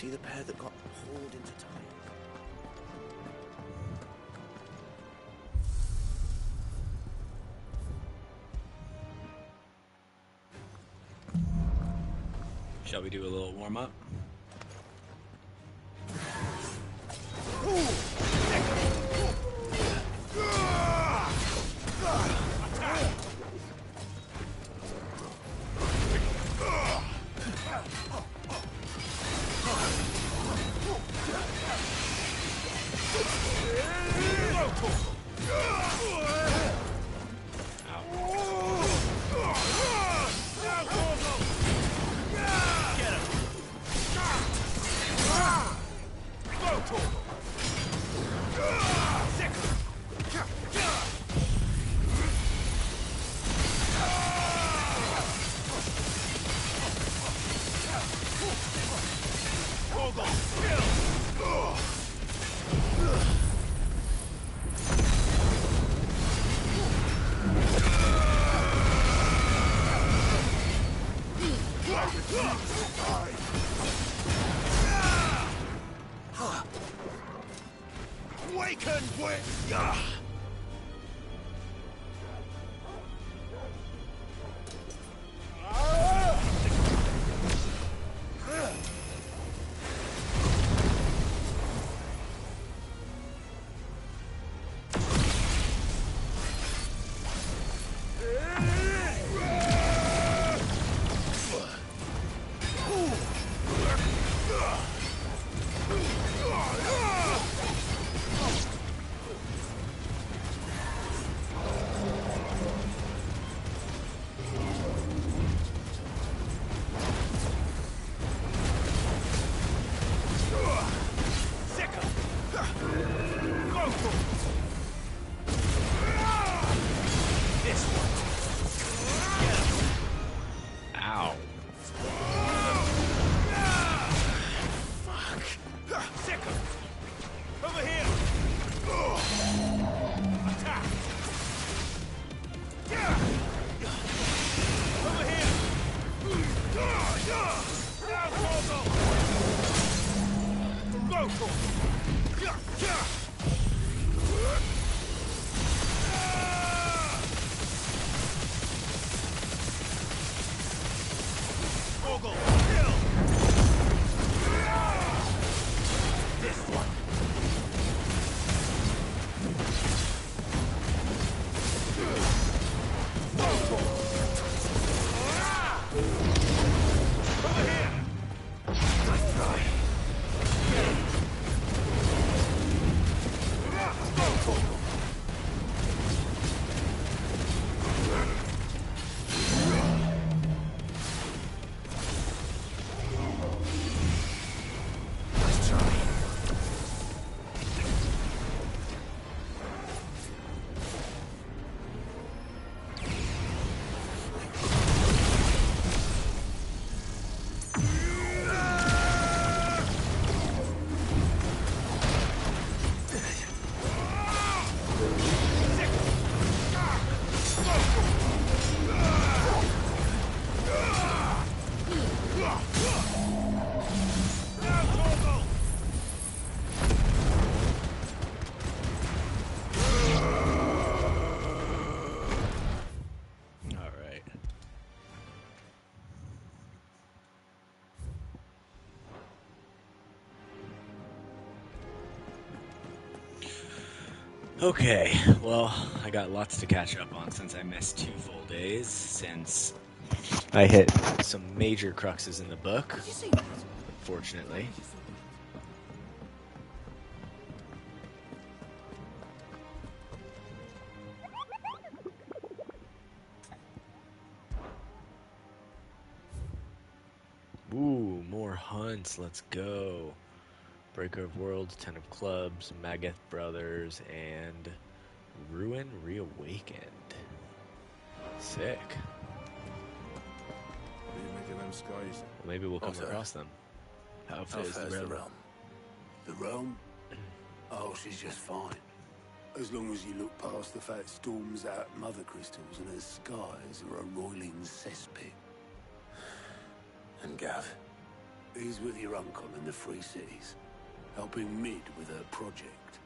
see the pair that got hauled into time? Shall we do a little warm-up? Okay, well, I got lots to catch up on since I missed 2 full days, since I hit some major cruxes in the book, unfortunately. Ooh, more hunts, let's go. Breaker of Worlds, 10 of Clubs, Mageth Brothers, and Ruin Reawakened. Sick. What do you make of them skies? Well, maybe we'll come across them. How fit is the realm? The realm? Oh, she's just fine. As long as you look past the fat storms out mother crystals and her skies are a roiling cesspit. And Gav? He's with your uncle in the Free Cities, helping Mid with her project.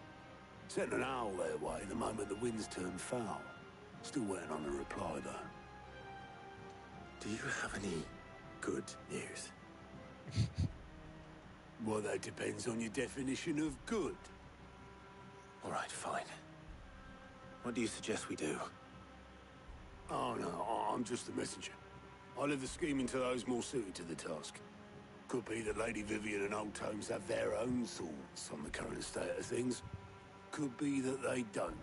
Sent an owl their way the moment the winds turned foul. Still waiting on a reply, though. Do you have any good news? Well, that depends on your definition of good. All right, fine. What do you suggest we do? Oh, no, I'm just a messenger. I'll leave the scheming to those more suited to the task. Could be that Lady Vivian and Old Tomes have their own thoughts on the current state of things. Could be that they don't.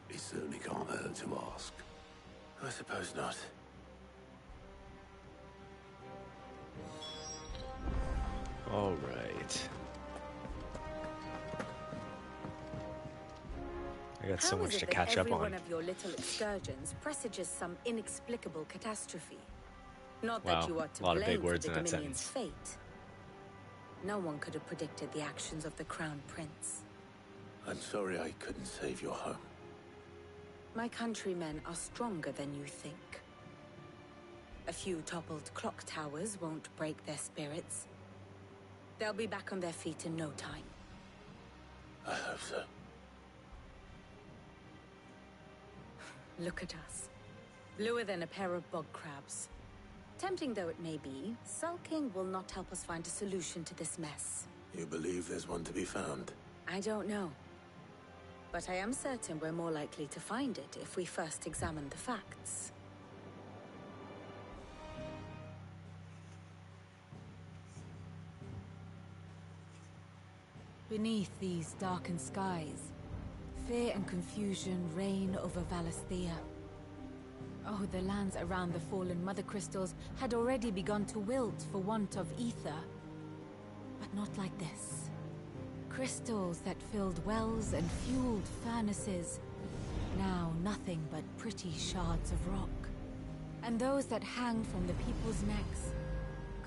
It certainly can't hurt to ask. I suppose not. All right. I got so much to catch up on. Every one of your little excursions presages some inexplicable catastrophe. Not Wow, that you are to a lot of blame big for words the in that Dominion's sentence. fate. No one could have predicted the actions of the Crown Prince. I'm sorry I couldn't save your home. My countrymen are stronger than you think. A few toppled clock towers won't break their spirits. They'll be back on their feet in no time. I hope so. Look at us. Bluer than a pair of bog crabs. Tempting though it may be, sulking will not help us find a solution to this mess. You believe there's one to be found? I don't know. But I am certain we're more likely to find it if we first examine the facts. Beneath these darkened skies, fear and confusion reign over Valisthea. Oh, the lands around the fallen Mother Crystals had already begun to wilt for want of ether. But not like this. Crystals that filled wells and fueled furnaces. Now nothing but pretty shards of rock. And those that hang from the people's necks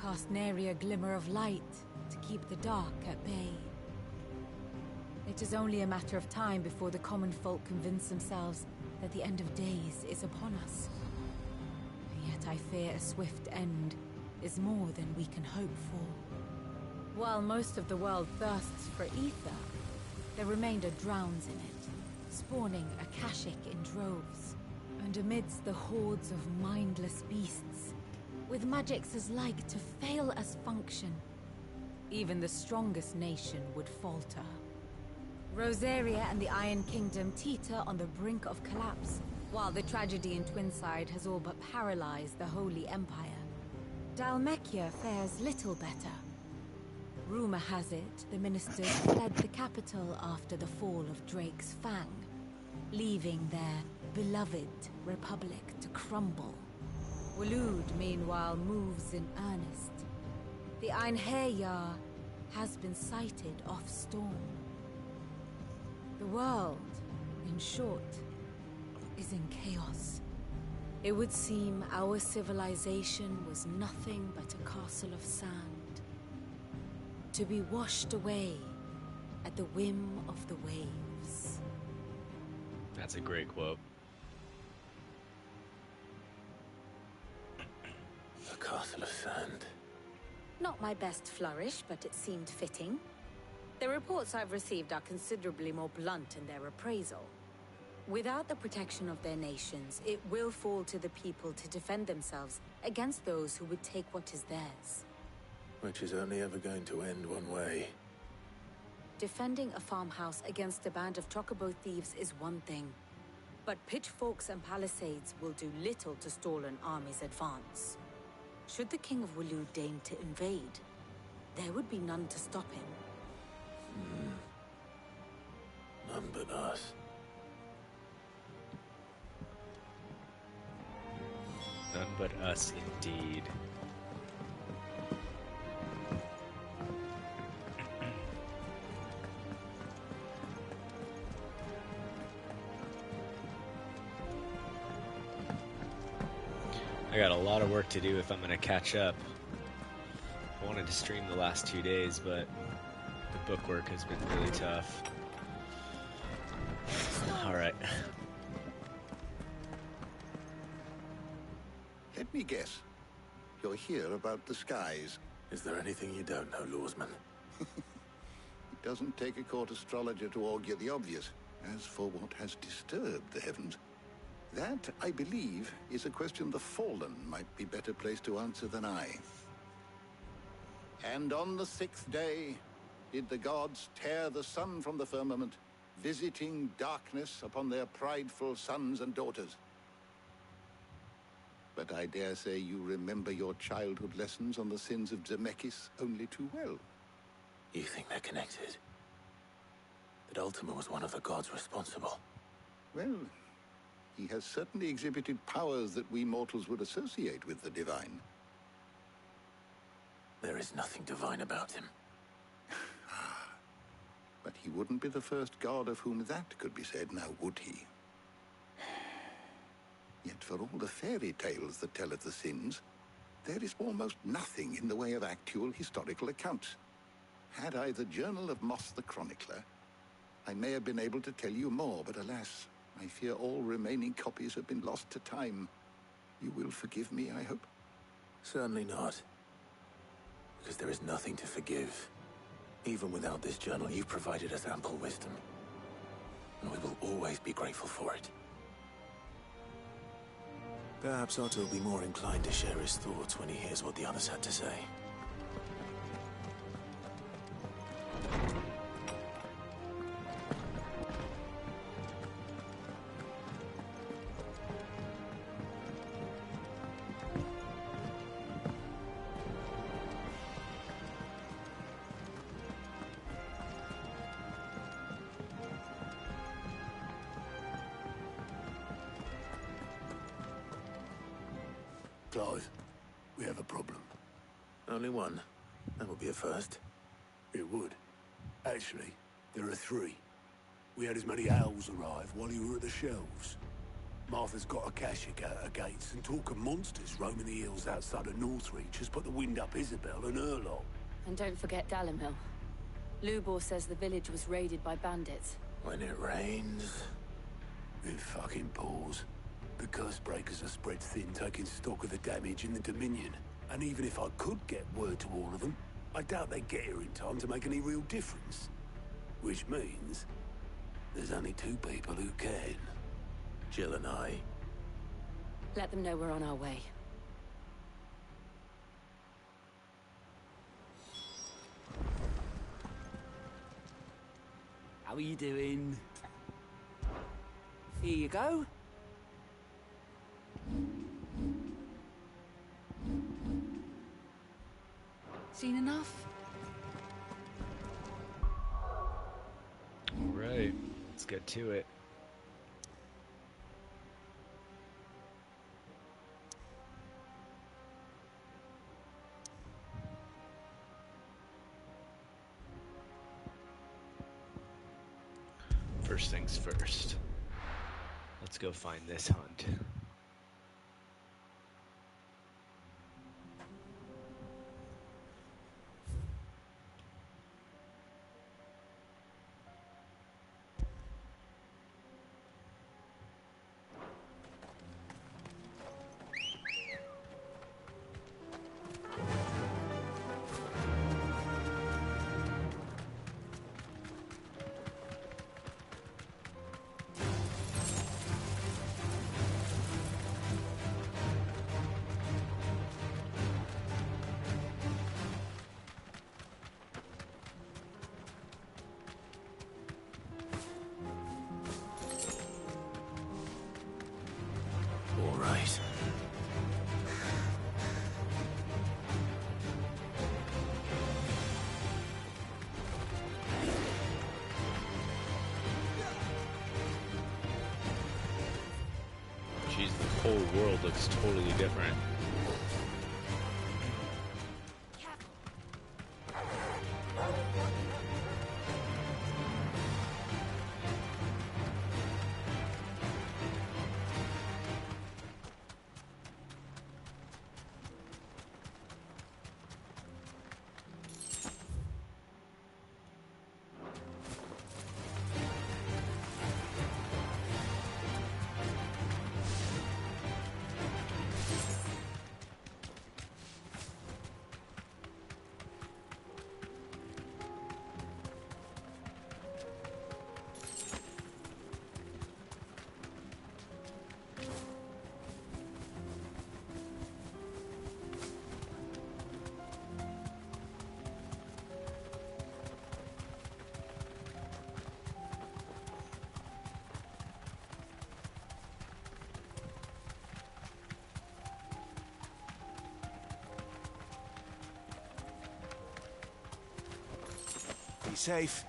cast nary a glimmer of light to keep the dark at bay. It is only a matter of time before the common folk convince themselves that the end of days is upon us. Yet I fear a swift end is more than we can hope for. While most of the world thirsts for ether, the remainder drowns in it, spawning Akashic in droves. And amidst the hordes of mindless beasts, with magics as like to fail as function, even the strongest nation would falter. Rosaria and the Iron Kingdom teeter on the brink of collapse, while the tragedy in Twinside has all but paralyzed the Holy Empire. Dalmekia fares little better. Rumor has it the ministers fled the capital after the fall of Drake's Fang, leaving their beloved republic to crumble. Waloed, meanwhile, moves in earnest. The Einherjar has been sighted off-storm. The world, in short, is in chaos. It would seem our civilization was nothing but a castle of sand, to be washed away at the whim of the waves. That's a great quote. A castle of sand. Not my best flourish, but it seemed fitting. The reports I've received are considerably more blunt in their appraisal. Without the protection of their nations, it will fall to the people to defend themselves against those who would take what is theirs. Which is only ever going to end one way. Defending a farmhouse against a band of chocobo thieves is one thing, but pitchforks and palisades will do little to stall an army's advance. Should the King of Waloed deign to invade, there would be none to stop him. None but us. None but us, indeed. I got a lot of work to do if I'm going to catch up. I wanted to stream the last 2 days, but the book work has been really tough. Alright. Let me guess. You're here about the skies. Is there anything you don't know, Lawsman? It doesn't take a court astrologer to augur the obvious. As for what has disturbed the heavens, that, I believe, is a question the Fallen might be better placed to answer than I. And on the 6th day did the gods tear the sun from the firmament, visiting darkness upon their prideful sons and daughters. But I dare say you remember your childhood lessons on the sins of Zemeckis only too well. You think they're connected? That Ultima was one of the gods responsible? Well, he has certainly exhibited powers that we mortals would associate with the divine. There is nothing divine about him. But he wouldn't be the first god of whom that could be said, now would he? Yet for all the fairy tales that tell of the sins, there is almost nothing in the way of actual historical accounts. Had I the Journal of Moss the Chronicler, I may have been able to tell you more, but alas, I fear all remaining copies have been lost to time. You will forgive me, I hope? Certainly not. Because there is nothing to forgive. Even without this journal, you've provided us ample wisdom. And we will always be grateful for it. Perhaps Otto will be more inclined to share his thoughts when he hears what the others had to say. Clive, we have a problem. Only one. That would be a first. It would. Actually, there are 3. We had as many owls arrive while you were at the shelves. Martha's got Akashic out her gates, and talk of monsters roaming the hills outside of Northreach has put the wind up Isabel and her lot. And don't forget Dalimil. Lubor says the village was raided by bandits. When it rains... It fucking pours. The curse breakers are spread thin, taking stock of the damage in the Dominion. And even if I could get word to all of them, I doubt they'd get here in time to make any real difference. Which means there's only 2 people who can. Jill and I. Let them know we're on our way. How are you doing? Here you go. Seen enough? All right, let's get to it. First things first. Let's go find this hunt. All right. Jeez, the whole world looks totally different. safe.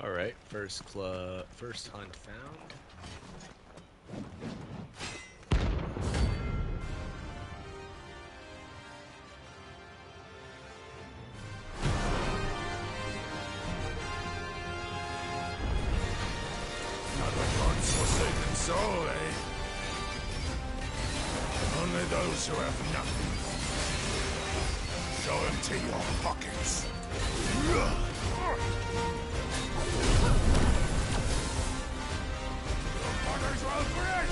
Alright, first hunt found. Another God's forsaken soul, eh? Only those who have nothing. Show empty your pockets. Potter's well bred!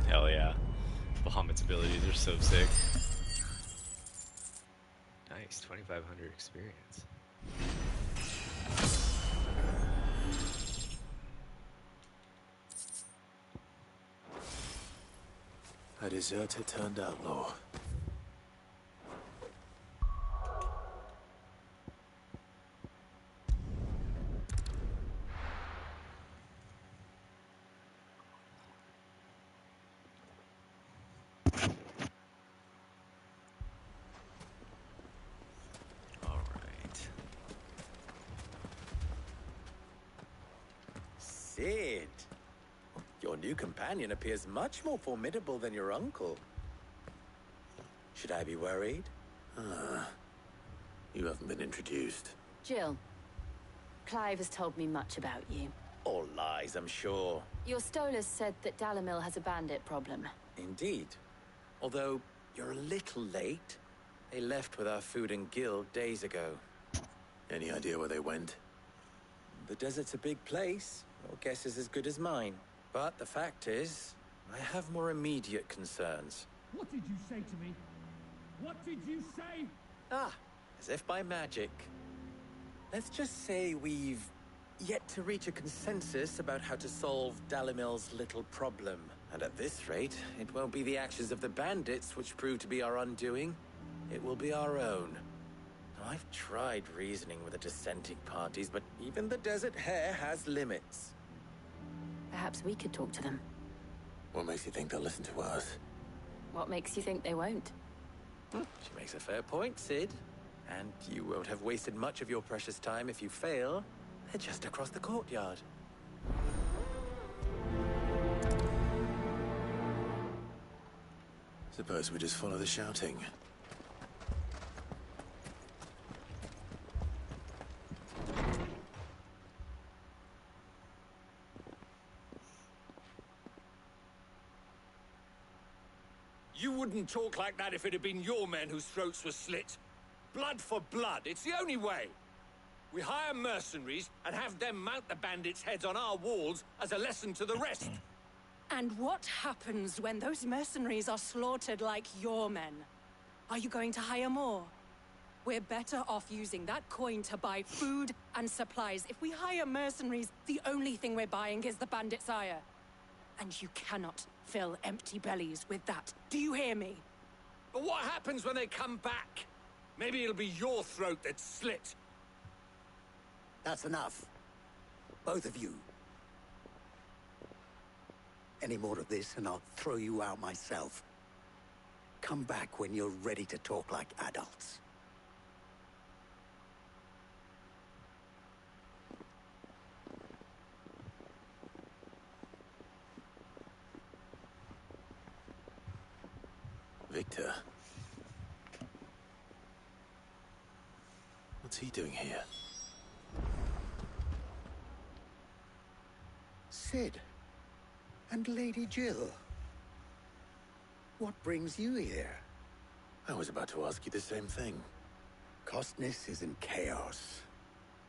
Hell yeah. Bahamut's abilities are so sick. Nice, 2,500 experience. A deserter turned outlaw. Alright. Sid, your new companion appears much more formidable than your uncle. Should I be worried? You haven't been introduced. Jill, Clive has told me much about you. All lies, I'm sure. Your Stolas said that Dalimil has a bandit problem. Indeed. Although, you're a little late. They left with our food and guild days ago. Any idea where they went? The desert's a big place. Your guess is as good as mine. But the fact is, I have more immediate concerns. What did you say to me? What did you say? Ah, as if by magic. Let's just say we've yet to reach a consensus about how to solve Dalimil's little problem. And at this rate, it won't be the actions of the bandits which prove to be our undoing. It will be our own. I've tried reasoning with the dissenting parties, but even the Desert Hare has limits. Perhaps we could talk to them. What makes you think they'll listen to us? What makes you think they won't? She makes a fair point, Sid. And you won't have wasted much of your precious time if you fail. They're just across the courtyard. Suppose we just follow the shouting. You wouldn't talk like that if it had been your men whose throats were slit. Blood for blood, it's the only way. We hire mercenaries and have them mount the bandits' heads on our walls as a lesson to the rest. And what happens when those mercenaries are slaughtered like your men? Are you going to hire more? We're better off using that coin to buy food and supplies. If we hire mercenaries, the only thing we're buying is the bandits' ire. And you cannot fill empty bellies with that. Do you hear me? But what happens when they come back? Maybe it'll be your throat that's slit. That's enough. Both of you. Any more of this and I'll throw you out myself. Come back when you're ready to talk like adults. Victor. What's he doing here? Sid. And Lady Jill. What brings you here? I was about to ask you the same thing. Costness is in chaos,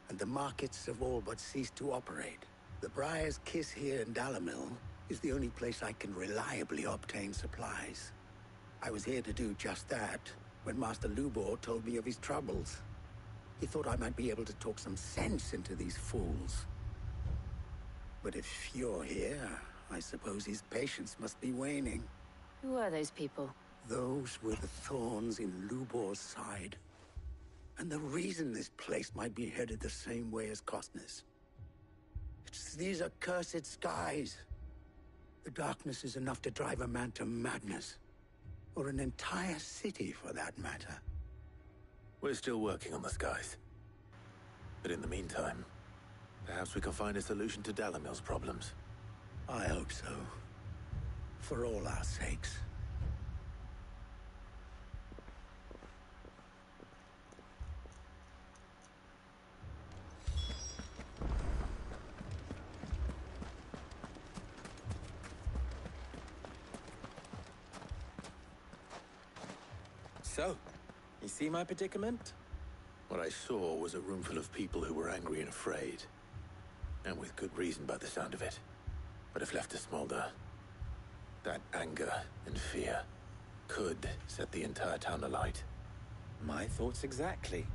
and the markets have all but ceased to operate. The Briar's Kiss here in Dalimil is the only place I can reliably obtain supplies. I was here to do just that when Master Lubor told me of his troubles. He thought I might be able to talk some sense into these fools. But if you're here, I suppose his patience must be waning. Who are those people? Those were the thorns in Lubor's side. And the reason this place might be headed the same way as Costness. It's these accursed skies. The darkness is enough to drive a man to madness. Or an entire city, for that matter. We're still working on the skies. But in the meantime, perhaps we can find a solution to Dalimil's problems. I hope so. For all our sakes. So, you see my predicament? What I saw was a room full of people who were angry and afraid. And with good reason by the sound of it. But if left to smolder, that anger and fear could set the entire town alight. My thoughts exactly.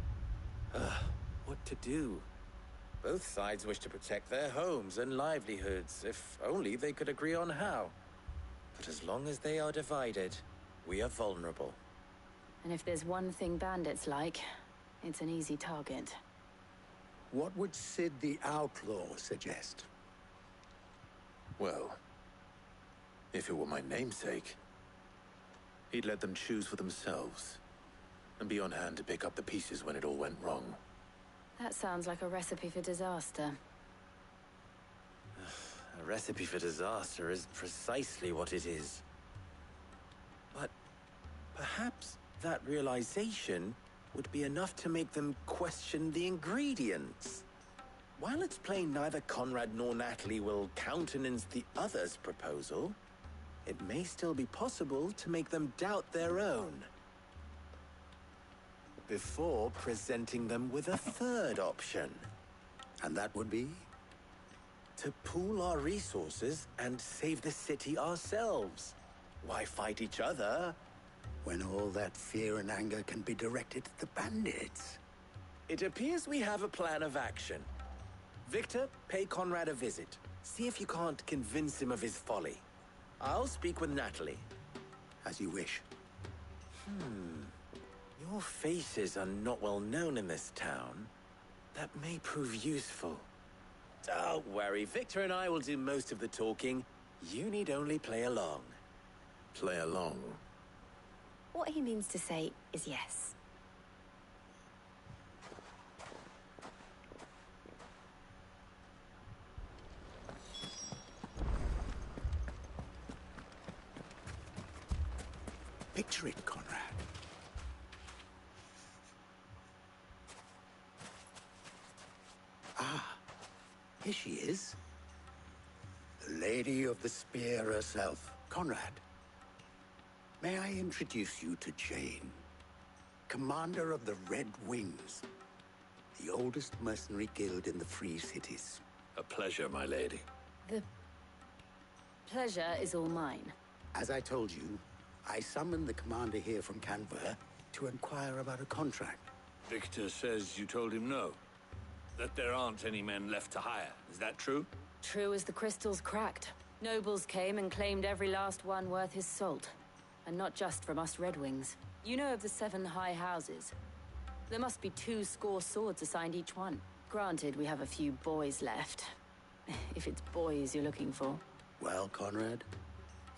What to do? Both sides wish to protect their homes and livelihoods, if only they could agree on how. But as long as they are divided, we are vulnerable. And if there's one thing bandits like, it's an easy target. What would Sid the Outlaw suggest? Well, if it were my namesake, he'd let them choose for themselves and be on hand to pick up the pieces when it all went wrong. That sounds like a recipe for disaster. A recipe for disaster is precisely what it is. But perhaps that realization would be enough to make them question the ingredients. While it's plain neither Conrad nor Natalie will countenance the other's proposal, it may still be possible to make them doubt their own. Before presenting them with a third option. And that would be? to pool our resources and save the city ourselves. Why fight each other when all that fear and anger can be directed at the bandits? It appears we have a plan of action. Victor, pay Conrad a visit. See if you can't convince him of his folly. I'll speak with Natalie. As you wish. Your faces are not well known in this town. That may prove useful. Don't worry, Victor and I will do most of the talking. You need only play along. Play along? What he means to say is yes. Picture it, Conrad. Ah, here she is. The Lady of the Spear herself. Conrad, may I introduce you to Jane, commander of the Red Wings, the oldest mercenary guild in the Free Cities. A pleasure, my lady. The pleasure is all mine. As I told you, I summoned the commander here from Kanver to inquire about a contract. Victor says you told him no. That there aren't any men left to hire. Is that true? True as the crystals cracked. Nobles came and claimed every last one worth his salt. And not just from us Red Wings. You know of the 7 high houses. There must be 2 swords assigned each one. Granted, we have a few boys left. If it's boys you're looking for. Well, Conrad,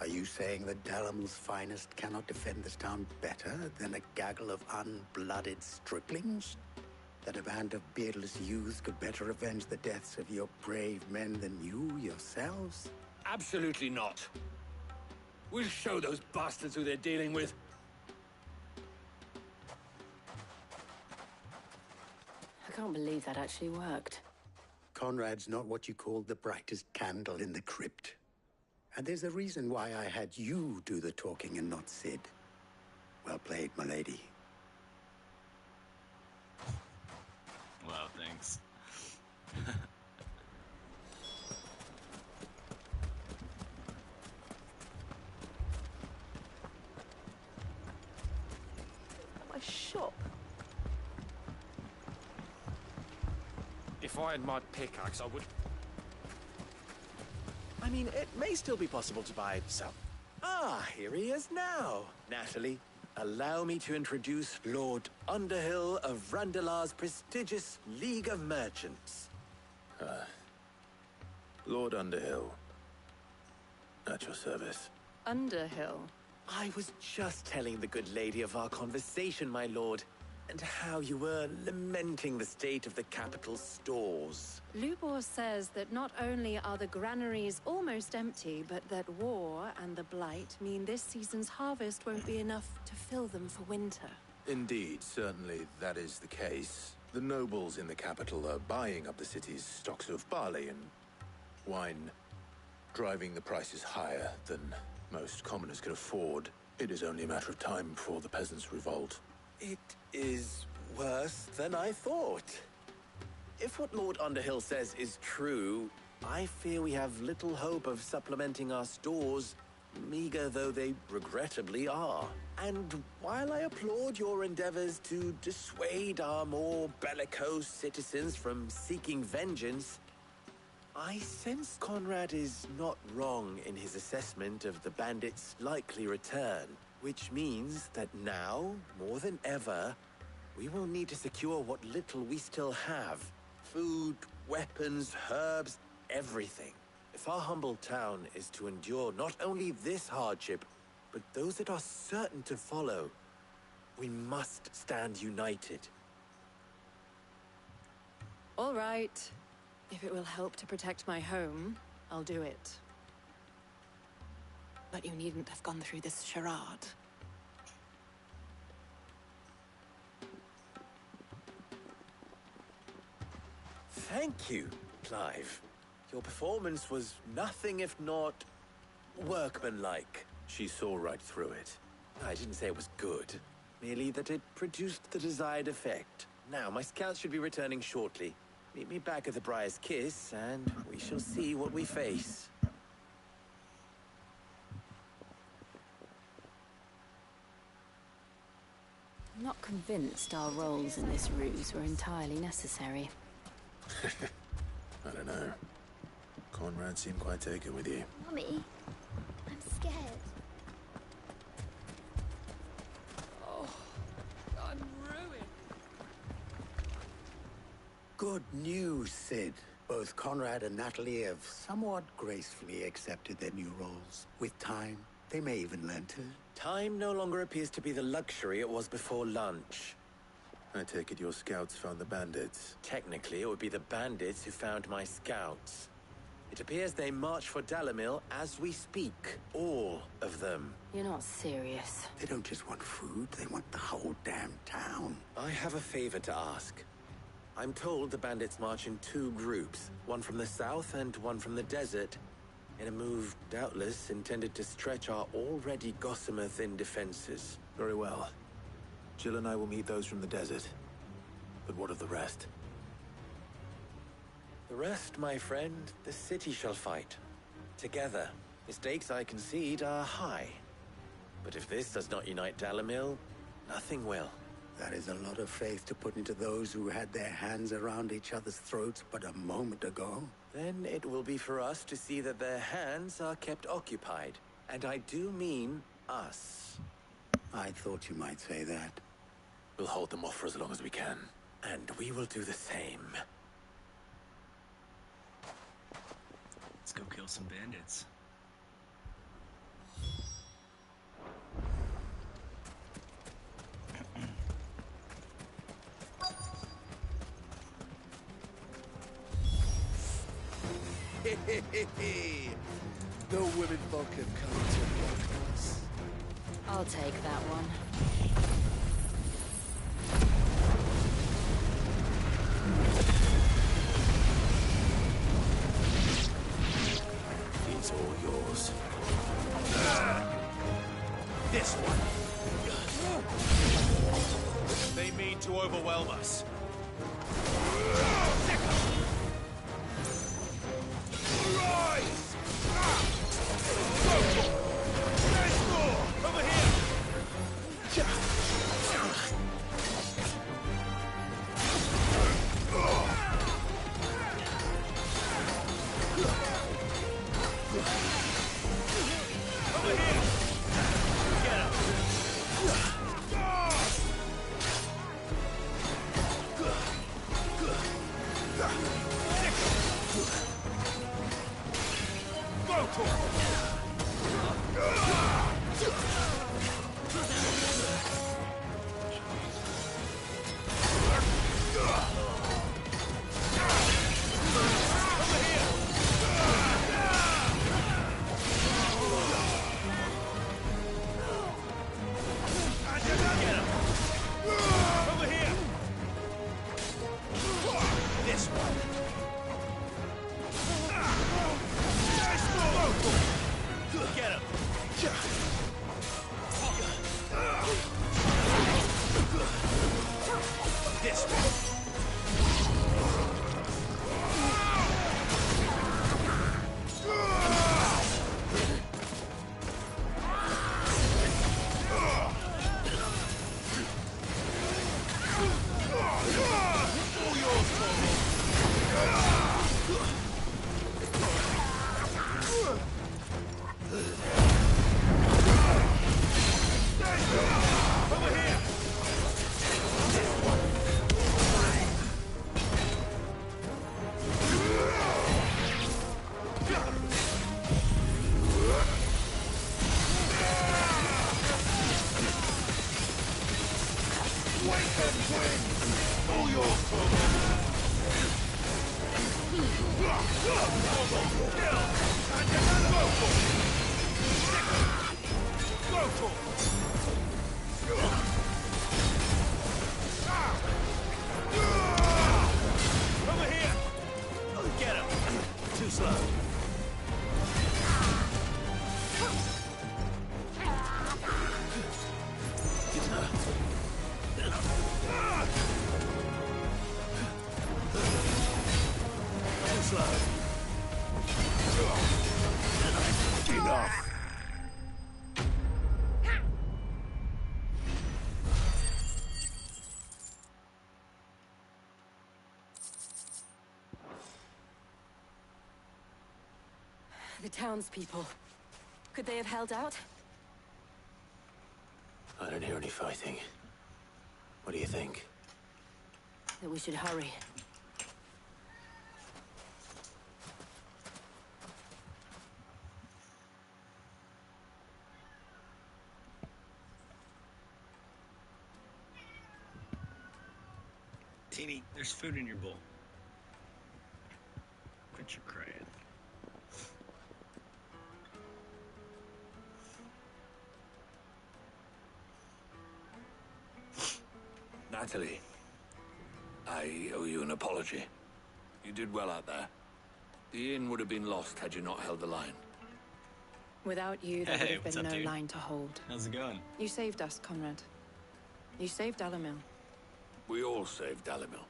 are you saying that Dalamel's finest cannot defend this town better than a gaggle of unblooded striplings? That a band of beardless youths could better avenge the deaths of your brave men than you yourselves? Absolutely not. We'll show those bastards who they're dealing with. I can't believe that actually worked. Conrad's not what you call the brightest candle in the crypt. And there's a reason why I had you do the talking and not Sid. Well played, my lady. Wow, thanks. My shop. If I had my pickaxe, I would... I mean, it may still be possible to buy some. Ah, here he is now. Natalie, allow me to introduce Lord Underhill of Randalar's prestigious League of Merchants. Lord Underhill. At your service. Underhill? I was just telling the good lady of our conversation, my lord, and how you were lamenting the state of the capital's stores. Lubor says that not only are the granaries almost empty, but that war and the Blight mean this season's harvest won't be enough to fill them for winter. Indeed, certainly that is the case. The nobles in the capital are buying up the city's stocks of barley and wine, driving the prices higher than most commoners can afford. It is only a matter of time before the peasants revolt. It is worse than I thought. If what Lord Underhill says is true, I fear we have little hope of supplementing our stores, meager though they regrettably are. And while I applaud your endeavors to dissuade our more bellicose citizens from seeking vengeance, I sense Conrad is not wrong in his assessment of the bandits' likely return, which means that now, more than ever, we will need to secure what little we still have. Food, weapons, herbs, everything. If our humble town is to endure not only this hardship, but those that are certain to follow, we must stand united. All right. If it will help to protect my home, I'll do it. But you needn't have gone through this charade. Thank you, Clive. Your performance was nothing if not workmanlike. She saw right through it. I didn't say it was good, merely that it produced the desired effect. Now, my scouts should be returning shortly. Meet me back at the Briar's Kiss, and we shall see what we face. I'm not convinced our roles in this ruse were entirely necessary. I don't know. Conrad seemed quite taken with you. Mummy, I'm scared. Oh, I'm ruined. Good news, Sid. Both Conrad and Natalie have somewhat gracefully accepted their new roles. With time, they may even learn to... Time no longer appears to be the luxury it was before lunch. I take it your scouts found the bandits. Technically, it would be the bandits who found my scouts. It appears they march for Dalimil as we speak. All of them. You're not serious. They don't just want food, they want the whole damn town. I have a favor to ask. I'm told the bandits march in 2 groups, one from the south and one from the desert, in a move doubtless intended to stretch our already gossamer-thin defenses. Very well. Jill and I will meet those from the desert. But what of the rest? The rest, my friend, the city shall fight. Together. The stakes, I concede, are high. But if this does not unite Dalimil, nothing will. That is a lot of faith to put into those who had their hands around each other's throats but a moment ago. Then it will be for us to see that their hands are kept occupied. And I do mean us. I thought you might say that. We'll hold them off for as long as we can. And we will do the same. Let's go kill some bandits. The women folk have come to welcome us. I'll take that one. He's all yours. This one. They mean to overwhelm us. Rise! There's more! Over here! Over here! Get him! Go to him! Over here! This one! Get him! This one! All yours, over here! Wake up, twin! All yours, over here! Get him! Too slow. slow. Enough. The townspeople. Could they have held out? I don't hear any fighting. What do you think? That we should hurry. Teeny, there's food in your bowl. Quit your crying. Natalie, I owe you an apology. You did well out there. The inn would have been lost had you not held the line. Without you, there would have what's been up, no dude? line to hold. How's it going? You saved us, Conrad. You saved Dalimil. We all saved Dalimil.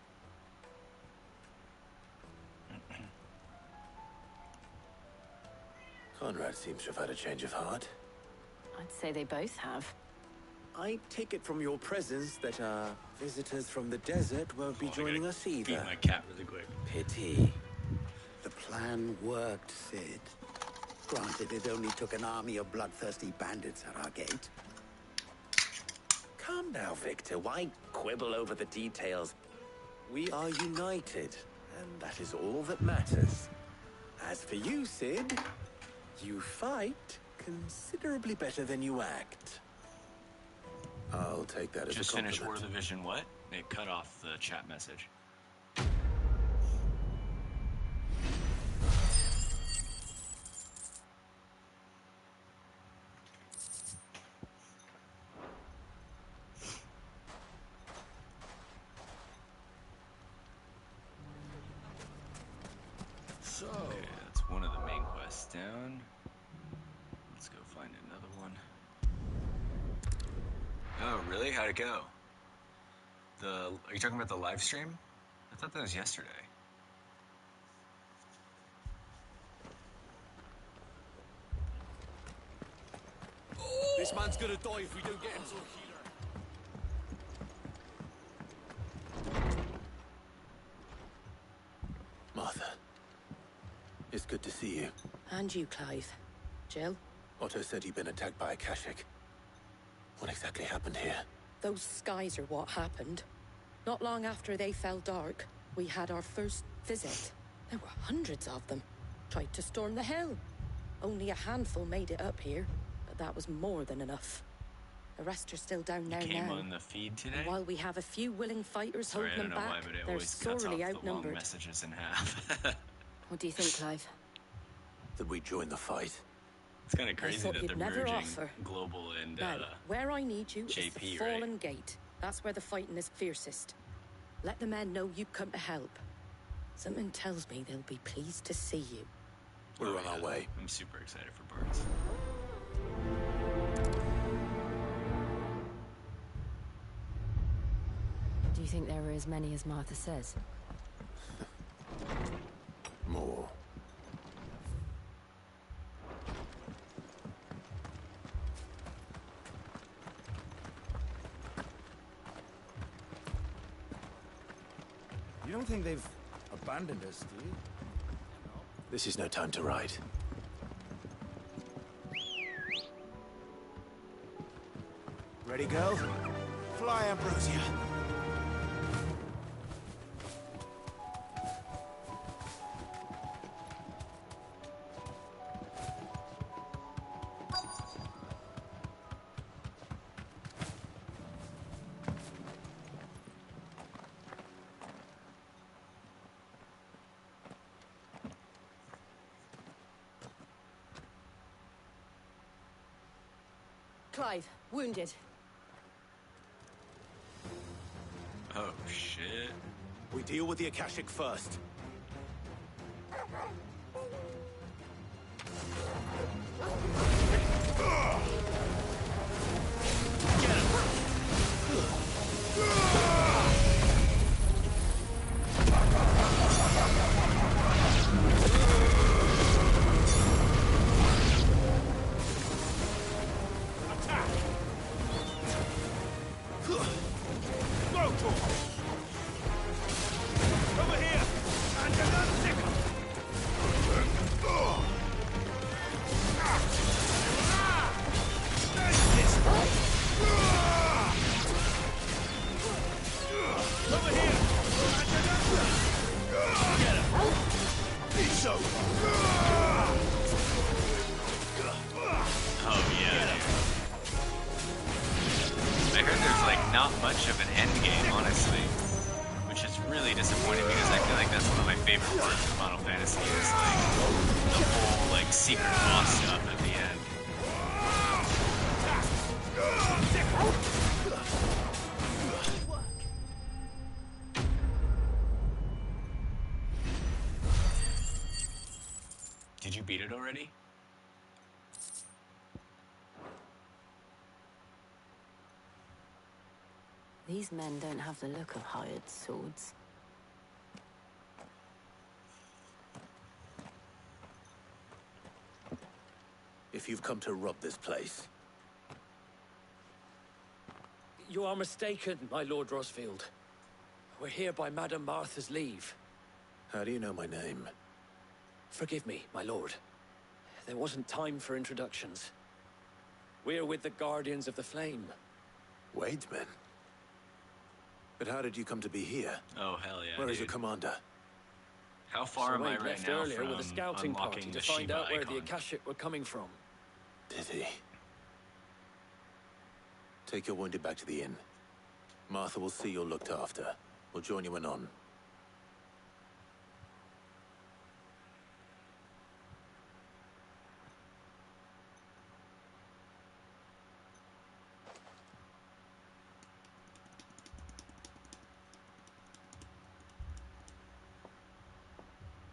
Conrad seems to have had a change of heart. I'd say they both have. I take it from your presence that our visitors from the desert won't be joining us either. Beat my cat really quick. Pity. The plan worked, Sid. Granted, it only took an army of bloodthirsty bandits at our gate. Calm now, Victor. Why quibble over the details? We are united, and that is all that matters. As for you, Sid, you fight considerably better than you act. I'll take that as Just a compliment. finished War of the Vision. What? It cut off the chat message. So, Okay, that's one of the main quests down. Let's go find another one. Oh, really? How'd it go? Are you talking about the live stream? I thought that was yesterday. this man's gonna die if we don't get him to a healer. Martha, it's good to see you. And you, Clive. Jill? Otto said you'd been attacked by Akashic. What exactly happened here? Those skies are what happened. Not long after they fell dark, we had our first visit. There were hundreds of them. Tried to storm the hill. Only a handful made it up here, but that was more than enough. The rest are still down there Came now. on the feed today? And while we have a few willing fighters Sorry, I holding don't them know back, why, but it they're always cuts sorely off the long outnumbered. messages in half. What do you think, Clive? That we join the fight. It's kind of crazy thought that you'd they're never merging offer. global and Now, where I need you is JP, the right? Fallen Gate. That's where the fighting is fiercest. Let the men know you come to help. Something tells me they'll be pleased to see you. We're on our way. I'm super excited for Barnes. Do you think there are as many as Martha says? More. You don't think they've abandoned us, do you? This is no time to ride. Ready, go? Fly, Ambrosia. Clive, wounded. Oh, shit. We deal with the Akashic first. Oh yeah. I heard there's like not much of an end game, honestly, which is really disappointing because I feel like that's one of my favorite parts of Final Fantasy is like the whole like secret boss stuff at the end. Did you beat it already? These men don't have the look of hired swords. If you've come to rob this place, You are mistaken, my Lord Rosfield. We're here by Madame Martha's leave. how do you know my name? Forgive me, my lord. There wasn't time for introductions. We're with the Guardians of the Flame. Wade's men? But how did you come to be here? Oh hell yeah! Where is dude. your commander? How far am I Wade right left now earlier from with a scouting party unlocking to the find Shiva out where icon? the Akashic were coming from. Did he? Take your wounded back to the inn. Martha will see you're looked after. We'll join you anon.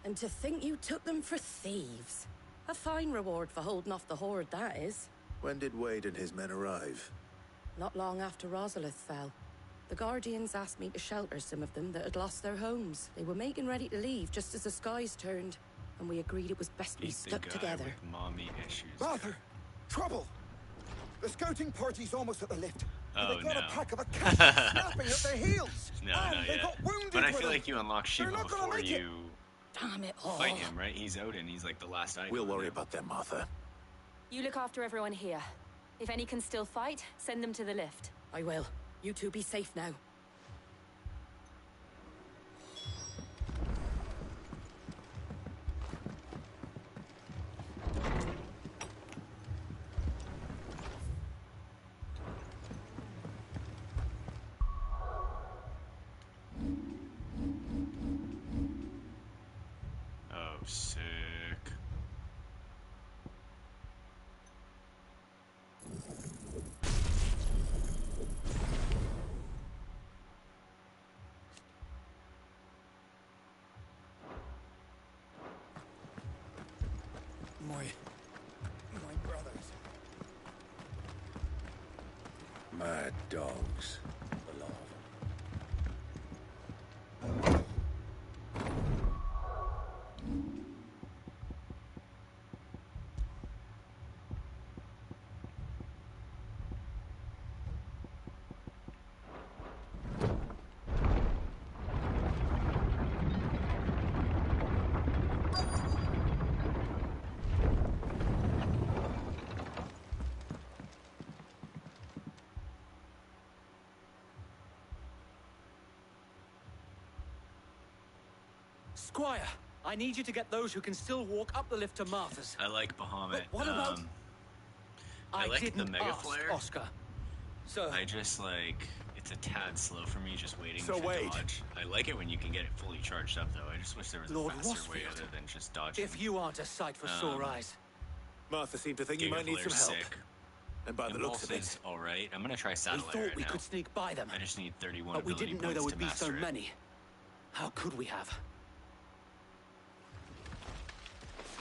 And to think you took them for thieves. A fine reward for holding off the horde, that is. When did Wade and his men arrive? Not long after Rosalith fell. The Guardians asked me to shelter some of them that had lost their homes. They were making ready to leave just as the skies turned, and we agreed it was best we Eat the stuck guy together. with mommy issues. Martha! Trouble! The scouting party's almost at the lift. Oh, They got no. a pack of Akashics snapping at their heels. No, and not they yet. got wounded But I with feel them. like you unlock Shiva They're not gonna before make it. you Damn it all. fight him, right? He's Odin. He's like the last icon. We'll worry about them, Martha. You look after everyone here. If any can still fight, send them to the lift. I will. You two be safe now. Oh, sick. My brothers. Mad dogs. Beloved. Squire, I need you to get those who can still walk up the lift to Martha's. I like Bahamut. But what about... I like the didn't Mega ask, Flare. Oscar. So... I just like it's a tad slow for me just waiting So to Wade. dodge. I like it when you can get it fully charged up though. I just wish there was Lord a faster way Rosfield, other than just dodging. if you aren't a sight for sore eyes. Martha seemed to think you might need some Gigaflare's help. sick. And by the looks of Impulse it, is alright. I'm gonna try We satellite thought right we now. could sneak by them, I just need 31 but we ability didn't know there points would to be so master it. many. How could we have?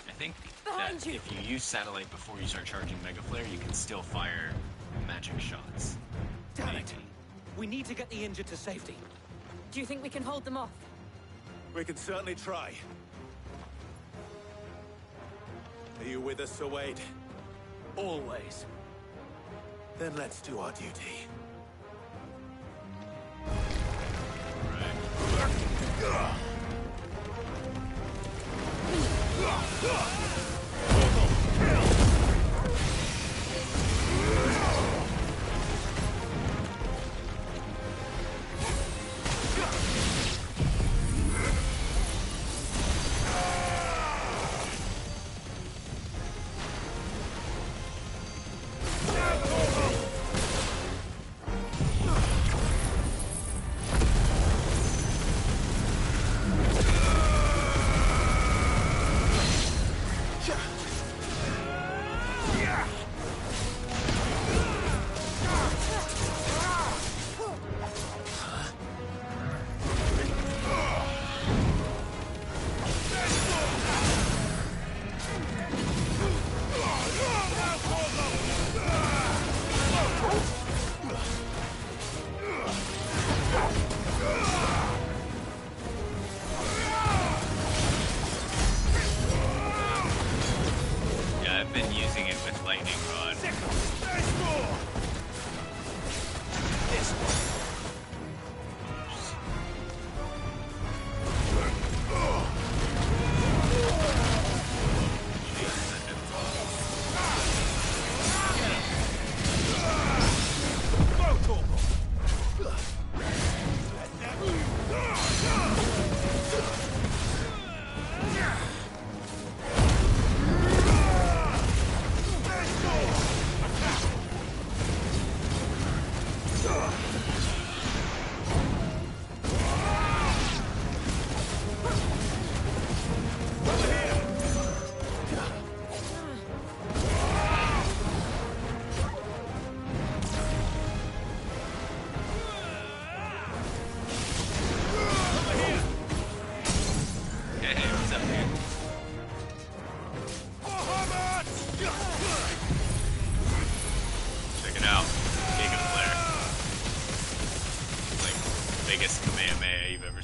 I think Behind that you. if you use satellite before you start charging Mega Flare, you can still fire magic shots. Damn it! We need to get the injured to safety. Do you think we can hold them off? we can certainly try. Are you with us, Sir Wade? Always. Then let's do our duty.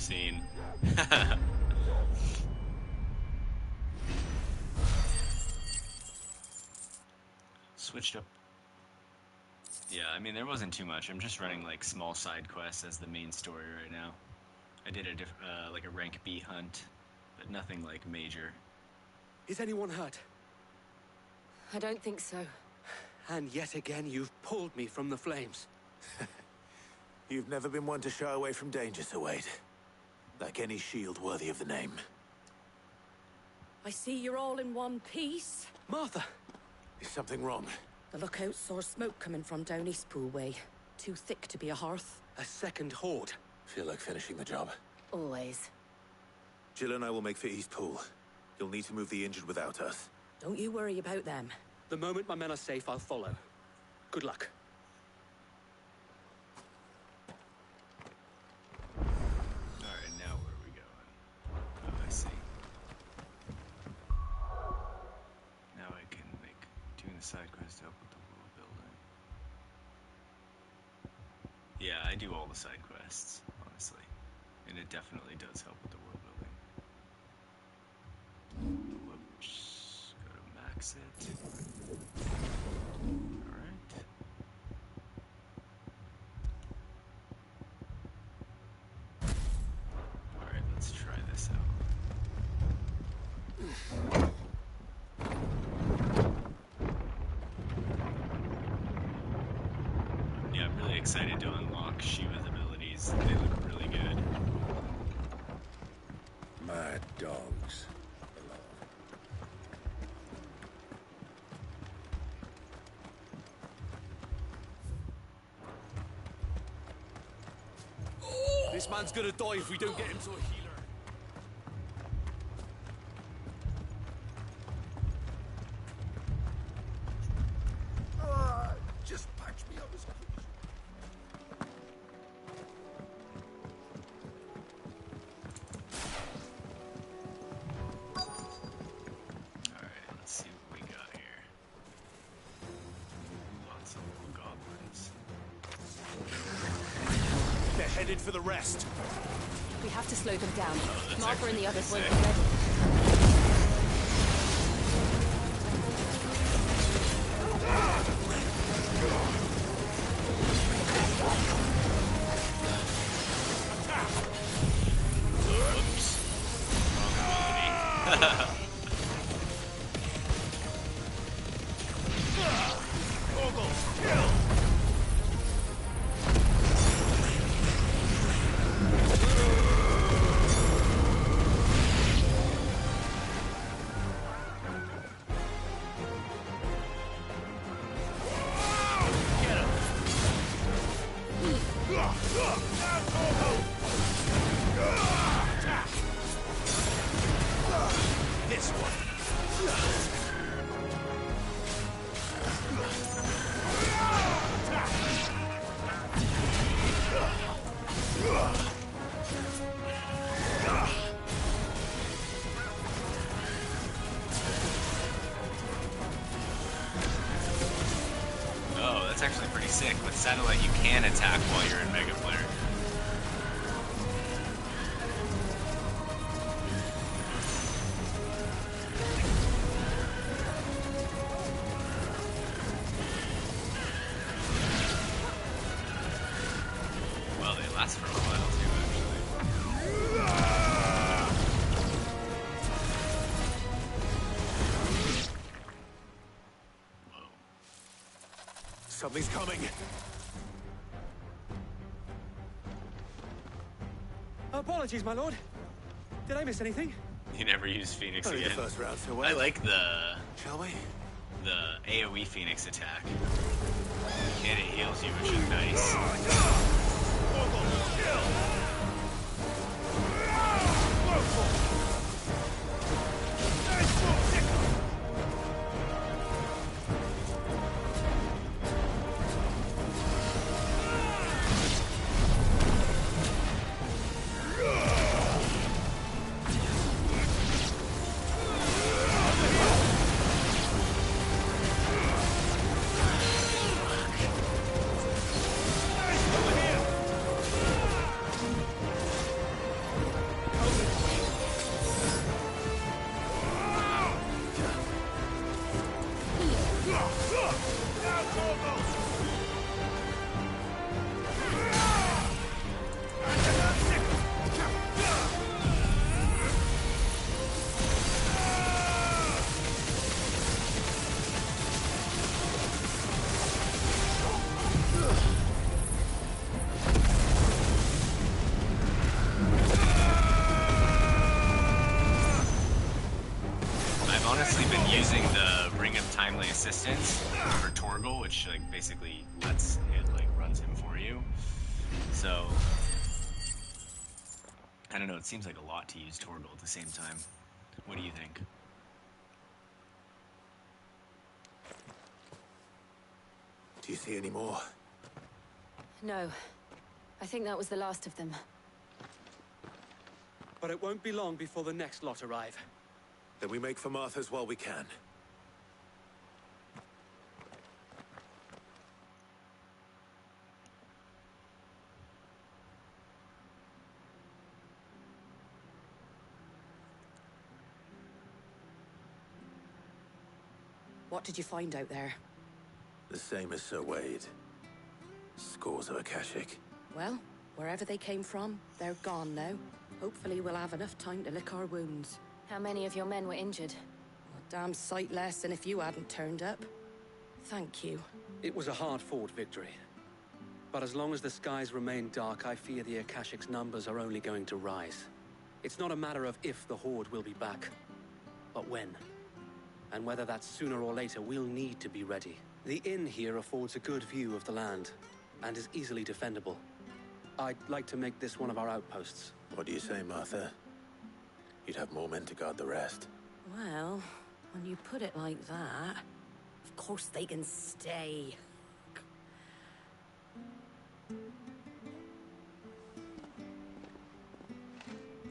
scene. Switched up. Yeah, I mean, there wasn't too much. I'm just running like small side quests as the main story right now. I did a like a rank B hunt, but nothing like major. Is anyone hurt? I don't think so. And yet again, you've pulled me from the flames. You've never been one to shy away from danger, Sir Wade. Like any shield worthy of the name. I see you're all in one piece. Martha! Is something wrong? The lookout saw smoke coming from down Eastpool way. Too thick to be a hearth. A second horde. Feel like finishing the job. Always. Jill and I will make for Eastpool. You'll need to move the injured without us. Don't you worry about them. The moment my men are safe, I'll follow. Good luck. Alright, now where are we going? Oh, I see. Now I can, like, doing the side quest to help with the world building. Yeah, I do all the side quests, honestly. And it definitely does help with the world building. Whoops. Go to max it. Alright. Alright, let's try this out. Yeah, I'm really excited to unlock Shiva's abilities. They look really good. My dogs. This man's gonna die if we don't get him to a healer. Just patch me up as quick as Alright, let's see what we got here. Lots of little goblins. They're headed for the rest. We have to slow them down. that's Martha and the actually others pretty won't be ready. Whoops. Wrong ability. This one. Oh, that's actually pretty sick. With Satellite, you can attack while you're in Mega Player. Well, they last for a while too, actually. Something's coming. Apologies, my lord. Did I miss anything? You never use Phoenix Only the again. first round, so I like Shall we? the AoE Phoenix attack. And it heals you, which is nice. honestly been using the Ring of Timely Assistance for Torgal, which like basically lets it like runs him for you. So I don't know, it seems like a lot to use Torgal at the same time. What do you think? Do you see any more? No. I think that was the last of them. But it won't be long before the next lot arrive. Then we make for Martha's while we can. What did you find out there? The same as Sir Wade. Scores of Akashic. Well, wherever they came from, they're gone now. Hopefully we'll have enough time to lick our wounds. How many of your men were injured? A damn sight less than if you hadn't turned up. Thank you. It was a hard-fought victory. But as long as the skies remain dark, I fear the Akashic's numbers are only going to rise. It's not a matter of if the Horde will be back, but when. And whether that's sooner or later, we'll need to be ready. The inn here affords a good view of the land, and is easily defendable. I'd like to make this one of our outposts. What do you say, Martha? You'd have more men to guard the rest. Well, when you put it like that, of course they can stay.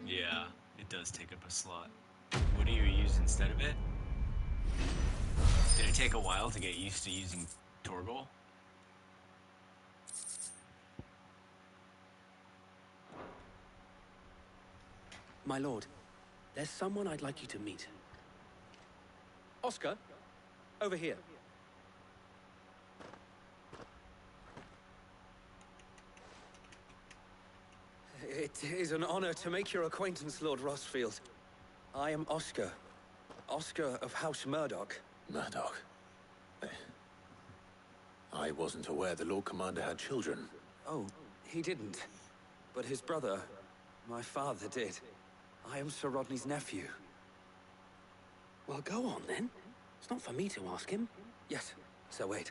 Yeah, it does take up a slot. What do you use instead of it? Did it take a while to get used to using Torgal? My lord, there's someone I'd like you to meet. Oscar, over here. It is an honor to make your acquaintance, Lord Rosfield. I am Oscar. Oscar of House Murdoch. Murdoch? I wasn't aware the Lord Commander had children. Oh, he didn't. But his brother, my father, did. I am Sir Rodney's nephew. Well, go on, then. It's not for me to ask him. Yes, Sir Wade.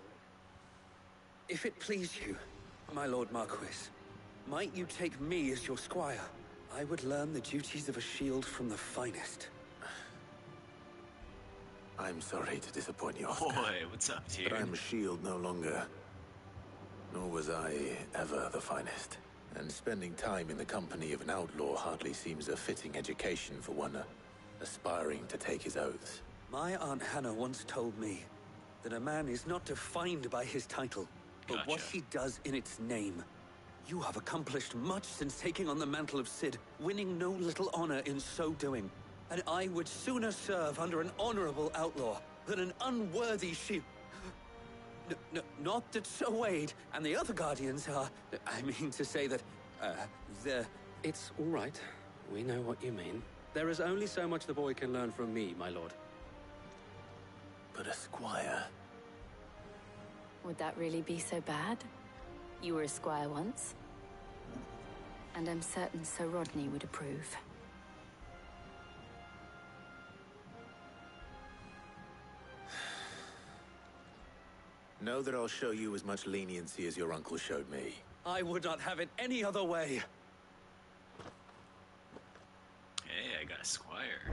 If it please you, my Lord Marquis, might you take me as your squire? I would learn the duties of a shield from the finest. I'm sorry to disappoint you, Oscar. Boy, what's up, dude? But I'm a shield no longer. Nor was I ever the finest. And spending time in the company of an outlaw hardly seems a fitting education for one aspiring to take his oaths. My Aunt Hannah once told me that a man is not defined by his title, but what he does in its name. You have accomplished much since taking on the mantle of Cid, winning no little honor in so doing. And I would sooner serve under an honorable outlaw than an unworthy shield. Not that Sir Wade and the other guardians are... I mean to say that, they're... It's all right. We know what you mean. There is only so much the boy can learn from me, my lord. But a squire... Would that really be so bad? You were a squire once. And I'm certain Sir Rodney would approve. Know that I'll show you as much leniency as your uncle showed me. I would not have it any other way. Hey, I got a squire.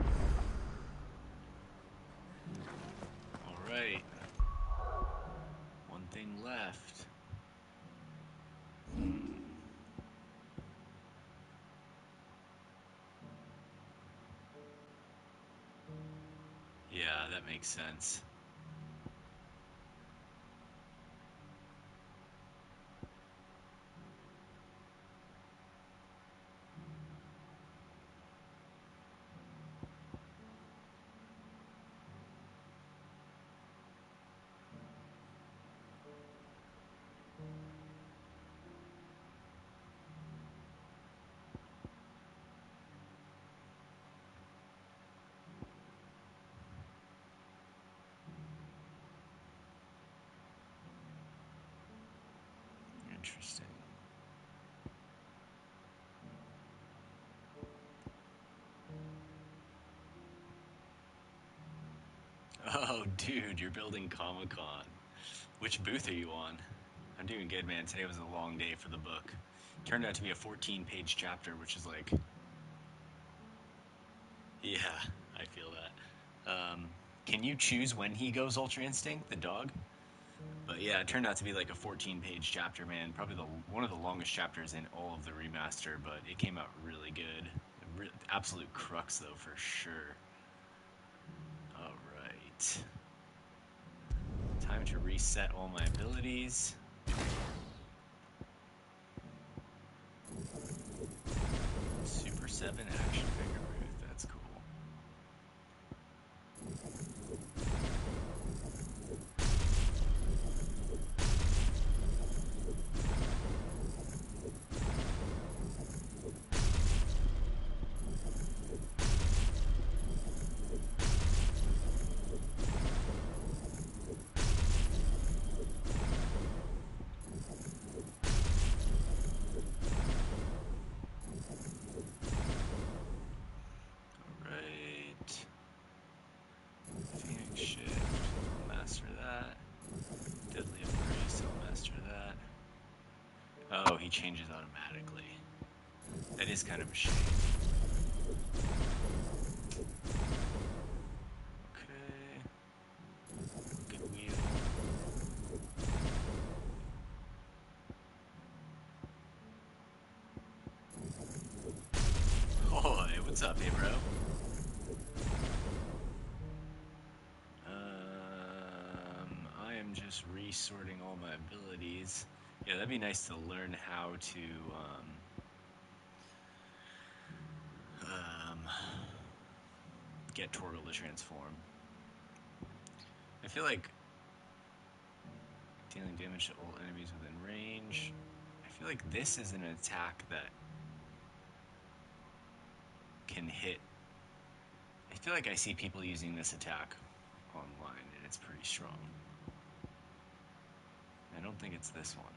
Alright. One thing left. Yeah, that makes sense. Oh, dude, you're building Comic-Con. Which booth are you on? I'm doing good, man. Today was a long day for the book. Turned out to be a 14-page chapter, which is like... Yeah, I feel that. Can you choose when he goes Ultra Instinct, the dog? But yeah, it turned out to be like a 14-page chapter, man. Probably one of the longest chapters in all of the remaster, but it came out really good. Absolute crux, though, for sure. Alright. Time to reset all my abilities. Super 7 action figure booth, that's cool. Oh, he changes automatically. That is kind of a shame. Okay. Good wheel. Oh, hey, what's up, hey, bro? I am just resorting all my abilities. Yeah, that'd be nice to learn how to, get Torgal to transform. I feel like dealing damage to all enemies within range. I feel like this is an attack that can hit. I feel like I see people using this attack online, and it's pretty strong. I don't think it's this one.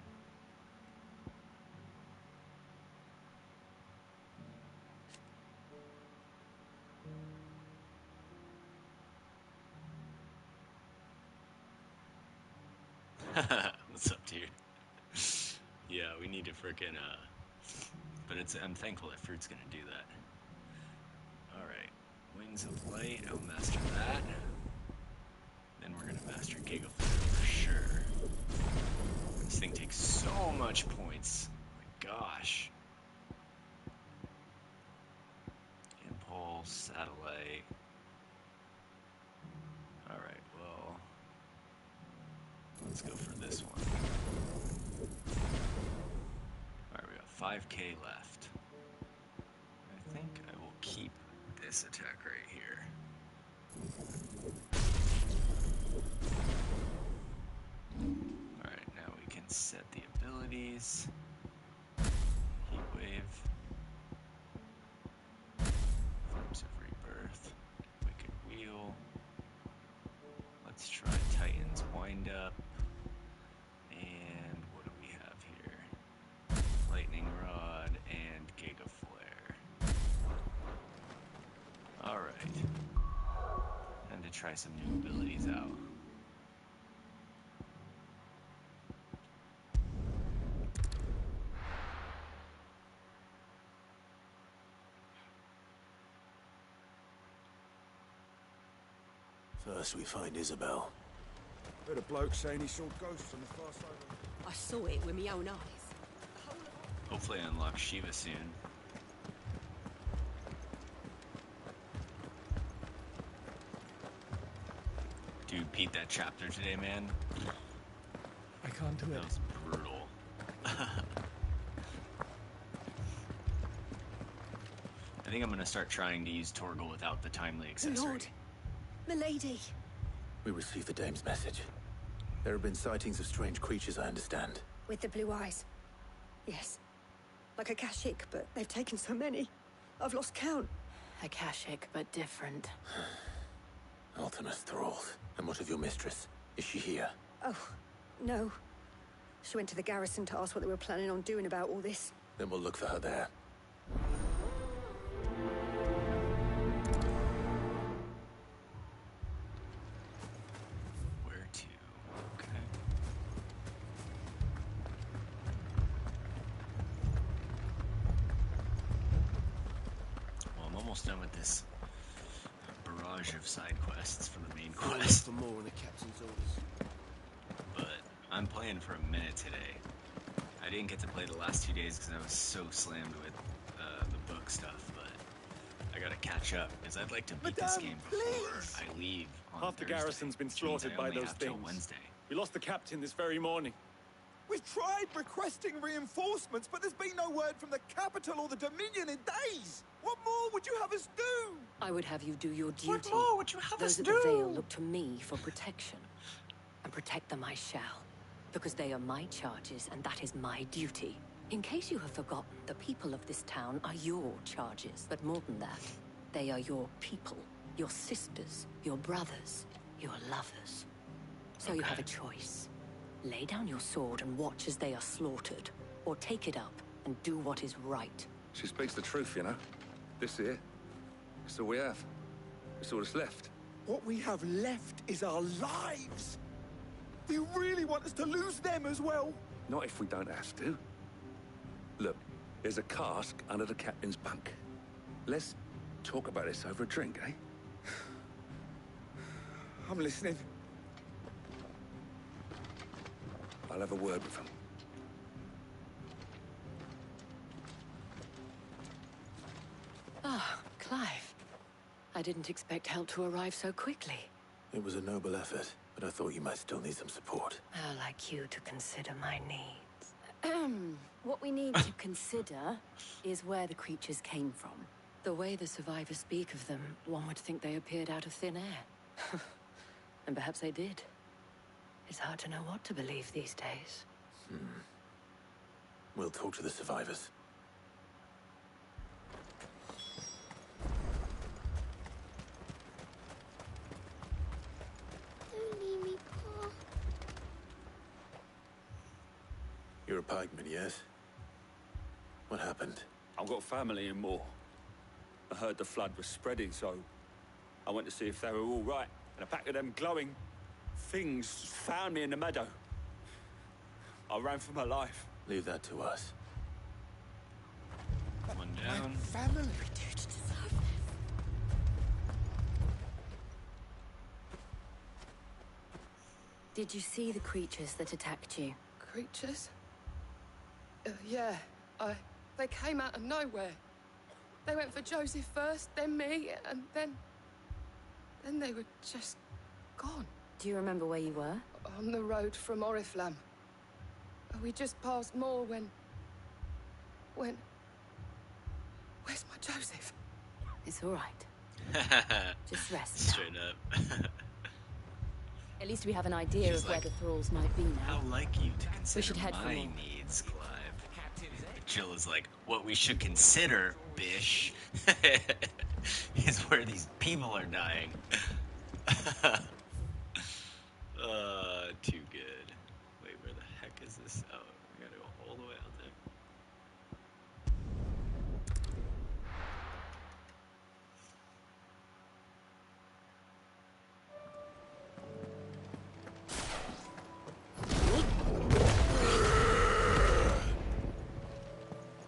What's up, dude? Yeah, we need to frickin' but I'm thankful that Fruit's gonna do that. Alright. Wings of Light, I'll master that. Then we're gonna master Gigaflare for sure. This thing takes so much points. Oh my gosh. Impulse, Satellite. Alright, well... let's go for this one. Alright, we got 5k left. I think I will keep this attack right here. Alright, now we can set the abilities. Heat Wave. Flames of Rebirth. Wicked Wheel. Let's try Titan's Wind Up. And what do we have here? Lightning Rod and Gigaflare. Alright. Time to try some new abilities out. First we find Isabel. Heard a bloke saying he saw ghosts on the far side of... I saw it with my own eyes. Hopefully I unlock Shiva soon. Dude, Pete, that chapter today, man. I can't do it. That was brutal. I think I'm gonna start trying to use Torgal without the timely accessory. Lord, milady. We received the dame's message. There have been sightings of strange creatures, I understand. With the blue eyes. Yes. Like Akashic, but they've taken so many. I've lost count. Akashic, but different. Ultimus thralls. And what of your mistress? Is she here? Oh, no. She went to the garrison to ask what they were planning on doing about all this. Then we'll look for her there. almost done with this barrage of side quests for the main quest. For more on the captain's orders. But I'm playing for a minute today. I didn't get to play the last 2 days because I was so slammed with the book stuff, but I gotta catch up because I'd like to beat this game before I leave on Half the Thursday, garrison's been which means slaughtered I by only those have till things. Wednesday. We lost the captain this very morning. We've tried requesting reinforcements, but there's been no word from the capital or the Dominion in days. What more would you have us do? I would have you do your duty. What more would you have Those us at do? the Vale look to me for protection. And protect them I shall. Because they are my charges, and that is my duty. In case you have forgotten, the people of this town are your charges. But more than that, they are your people. Your sisters, your brothers, your lovers. So you have a choice. Lay down your sword and watch as they are slaughtered. Or take it up and do what is right. She speaks the truth, you know. This here, it's all we have. It's all that's left. What we have left is our lives. Do you really want us to lose them as well? Not if we don't have to. Look, there's a cask under the captain's bunk. Let's talk about this over a drink, eh? I'm listening. I'll have a word with him. Ah, Clive. I didn't expect help to arrive so quickly. It was a noble effort, but I thought you might still need some support. I'd like you to consider my needs. What we need to consider is where the creatures came from. The way the survivors speak of them, one would think they appeared out of thin air. And perhaps they did. It's hard to know what to believe these days. We'll talk to the survivors. Don't leave me, Pa. You're a pikeman, yes? What happened? I've got family in Moor. I heard the flood was spreading, so I went to see if they were all right. And a pack of them glowing things found me in the meadow. I ran for my life. Leave that to us. One down. Family. We do to deserve this. Did you see the creatures that attacked you? Creatures? Yeah, they came out of nowhere. They went for Joseph first, then me, and then they were just gone. Do you remember where you were? On the road from Oriflamme. We just passed Moor when... Where's my Joseph? It's all right. Just rest now. Straight up. At least we have an idea She's of where like, the thralls might be now. I'd like you to consider should head for my more. needs, Clive. Jill is like, what we should consider, bish, is where these people are dying. Too good. Wait, where the heck is this? Oh, we gotta go all the way out there.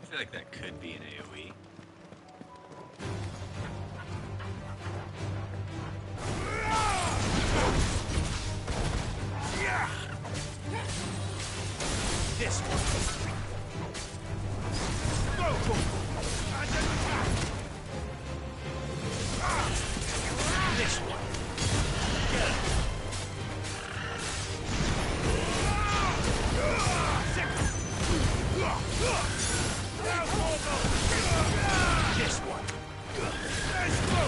I feel like that could be an AoE. This one. Go! And then attack! This one. Get it. This one. Let's go!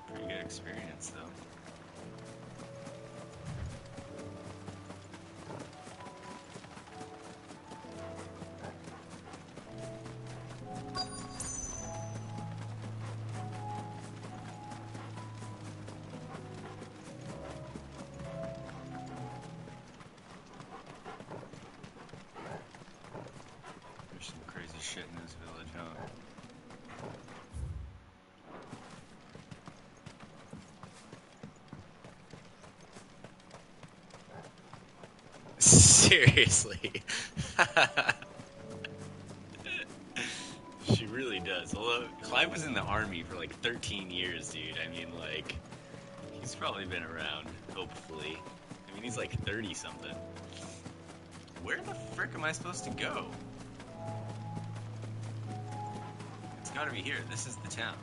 Pretty good experience, though. There's some crazy shit in this village, huh? Seriously. She really does. Although, Clive was in the army for like 13 years, dude. I mean, like, he's probably been around, hopefully. I mean, he's like 30-something. Where the frick am I supposed to go? It's gotta be here. This is the town.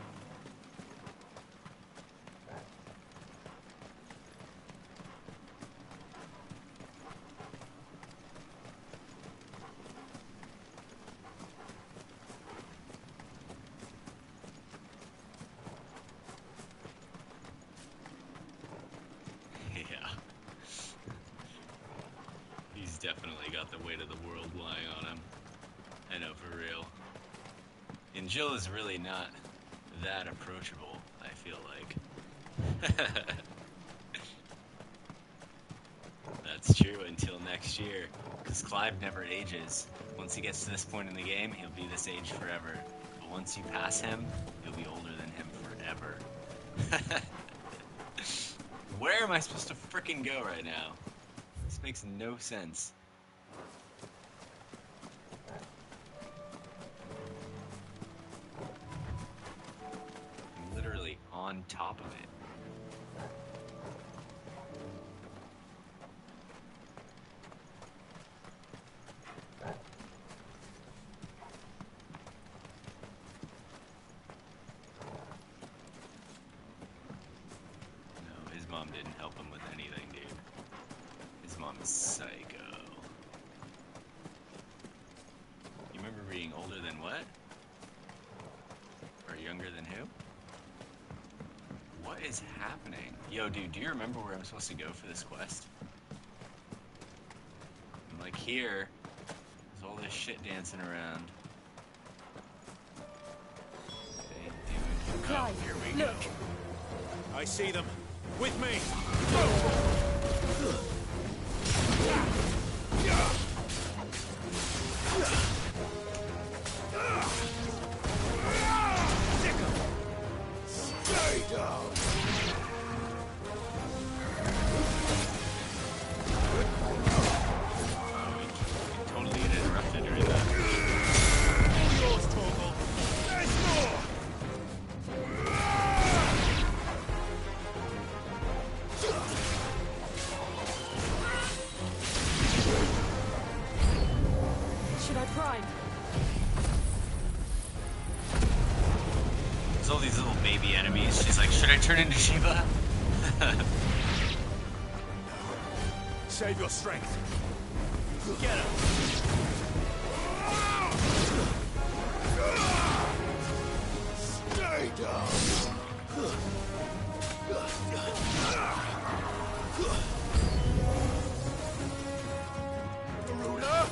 Definitely got the weight of the world lying on him. I know, for real. And Jill is really not that approachable, I feel like. That's true until next year, because Clive never ages. Once he gets to this point in the game, he'll be this age forever. But once you pass him, you'll be older than him forever. Where am I supposed to frickin' go right now? This makes no sense. I'm literally on top of it. No, his mom didn't help him with anything, dude. His mom is psycho. You remember being older than what? Or younger than who? What is happening? Yo, dude, do you remember where I'm supposed to go for this quest? I'm like here. There's all this shit dancing around. Okay, dude. Clive, here we go. look. I see them. With me. Stay down. Totally get interrupted during that. Yours, Torgal. There's more. Should I prime? There's all these little baby enemies. She's like, should I turn into Shiva? Save your strength. Get him. Stay down. Garuda.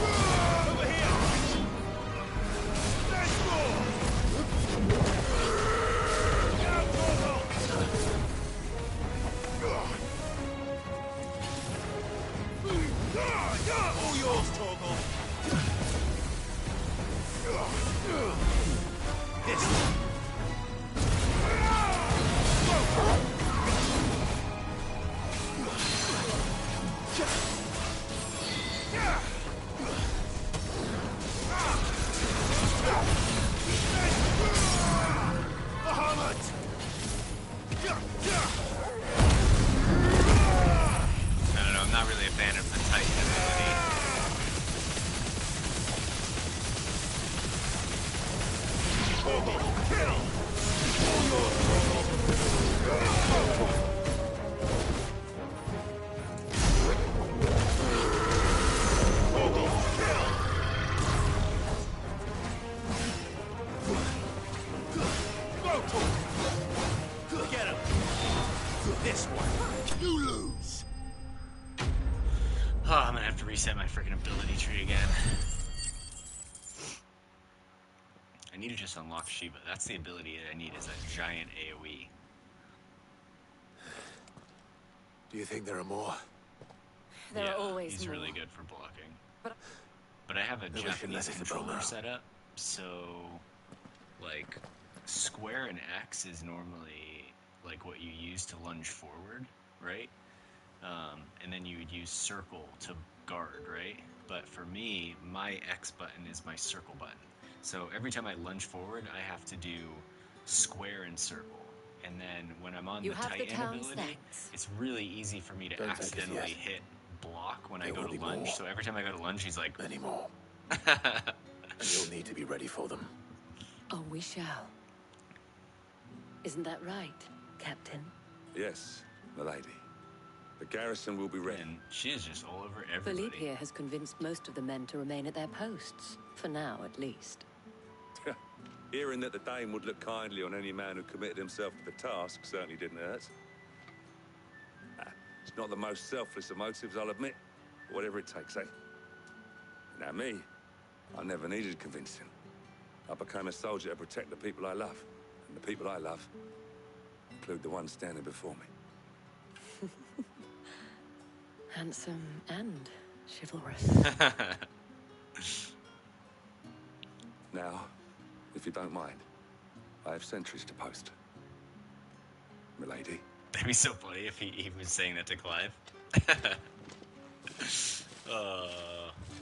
Over here. There's more. All yours, Torgal. This one. I don't know, I'm not really a fan of the Titan ability. Get him. This one. You lose. Oh, I'm gonna have to reset my freaking ability tree again. I need to just unlock Shiva. That's the ability that I need, is that giant AoE. Do you think there are more? There are always he's more. really good for blocking. But I have a Maybe we should let Japanese it go controller now. set up, so like square and X is normally like what you use to lunge forward, right? And then you would use circle to guard, right? But for me, my X button is my circle button. So every time I lunge forward, I have to do square and circle. And then when I'm on the Titan ability, it's really easy for me to accidentally hit block when I go to lunge. So every time I go to lunge, he's like, many more. And you'll need to be ready for them. Oh, we shall. Isn't that right, Captain? Yes, milady. The garrison will be ready. And she is just all over everybody. Philippe here has convinced most of the men to remain at their posts. For now, at least. Hearing that the Dane would look kindly on any man who committed himself to the task certainly didn't hurt. It's not the most selfless of motives, I'll admit. But whatever it takes, eh? Now me, I never needed convincing. I became a soldier to protect the people I love. And the people I love include the ones standing before me. Handsome and chivalrous. Now, if you don't mind, I have sentries to post. Milady. That'd be so funny if he was saying that to Clive.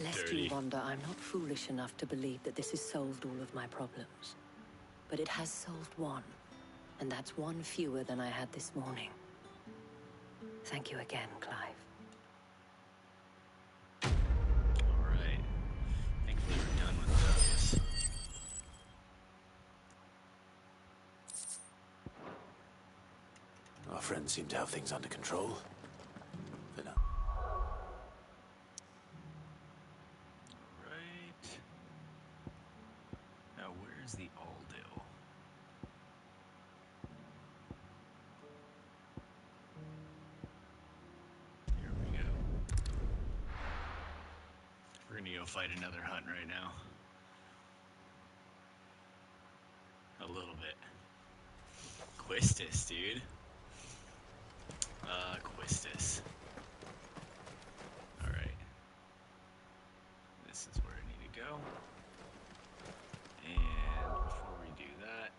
Lest dirty. you wonder, I'm not foolish enough to believe that this has solved all of my problems. But it has solved one, and that's one fewer than I had this morning. Thank you again, Clive. Alright. Thankfully we're done with those. Our friends seem to have things under control. For now. Right. Now where's the Aldil? Here we go. We're gonna go fight another hunt right now. A little bit. Quistis, dude. Quistis. Alright. This is where I need to go. And before we do that,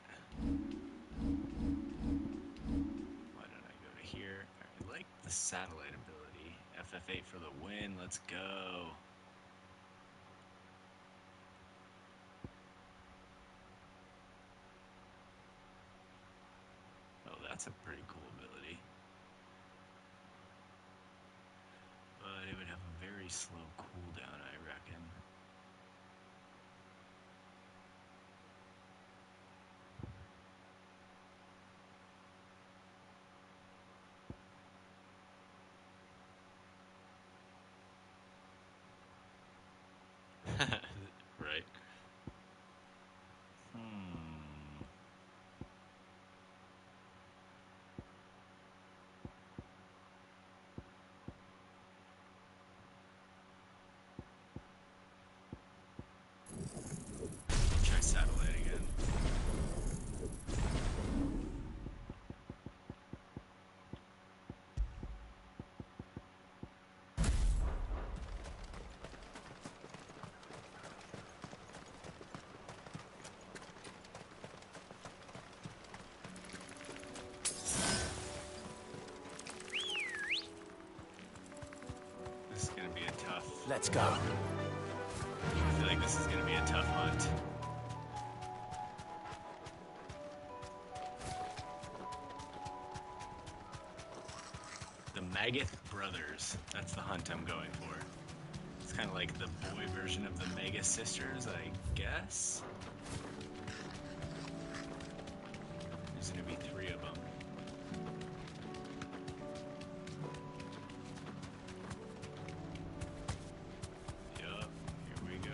why don't I go to here? I like the satellite ability. FF8 for the win. Let's go. Oh, that's a pretty cool ability. But it would have a very slow cooldown, I reckon. Right. Try satellite again. This is gonna be a tough. Let's go. I feel like this is gonna be a tough hunt. The Mageth brothers. That's the hunt I'm going for. It's kind of like the boy version of the Mageth sisters, I guess. There's gonna be 3 of them. Yup, here we go.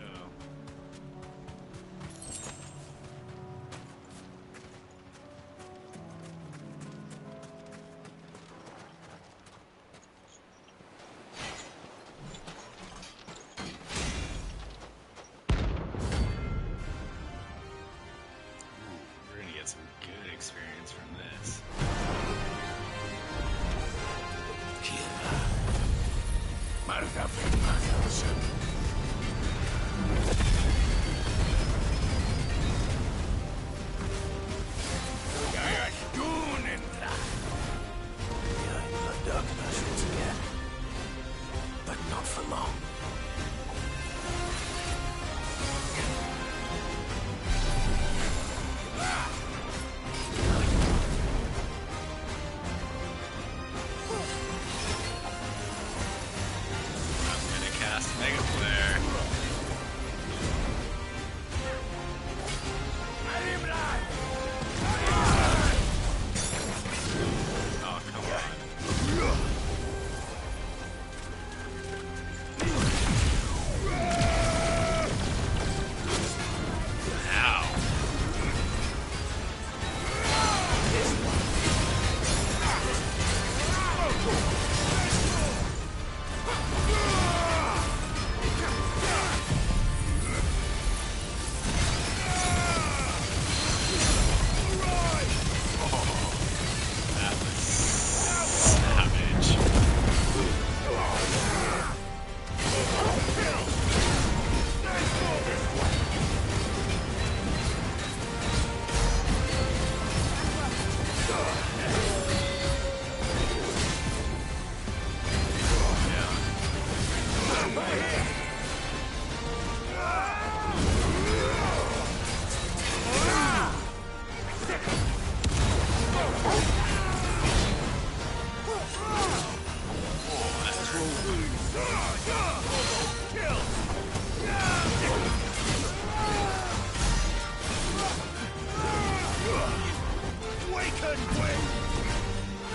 Awaken, Gwen!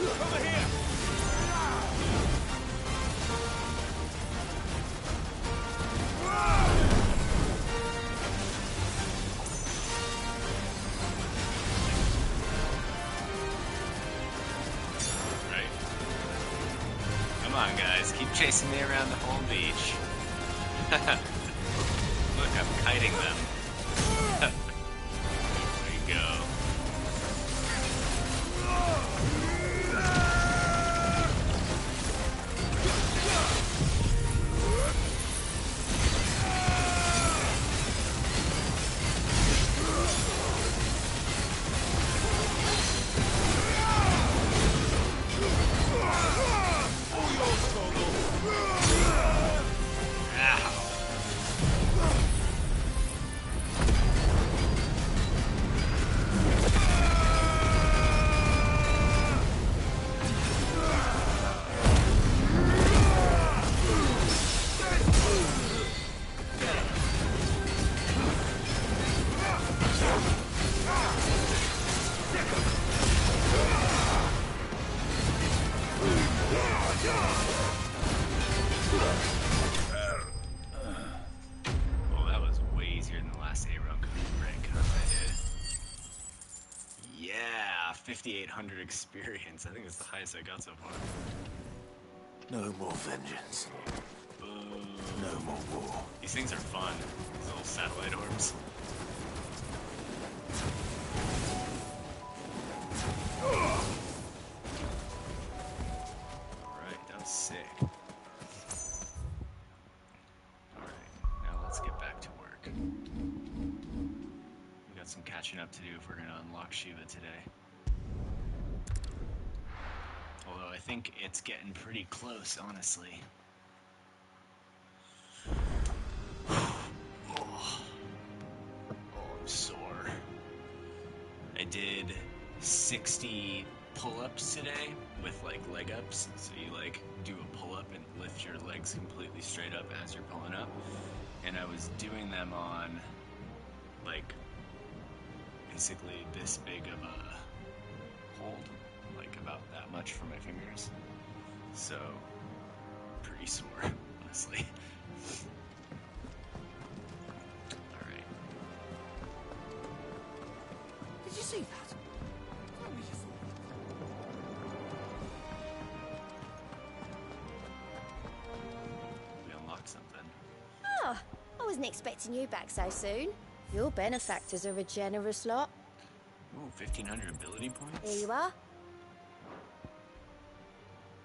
Over here! Right. Come on, guys. Keep chasing me around the whole beach. Look, I'm kiting them. There we go. Well, that was way easier than the last 8-round rank hunt I did. Yeah, 5,800 experience. I think it's the highest I got so far. No more vengeance. No more war. These things are fun. These little satellite orbs. Alright, that was sick. Alright, now let's get back to work. We got some catching up to do if we're gonna unlock Shiva today. Although I think it's getting pretty close, honestly. Oh, I'm sore. I did 60 pull-ups today with like leg ups. So you like do a pull-up and lift your legs completely straight up as you're pulling up. And I was doing them on like basically this big of a hold, like about that much for my fingers. So pretty sore, honestly. Alright. Did you see that? What was your We unlocked something. Oh, I wasn't expecting you back so soon. Your benefactors are a generous lot. Ooh, 1,500 ability points? Here you are.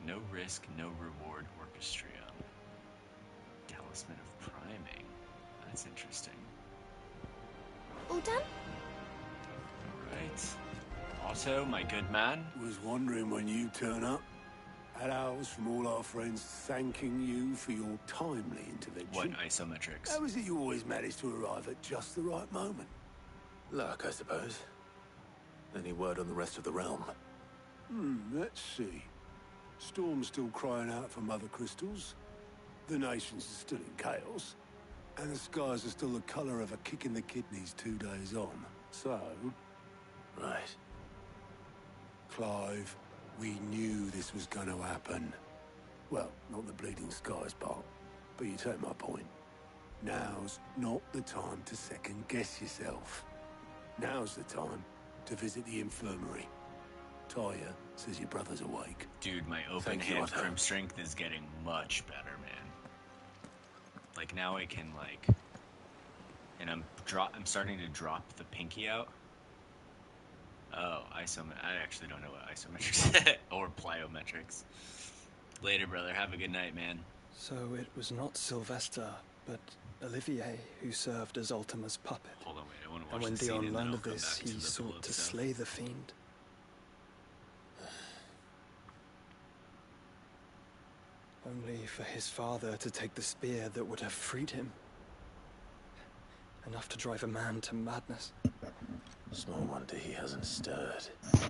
No risk, no reward, Orchestrion. Talisman of priming. That's interesting. All done? Right. Otto, my good man. Was wondering when you turn up. Had ours from all our friends thanking you for your timely intervention. What isometrics? How is it you always manage to arrive at just the right moment? Luck, I suppose. Any word on the rest of the realm? Let's see. Storm's still crying out for mother crystals. The nations are still in chaos. And the skies are still the colour of a kick in the kidneys 2 days on. So... Right. Clive, we knew this was going to happen. Well, not the bleeding skies part, but you take my point. Now's not the time to second-guess yourself. Now's the time to visit the infirmary. Taya says your brother's awake. Dude, my open hand crimp strength is getting much better, man. Like now I can like, and I'm starting to drop the pinky out. Oh, I actually don't know what isometrics or plyometrics. Later, brother. Have a good night, man. So it was not Sylvester, but Olivier who served as Ultima's puppet. Hold on, wait. I want to watch And when the scene Dion and then learned I'll of come this, back he to the sought below to stuff. slay the fiend. Only for his father to take the spear that would have freed him. Enough to drive a man to madness. Small wonder he hasn't stirred. I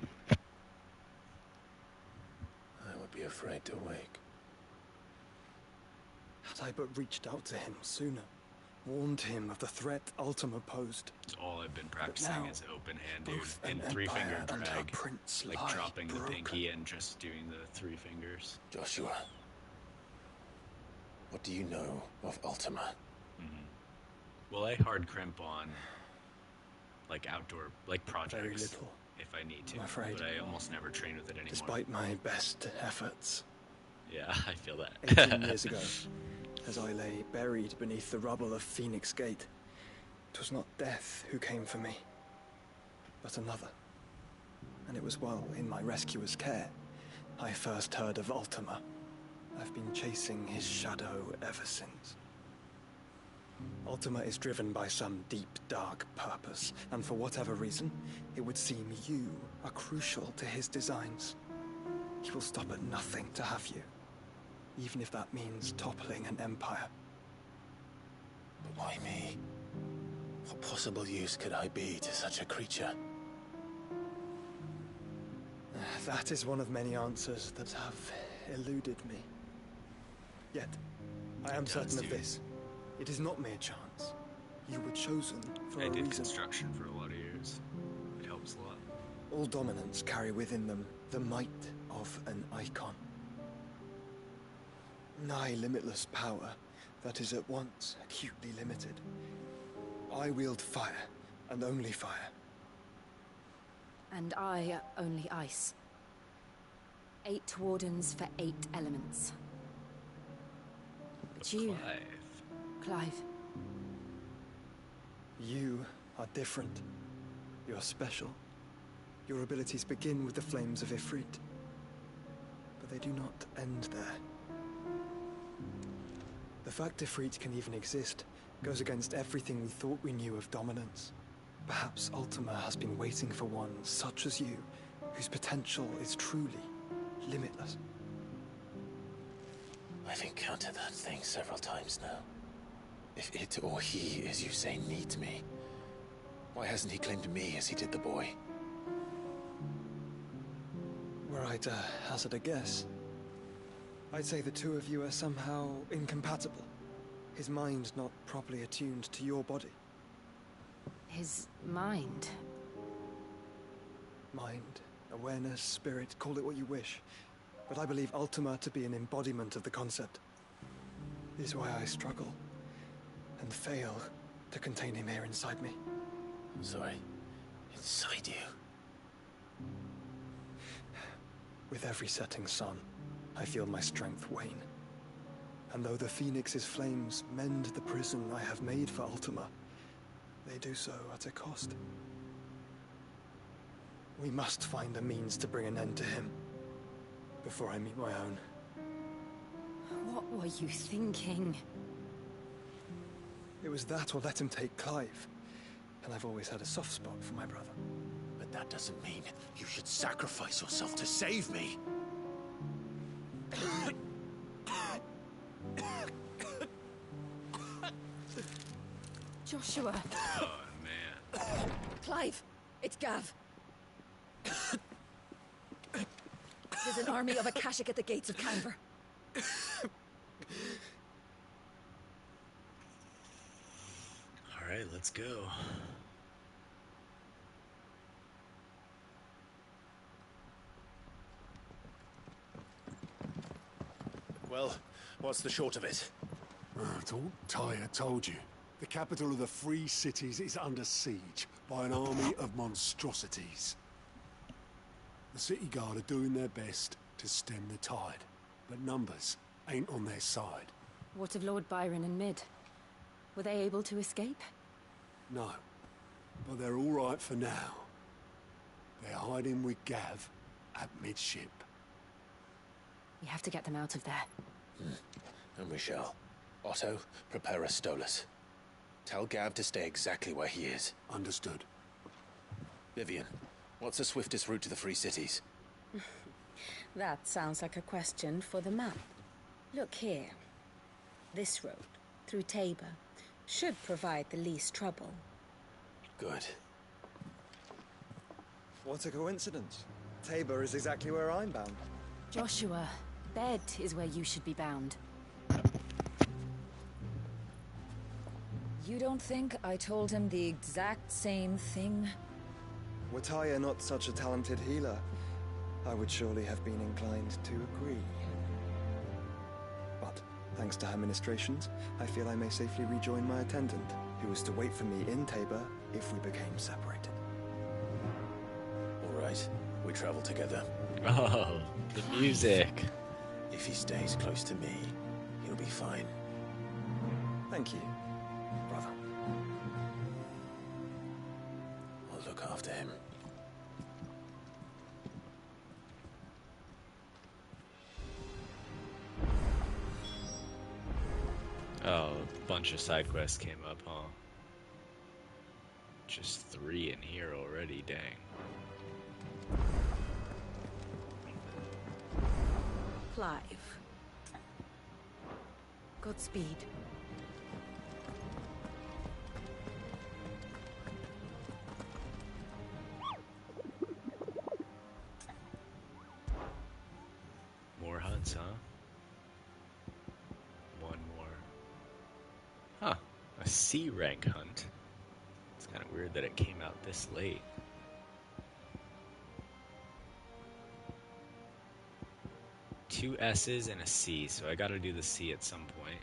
would be afraid to wake. Had I but reached out to him sooner, warned him of the threat Ultima posed. It's all I've been practicing now, is open hand, dude. both In an three-finger empire and drag. our prince Like lie dropping the broken. pinky and just doing the 3 fingers. Joshua, what do you know of Ultima? Well, I hard crimp on, like, outdoor, like, projects. Very little, if I need to. I'm afraid. But I almost never train with it anymore. Despite my best efforts. Yeah, I feel that. 18 years ago, as I lay buried beneath the rubble of Phoenix Gate, it was not death who came for me, but another. And it was while in my rescuer's care, I first heard of Ultima. I've been chasing his shadow ever since. Ultima is driven by some deep, dark purpose, and for whatever reason, it would seem you are crucial to his designs. He will stop at nothing to have you, even if that means toppling an empire. But why me? What possible use could I be to such a creature? That is one of many answers that have eluded me. Yet, I am certain of this. It is not mere chance. You were chosen for a reason. I did construction for a lot of years. It helps a lot. All dominants carry within them the might of an icon. Nigh limitless power that is at once acutely limited. I wield fire, and only fire. And I only ice. 8 wardens for 8 elements. But you, Clive. You are different. You're special. Your abilities begin with the flames of Ifrit. But they do not end there. The fact Ifrit can even exist goes against everything we thought we knew of dominance. Perhaps Ultima has been waiting for one such as you, whose potential is truly limitless. I've encountered that thing several times now. If it or he, as you say, needs me, why hasn't he claimed me as he did the boy? Were I to hazard a guess, I'd say the two of you are somehow incompatible. His mind not properly attuned to your body. His mind? Mind, awareness, spirit, call it what you wish. But I believe Ultima to be an embodiment of the concept. This is why I struggle and fail to contain him here inside me. Sorry, inside you? With every setting sun, I feel my strength wane. And though the Phoenix's flames mend the prison I have made for Ultima, they do so at a cost. We must find a means to bring an end to him before I meet my own. What were you thinking? It was that or let him take Clive. And I've always had a soft spot for my brother. But that doesn't mean you should sacrifice yourself to save me. Joshua. Oh, man. Clive, it's Gav. There's an army of Akashic at the gates of Kanver. All right, let's go. Well, what's the short of it? It's all Tyre told you. The capital of the Free Cities is under siege by an army of monstrosities. The city guard are doing their best to stem the tide, but numbers ain't on their side. What of Lord Byron and Mid? Were they able to escape? No, but they're all right for now. They're hiding with Gav at midship. We have to get them out of there. And we shall. Otto, prepare a Stolas. Tell Gav to stay exactly where he is. Understood. Vivian, what's the swiftest route to the Free Cities? That sounds like a question for the map. Look here. This road, through Tabor, should provide the least trouble. Good. What a coincidence. Tabor is exactly where I'm bound. Joshua, bed is where you should be bound. You don't think I told him the exact same thing? Were Tyre not such a talented healer, I would surely have been inclined to agree. But, thanks to her ministrations, I feel I may safely rejoin my attendant, who is to wait for me in Tabor if we became separated. All right, we travel together. Oh, the music. If he stays close to me, he'll be fine. Thank you, brother. I'll look after him. Oh, a bunch of side quests came up, huh? Just 3 in here already, dang. Clive. Godspeed. More hunts, huh? One more. Huh. A C rank hunt. It's kind of weird that it came out this late. Two S's and a C, so I gotta do the C at some point.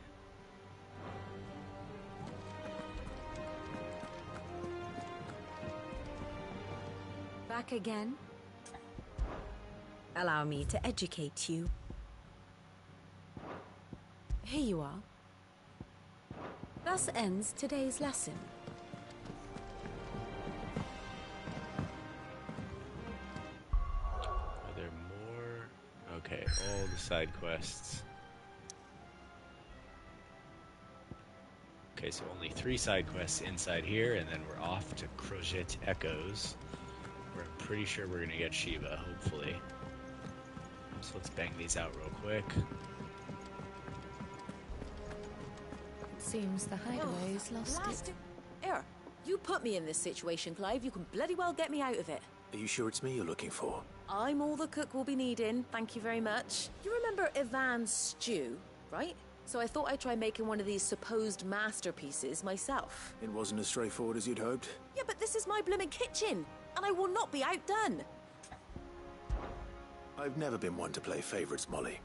Back again? Allow me to educate you. Here you are. Thus ends today's lesson. Are there more? Okay, all the side quests. Okay, so only 3 side quests inside here, and then we're off to Crozet Echoes, where I'm pretty sure we're gonna get Shiva, hopefully. So let's bang these out real quick. Seems the hideaway's lost it. Here, you put me in this situation, Clive. You can bloody well get me out of it. Are you sure it's me you're looking for? I'm all the cook will be needing, thank you very much. You remember Ivan's stew, right? So I thought I'd try making one of these supposed masterpieces myself. It wasn't as straightforward as you'd hoped? Yeah, but this is my blooming kitchen, and I will not be outdone. I've never been one to play favorites, Molly.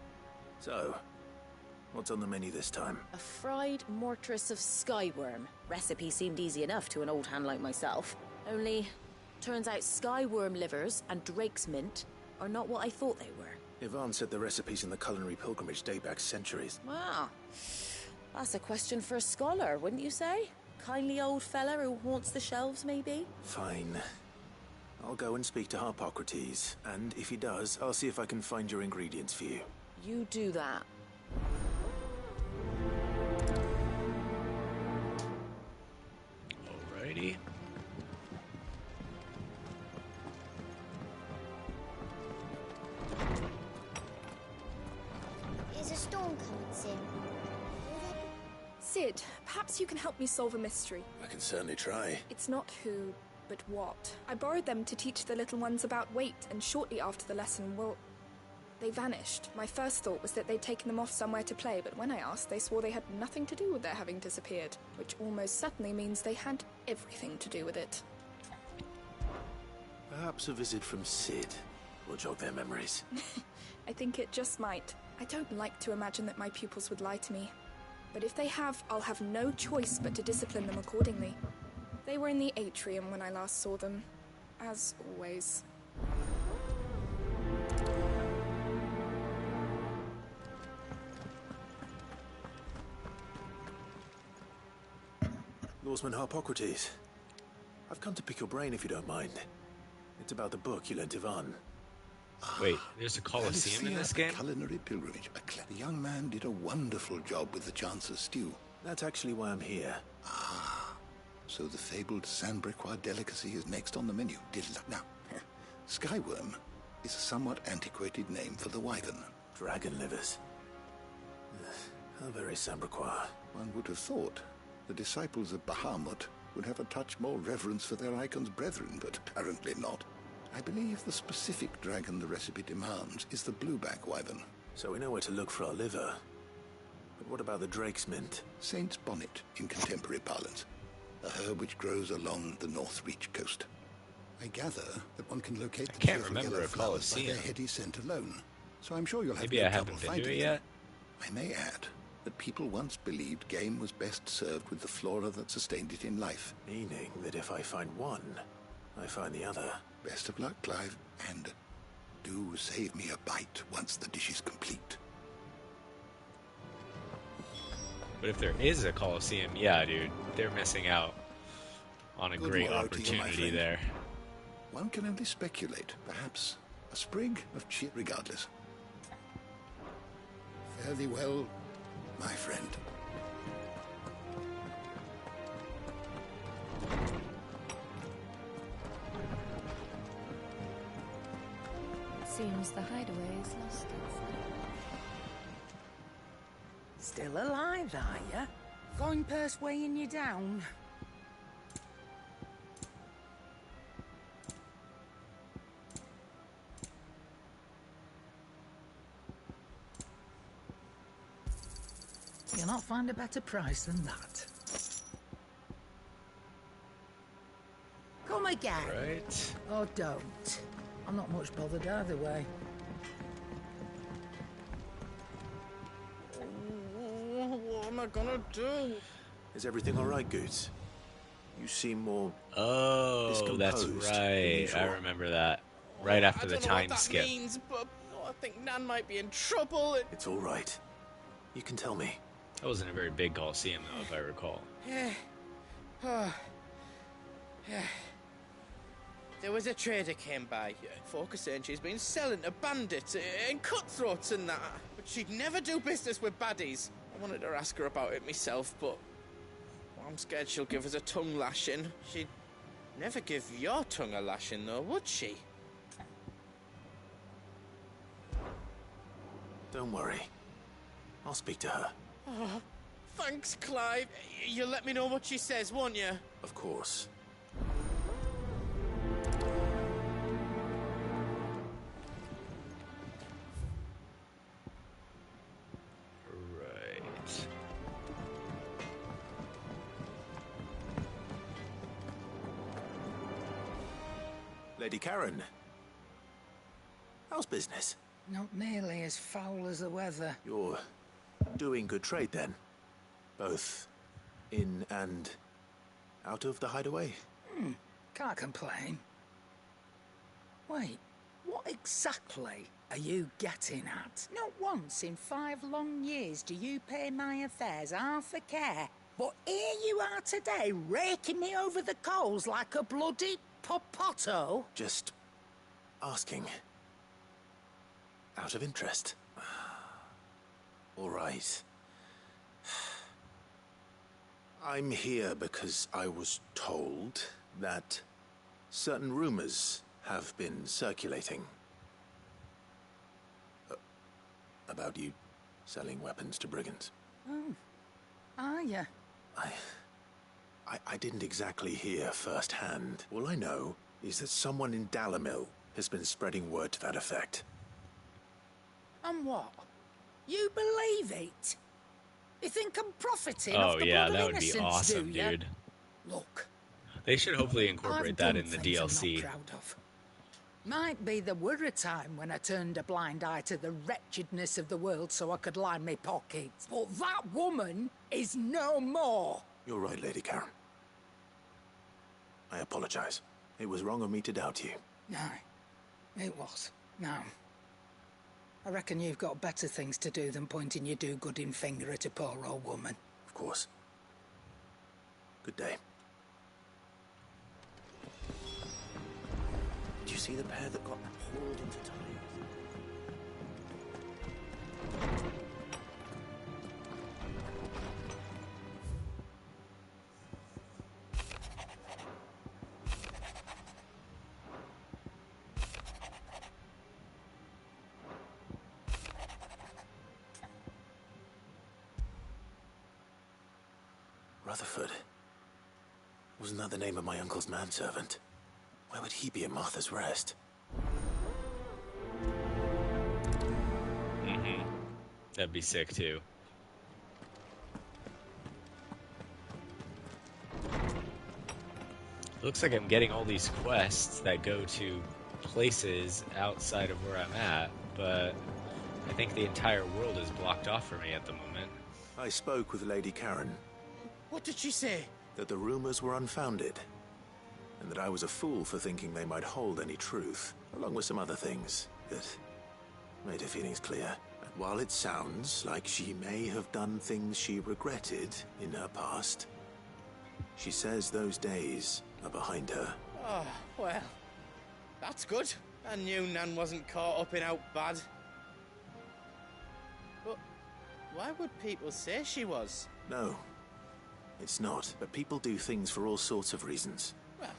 So, what's on the menu this time? A fried mortress of skyworm. Recipe seemed easy enough to an old hand like myself. Only, turns out skyworm livers and drake's mint are not what I thought they were. Ivan said the recipes in the culinary pilgrimage date back centuries. Wow. That's a question for a scholar, wouldn't you say? Kindly old fella who haunts the shelves, maybe? Fine. I'll go and speak to Harpocrates, and if he does, I'll see if I can find your ingredients for you. You do that. Alrighty. Is a storm coming soon? Sid, perhaps you can help me solve a mystery. I can certainly try. It's not who, but what. I borrowed them to teach the little ones about weight, and shortly after the lesson, well, they vanished. My first thought was that they'd taken them off somewhere to play, but when I asked, they swore they had nothing to do with their having disappeared, which almost certainly means they had everything to do with it. Perhaps a visit from Sid will jog their memories. I think it just might. I don't like to imagine that my pupils would lie to me. But if they have, I'll have no choice but to discipline them accordingly. They were in the atrium when I last saw them, as always. Lawsman Harpocrates, I've come to pick your brain if you don't mind. It's about the book you lent Ivan. Wait, there's a Colosseum in this game? Culinary pilgrimage. The young man did a wonderful job with the Chance's stew. That's actually why I'm here. Ah, so the fabled Sandbrequois delicacy is next on the menu. Now, skyworm is a somewhat antiquated name for the wyvern. Dragon livers. How very Sandbrequois. One would have thought the disciples of Bahamut would have a touch more reverence for their icon's brethren, but apparently not. I believe the specific dragon the recipe demands is the blueback wyvern. So we know where to look for our liver. But what about the Drake's Mint? Saint's bonnet in contemporary parlance. A herb which grows along the North Reach coast. I gather that one can locate the can't cheerful remember yellow a flowers by Colosseum. their heady scent alone. So I'm sure you'll have Maybe no I trouble haven't been to finding it them. yet. I may add that people once believed game was best served with the flora that sustained it in life. Meaning that if I find one, I find the other. Best of luck, Clive, and do save me a bite once the dish is complete. But if there is a Colosseum, yeah, dude, they're missing out on a Good great morrow to you, my opportunity friend. there. One can only speculate. Perhaps a sprig of cheer regardless. Fare thee well, my friend. Seems the hideaway is lost its Still alive, are ya? Going purse weighing you down? You'll not find a better price than that. Come again. Right. Or don't. I'm not much bothered either way. What am I gonna do? Is everything all right, Goots? You seem more Oh, that's discomposed right. than usual. I remember that. Right after the time skip. Means, but I think Nan might be in trouble. It's all right. You can tell me. That wasn't a very big Colosseum, though, if I recall. Yeah. Oh. Yeah. There was a trader came by. Folk are saying she's been selling to bandits and cutthroats and that. But she'd never do business with baddies. I wanted to ask her about it myself, but I'm scared she'll give us a tongue lashing. She'd never give your tongue a lashing, though, would she? Don't worry. I'll speak to her. Oh, thanks, Clive. You'll let me know what she says, won't you? Of course. Right. Lady Karen. How's business? Not nearly as foul as the weather. You're doing good trade, then? Both in and out of the hideaway? Can't complain. Wait, what exactly are you getting at? Not once in 5 long years do you pay my affairs half a care. But here you are today, raking me over the coals like a bloody popoto. Just asking. Out of interest. All right. I'm here because I was told that certain rumors have been circulating about you selling weapons to brigands. Oh, are ya? I didn't exactly hear firsthand. All I know is that someone in Dalamil has been spreading word to that effect. And what? You believe it? You think I'm profiting Oh, off the yeah, blood that of would be innocence, awesome, do ya? dude. Look, They should hopefully incorporate I've that done in the things I'm DLC. not proud of. Might be there were a time when I turned a blind eye to the wretchedness of the world so I could line my pockets. But that woman is no more. You're right, Lady Karen. I apologize. It was wrong of me to doubt you. No, it was. No. I reckon you've got better things to do than pointing your do-gooding finger at a poor old woman. Of course. Good day. Did you see the pair that got hauled into time? Rutherford. Wasn't that the name of my uncle's manservant? Where would he be at Martha's Rest? That'd be sick, too. Looks like I'm getting all these quests that go to places outside of where I'm at, but I think the entire world is blocked off for me at the moment. I spoke with Lady Karen. What did she say? That the rumors were unfounded, and that I was a fool for thinking they might hold any truth, along with some other things that made her feelings clear. And while it sounds like she may have done things she regretted in her past, she says those days are behind her. Oh, well, that's good. I knew Nan wasn't caught up in out bad. But why would people say she was? No, it's not. But people do things for all sorts of reasons. Well,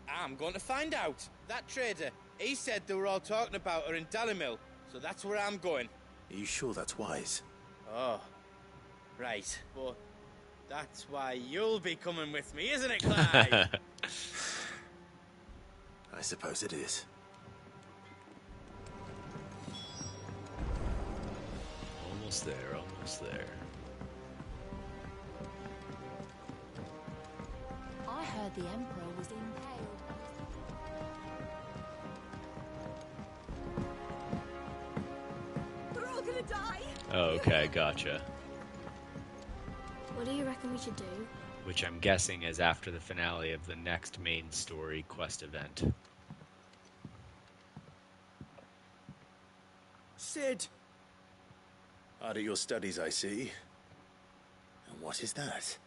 I'm going to find out. That trader, he said they were all talking about her in Dalimil, so that's where I'm going. Are you sure that's wise? Oh, right. But that's why you'll be coming with me, isn't it, Clive? I suppose it is. Almost there, almost there. I heard the Emperor was impaled. We're all gonna die! Oh, okay, gotcha. What do you reckon we should do? Which I'm guessing is after the finale of the next main story quest event. Sid! Hard at your studies, I see. And what is that?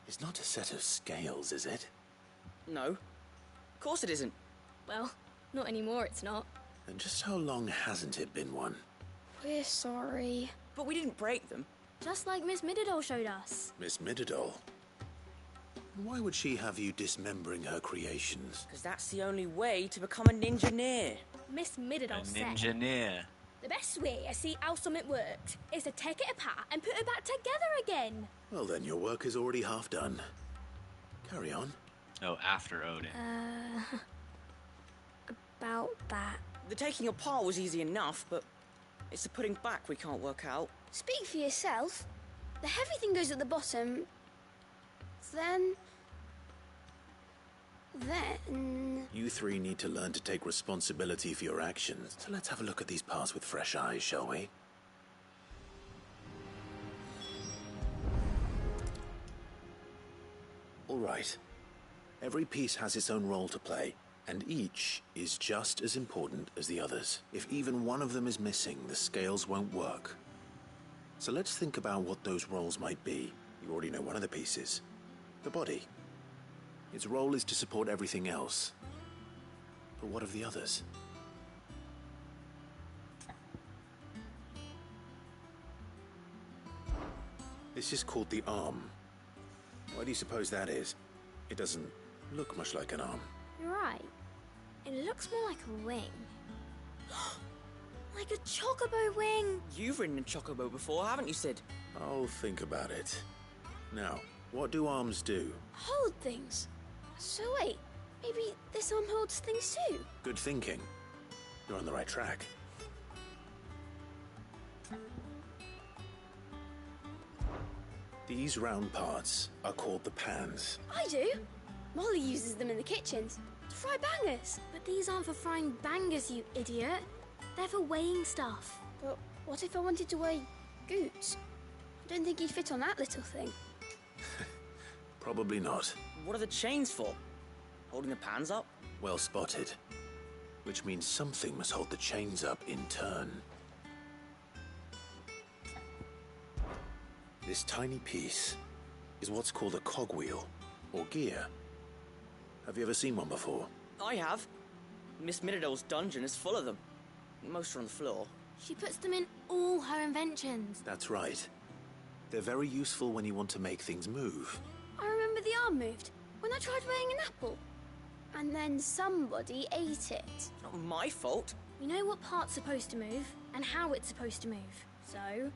It's not a set of scales, is it? No. Of course it isn't. Well, not anymore, it's not. And just how long hasn't it been one? We're sorry. But we didn't break them. Just like Miss Mididol showed us. Miss Mididol? Why would she have you dismembering her creations? Because that's the only way to become a ninja-neer. Miss Mididol said... Ninja-neer. The best way I see how something worked is to take it apart and put it back together again. Well then, your work is already half done. Carry on. Oh, after Odin. About that. The taking apart was easy enough, but it's the putting back we can't work out. Speak for yourself. The heavy thing goes at the bottom. Then... You three need to learn to take responsibility for your actions. So let's have a look at these parts with fresh eyes, shall we? All right. Every piece has its own role to play, and each is just as important as the others. If even one of them is missing, the scales won't work. So let's think about what those roles might be. You already know one of the pieces. The body. Its role is to support everything else. But what of the others? This is called the arm. Why do you suppose that is? It doesn't look much like an arm. You're right. It looks more like a wing. Like a chocobo wing! You've ridden a chocobo before, haven't you, Sid? I'll think about it. Now, what do arms do? Hold things. So wait, maybe this arm holds things too? Good thinking. You're on the right track. These round parts are called the pans. I do. Molly uses them in the kitchens to fry bangers. But these aren't for frying bangers, you idiot. They're for weighing stuff. But what if I wanted to weigh Goots? I don't think he'd fit on that little thing. Probably not. What are the chains for? Holding the pans up? Well spotted. Which means something must hold the chains up in turn. This tiny piece is what's called a cogwheel, or gear. Have you ever seen one before? I have. Miss Mididol's dungeon is full of them. Most are on the floor. She puts them in all her inventions. That's right. They're very useful when you want to make things move. I remember the arm moved when I tried weighing an apple. And then somebody ate it. It's not my fault. We know what part's supposed to move and how it's supposed to move. So,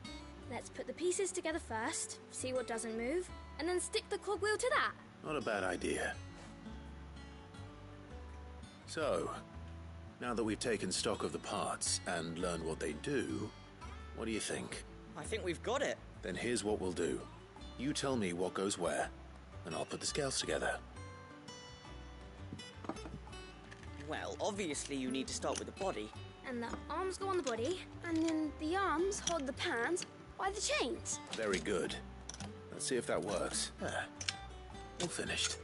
let's put the pieces together first, see what doesn't move, and then stick the cogwheel to that. Not a bad idea. So, now that we've taken stock of the parts and learned what they do, what do you think? I think we've got it. Then here's what we'll do. You tell me what goes where, and I'll put the scales together. Well, obviously you need to start with the body. And the arms go on the body, and then the arms hold the pans by the chains. Very good. Let's see if that works. Ah, all finished.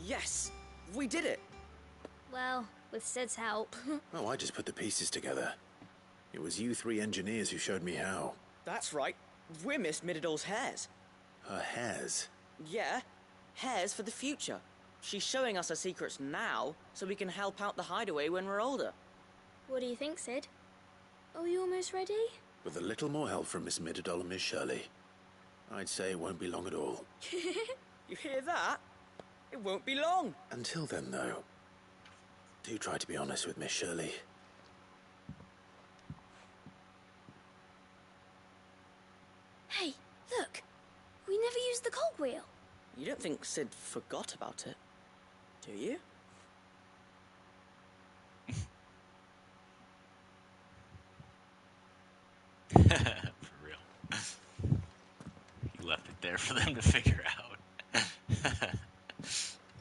Yes! We did it! Well, with Sid's help. Oh, I just put the pieces together. It was you three engineers who showed me how. That's right. We're Miss Mididol's hairs. Her hairs? Yeah, hairs for the future. She's showing us her secrets now, so we can help out the hideaway when we're older. What do you think, Sid? Are we almost ready? With a little more help from Miss Mididol and Miss Shirley, I'd say it won't be long at all. You hear that? It won't be long. Until then, though, do try to be honest with Miss Shirley. Hey, look! We never used the cogwheel. You don't think Sid forgot about it, do you? For real. He left it there for them to figure out.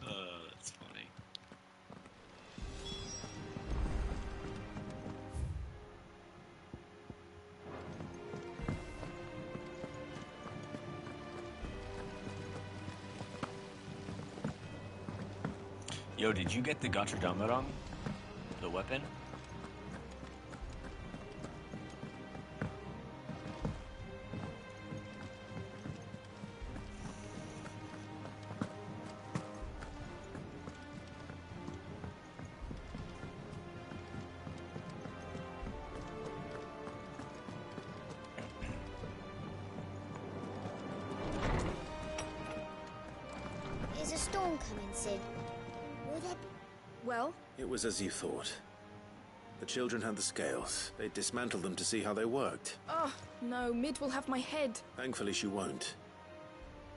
Oh, that's funny. Yo, did you get the Gotchardamaram? The weapon? Is a storm coming, Sid? Will there be... Well? It was as you thought. The children had the scales. They dismantled them to see how they worked. Oh, no, Mid will have my head. Thankfully she won't.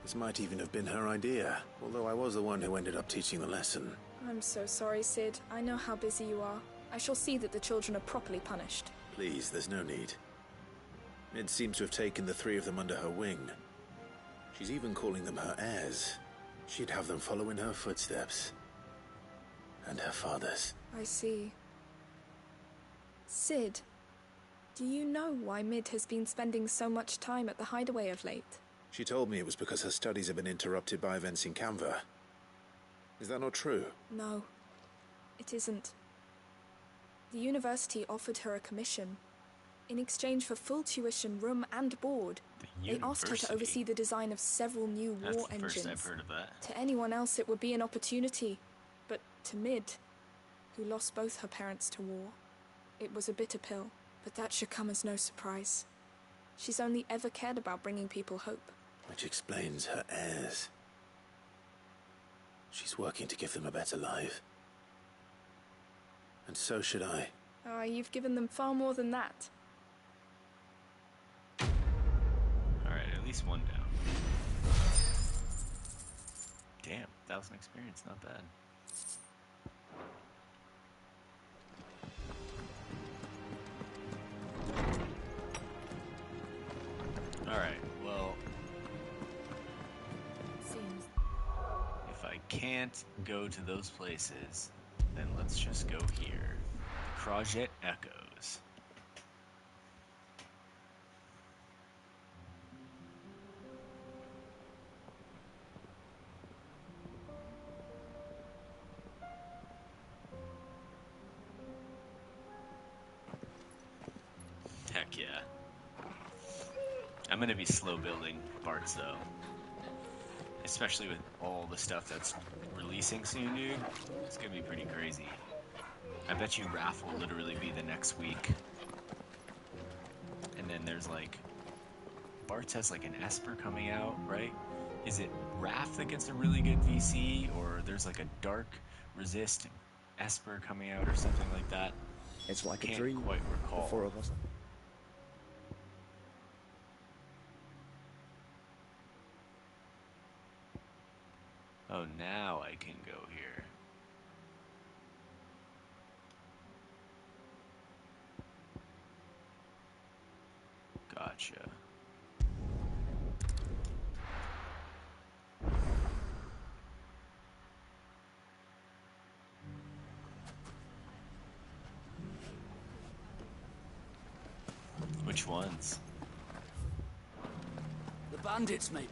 This might even have been her idea, although I was the one who ended up teaching the lesson. I'm so sorry, Sid. I know how busy you are. I shall see that the children are properly punished. Please, there's no need. Mid seems to have taken the three of them under her wing. She's even calling them her heirs. She'd have them follow in her footsteps. And her father's. I see. Sid, do you know why Mid has been spending so much time at the hideaway of late? She told me it was because her studies have been interrupted by events in Kanver. Is that not true? No, it isn't. The university offered her a commission. In exchange for full tuition, room and board, they asked her to oversee the design of several new war engines. First I've heard of that. To anyone else it would be an opportunity, but to Mid, who lost both her parents to war, it was a bitter pill. But that should come as no surprise. She's only ever cared about bringing people hope. Which explains her heirs. She's working to give them a better life. And so should I. You've given them far more than that. Alright, at least one down. Damn, 1,000 experience, not bad. Alright, well... if I can't go to those places, then let's just go here. The Krojet Echoes. Heck yeah. I'm gonna be slow building parts though. Especially with all the stuff that's releasing soon, dude. It's gonna be pretty crazy. I bet you Wrath will literally be the next week. And then there's like... Bartz has like an Esper coming out, right? Is it Wrath that gets a really good VC? Or there's like a Dark Resist Esper coming out or something like that? It's like Can't a dream. quite recall. The four of us. Oh, now I can go here. Gotcha. Which ones? The bandits, maybe.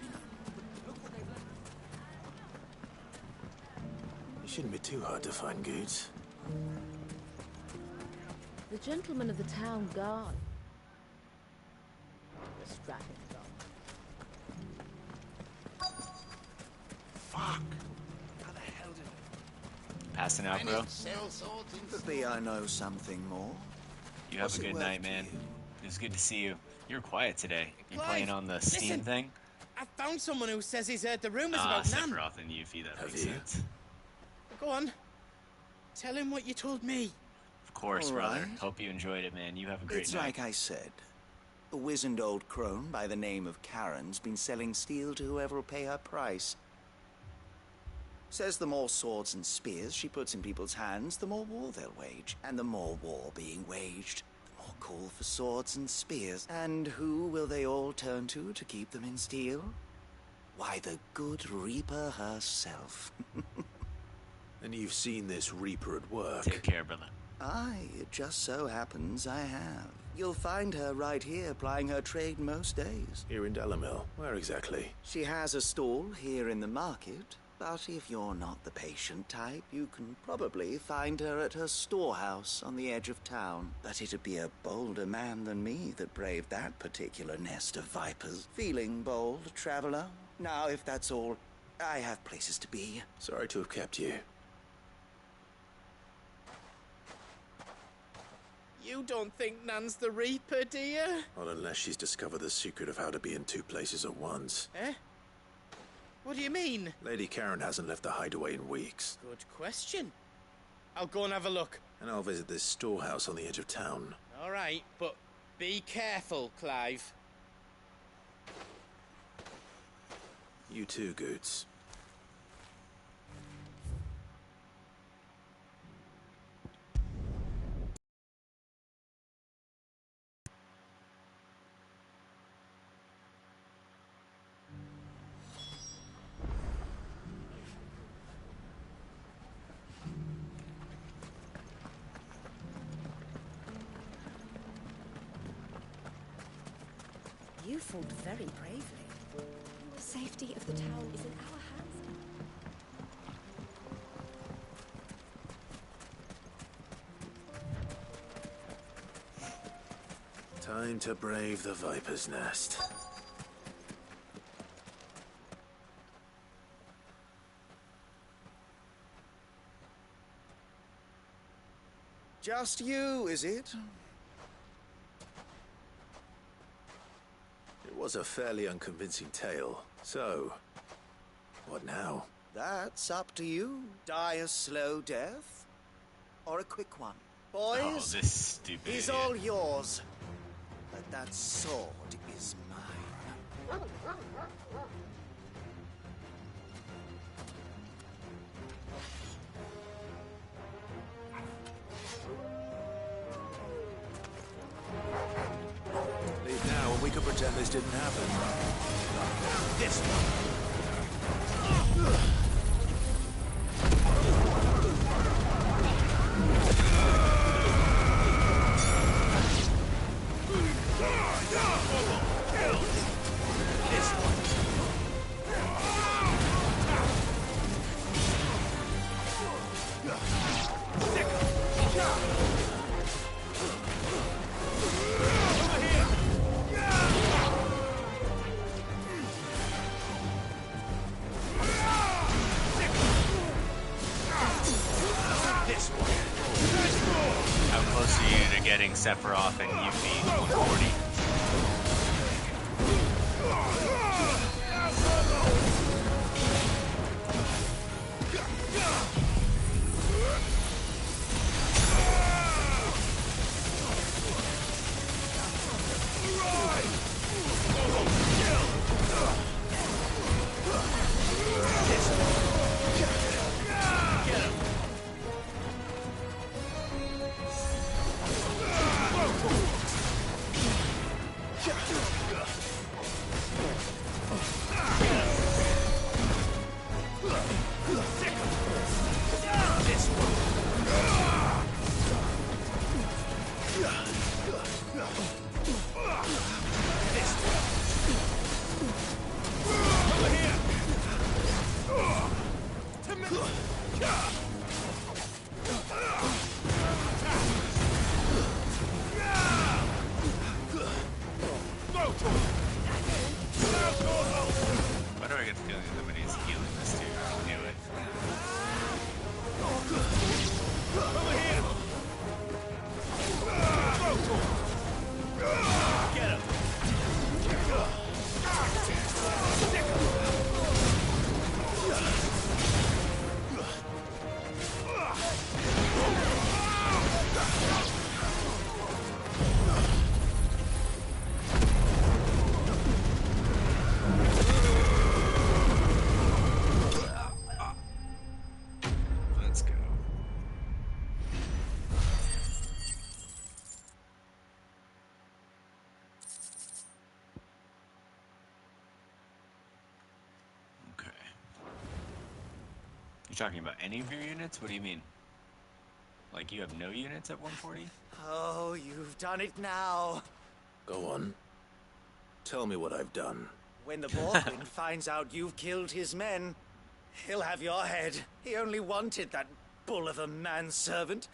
It shouldn't be too hard to find goods. The gentleman of the town guard. The strapping dog. Fuck! How the hell did it? Passing out, bro? Could be I know something more. You have a good night, man. It was good to see you. You're quiet today. You Clive, playing on the Steam listen. thing? I found someone who says he's heard the rumours about Nan. Sephiroth and Yuffie, that makes you? sense. Go on. Tell him what you told me. Of course, All brother. right. Hope you enjoyed it, man. You have a great It's night. like I said. A wizened old crone by the name of Karen's been selling steel to whoever will pay her price. Says the more swords and spears she puts in people's hands, the more war they'll wage. And the more war being waged, the more call for swords and spears. And who will they all turn to keep them in steel? Why, the good Reaper herself. And you've seen this Reaper at work. Take care, brother. Aye, it just so happens I have. You'll find her right here plying her trade most days. Here in Delamil. Where exactly? She has a stall here in the market, but if you're not the patient type, you can probably find her at her storehouse on the edge of town. But it'd be a bolder man than me that braved that particular nest of vipers. Feeling bold, traveler? Now, if that's all, I have places to be. Sorry to have kept you. You don't think Nan's the Reaper, do you? Not unless she's discovered the secret of how to be in two places at once. Eh? What do you mean? Lady Karen hasn't left the hideaway in weeks. Good question. I'll go and have a look. And I'll visit this storehouse on the edge of town. All right, but be careful, Clive. You too, Goots. You fought very bravely. The safety of the town is in our hands now. Time to brave the Viper's Nest. Just you, is it? It was a fairly unconvincing tale. So, what now? That's up to you. Die a slow death, or a quick one. Boys, Oh, this stupid he's idiot. all yours. But that sword is mine. Leave now and we can pretend this didn't happen. This one. How close are you to getting Sephiroth and Yuffie 140? talking about any of your units? What do you mean? Like you have no units at 140? Oh, you've done it now. Go on. Tell me what I've done. When the Borgwind finds out you've killed his men, he'll have your head. He only wanted that bull of a manservant.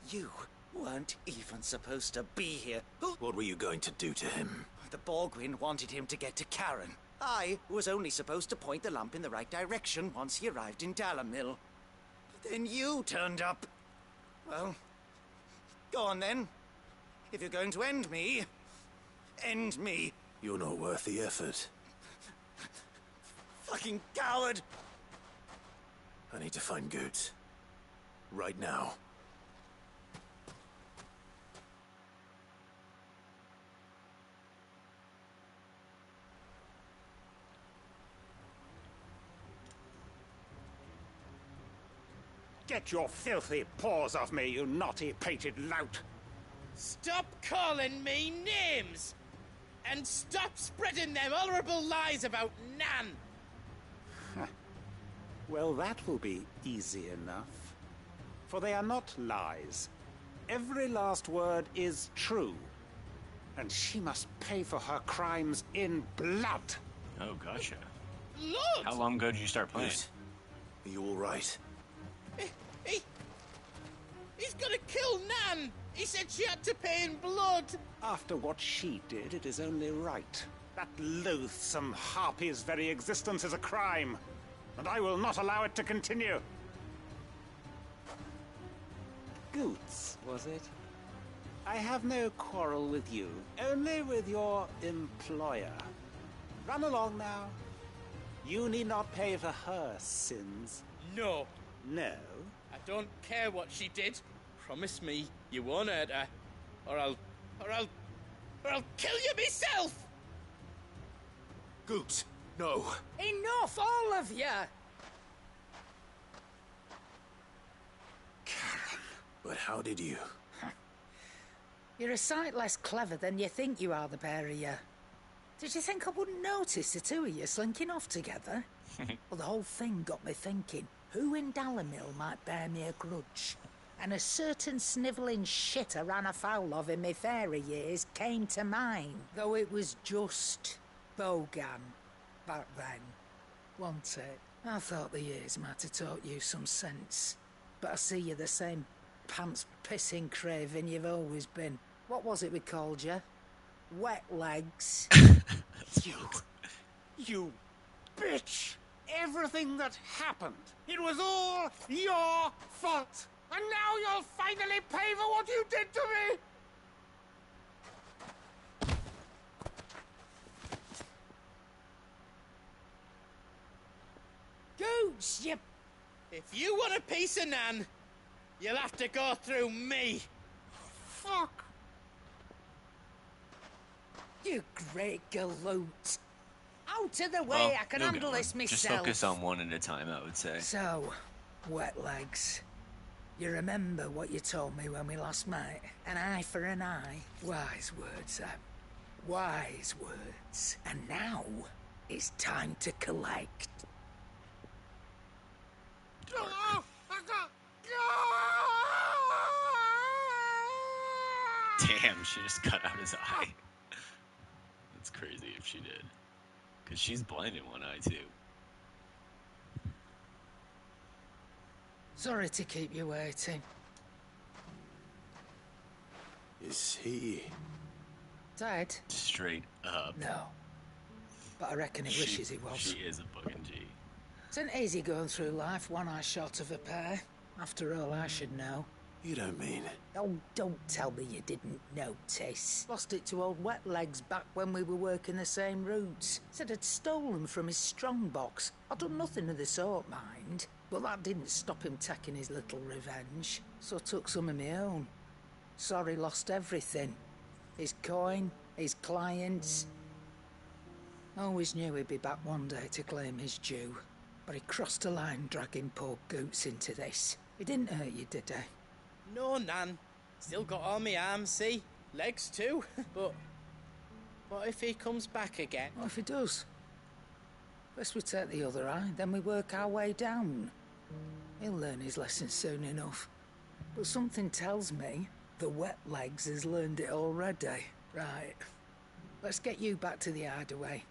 You weren't even supposed to be here. What were you going to do to him? The Borgwind wanted him to get to Karen. I was only supposed to point the lamp in the right direction once he arrived in Dalamil. Then you turned up. Well, go on then. If you're going to end me, end me. You're not worth the effort. Fucking coward! I need to find Goots. Right now. Get your filthy paws off me, you naughty-pated lout! Stop calling me names! And stop spreading them horrible lies about Nan! Well, that will be easy enough. For they are not lies. Every last word is true. And she must pay for her crimes in blood. Oh, gotcha. Lord! How long ago did you start playing? Are you all right? He's gonna kill Nan! He said she had to pay in blood! After what she did, it is only right. That loathsome harpy's very existence is a crime, and I will not allow it to continue. Goots, was it? I have no quarrel with you, only with your employer. Run along now. You need not pay for her sins. No. No? I don't care what she did. Promise me you won't hurt her, or I'll kill you myself! Goots, no. Enough, all of you! Karen, but how did you? You're a sight less clever than you think you are, the pair of you. Did you think I wouldn't notice the two of you slinking off together? Well, the whole thing got me thinking, who in Dalamil might bear me a grudge? And a certain snivelling shit I ran afoul of in my fairy years came to mind, though it was just Bogan back then, wasn't it? I thought the years might have taught you some sense, but I see you're the same pants-pissing craven you've always been. What was it we called you? Wet legs. You bitch! Everything that happened, it was all your fault! And now you'll finally pay for what you did to me! Goots, you... If you want a piece of Nan, you'll have to go through me. Fuck! You great galoot. Out of the way, I can handle this myself. Just focus on one at a time, I would say. So, wet legs. You remember what you told me when we last met? An eye for an eye. Wise words, Sam. Wise words. And now, it's time to collect. Damn, she just cut out his eye. That's crazy if she did. Because she's blind in one eye, too. Sorry to keep you waiting. Is he... dead? Straight up. No. But I reckon he wishes he was. She is a fucking G. It's an easy going through life, one eye short of a pair. After all, I should know. You don't mean... Oh, don't tell me you didn't notice. Lost it to old Wet Legs back when we were working the same routes. Said I'd stolen from his strongbox. I'd done nothing of the sort, mind. But that didn't stop him taking his little revenge. So I took some of my own. Sorry, lost everything. His coin, his clients. Always knew he'd be back one day to claim his due. But he crossed a line dragging poor Goots into this. He didn't hurt you, did he? No, Nan. Still got all my arms, see? Legs too. But what if he comes back again? What if he does? First we take the other eye, then we work our way down. He'll learn his lesson soon enough. But something tells me the wet legs has learned it already. Right. Let's get you back to the hideaway.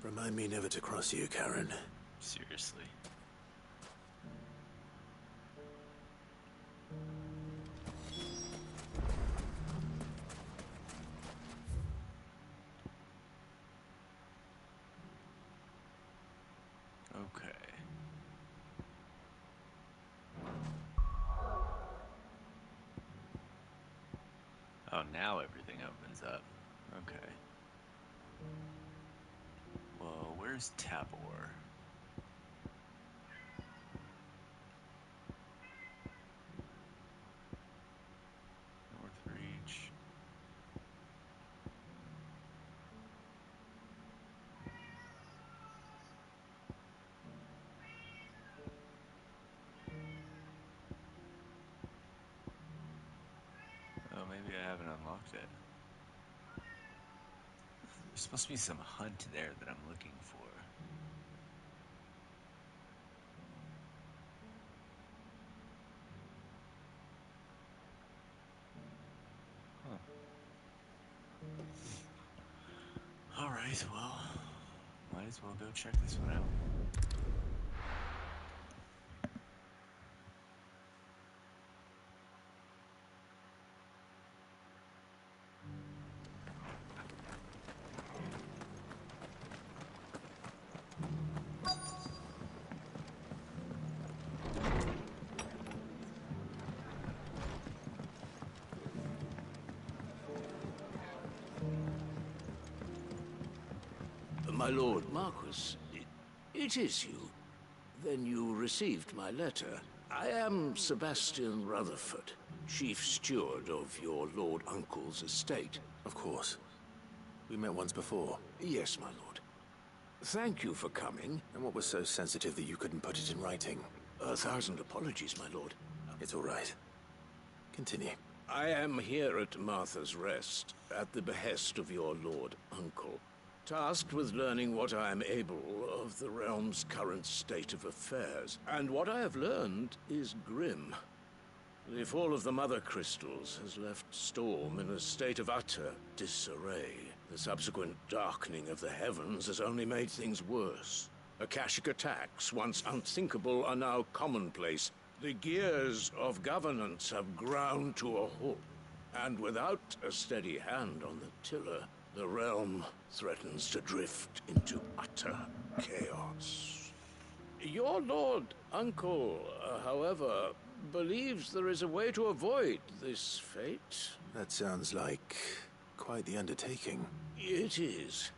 Remind me never to cross you, Karen. Seriously. Okay. Oh, now everything opens up. Okay. Well, where's Tabor? North Reach. Oh, maybe I haven't unlocked it. There's supposed to be some hunt there that I'm looking for. Huh. Alright, well, might as well go check this one out. My lord Marquis, it is you. Then you received my letter. I am Sebastian Rutherford, chief steward of your lord uncle's estate. Of course. We met once before. Yes, my lord. Thank you for coming. And what was so sensitive that you couldn't put it in writing? 1,000 apologies, my lord. It's all right. Continue. I am here at Martha's Rest, at the behest of your lord uncle, tasked with learning what I am able of the realm's current state of affairs. And what I have learned is grim. The fall of the Mother Crystals has left Storm in a state of utter disarray. The subsequent darkening of the heavens has only made things worse. Akashic attacks, once unthinkable, are now commonplace. The gears of governance have ground to a halt. And without a steady hand on the tiller, the realm threatens to drift into utter chaos. Your lord uncle, however, believes there is a way to avoid this fate. That sounds like quite the undertaking. It is.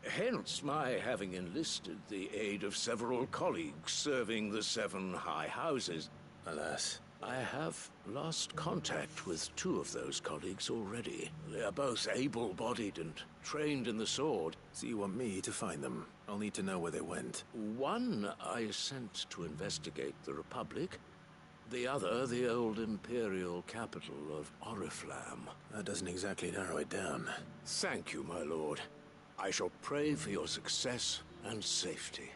Hence my having enlisted the aid of several colleagues serving the 7 high houses. Alas. I have lost contact with 2 of those colleagues already. They are both able-bodied and trained in the sword. So you want me to find them? I'll need to know where they went. One I sent to investigate the Republic. The other, the old Imperial capital of Oriflamme. That doesn't exactly narrow it down. Thank you, my lord. I shall pray for your success and safety.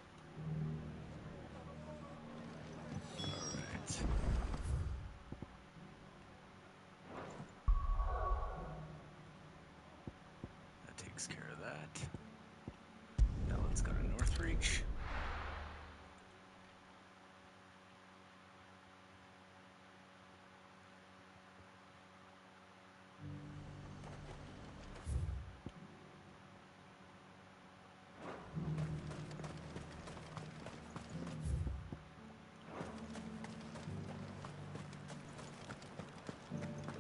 Takes care of that. Now let's go to Northreach.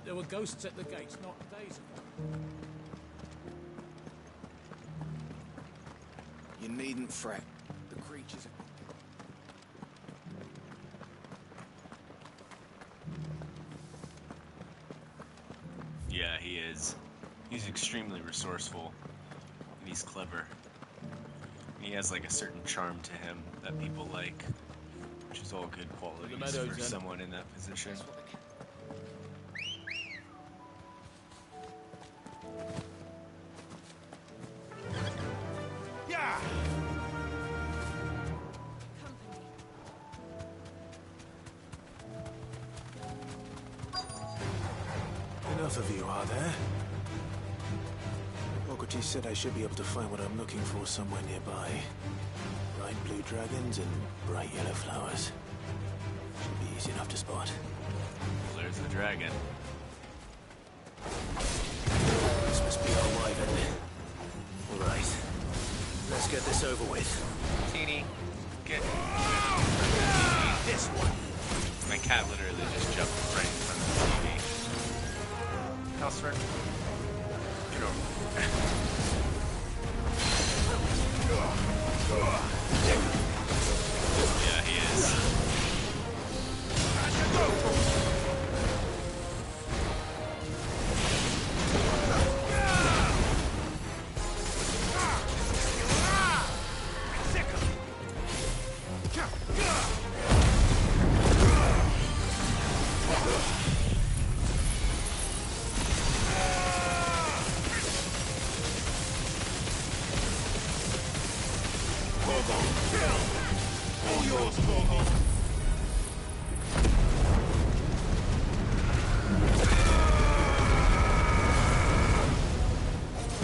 There were ghosts at the gates not days ago. You needn't fret. The creatures are... Yeah, he is. He's extremely resourceful. And he's clever. And he has like a certain charm to him that people like. Which is all good qualities for someone in that position. enough of you, are there? Socrates said I should be able to find what I'm looking for somewhere nearby. Bright blue dragons and bright yellow flowers. Should be easy enough to spot. Well, there's the dragon. This must be our wyvern. Alright. Let's get this over with. Teeny, get this one. My cat literally just jumped right in front of the TV. Customer. Get over. Yeah, he is.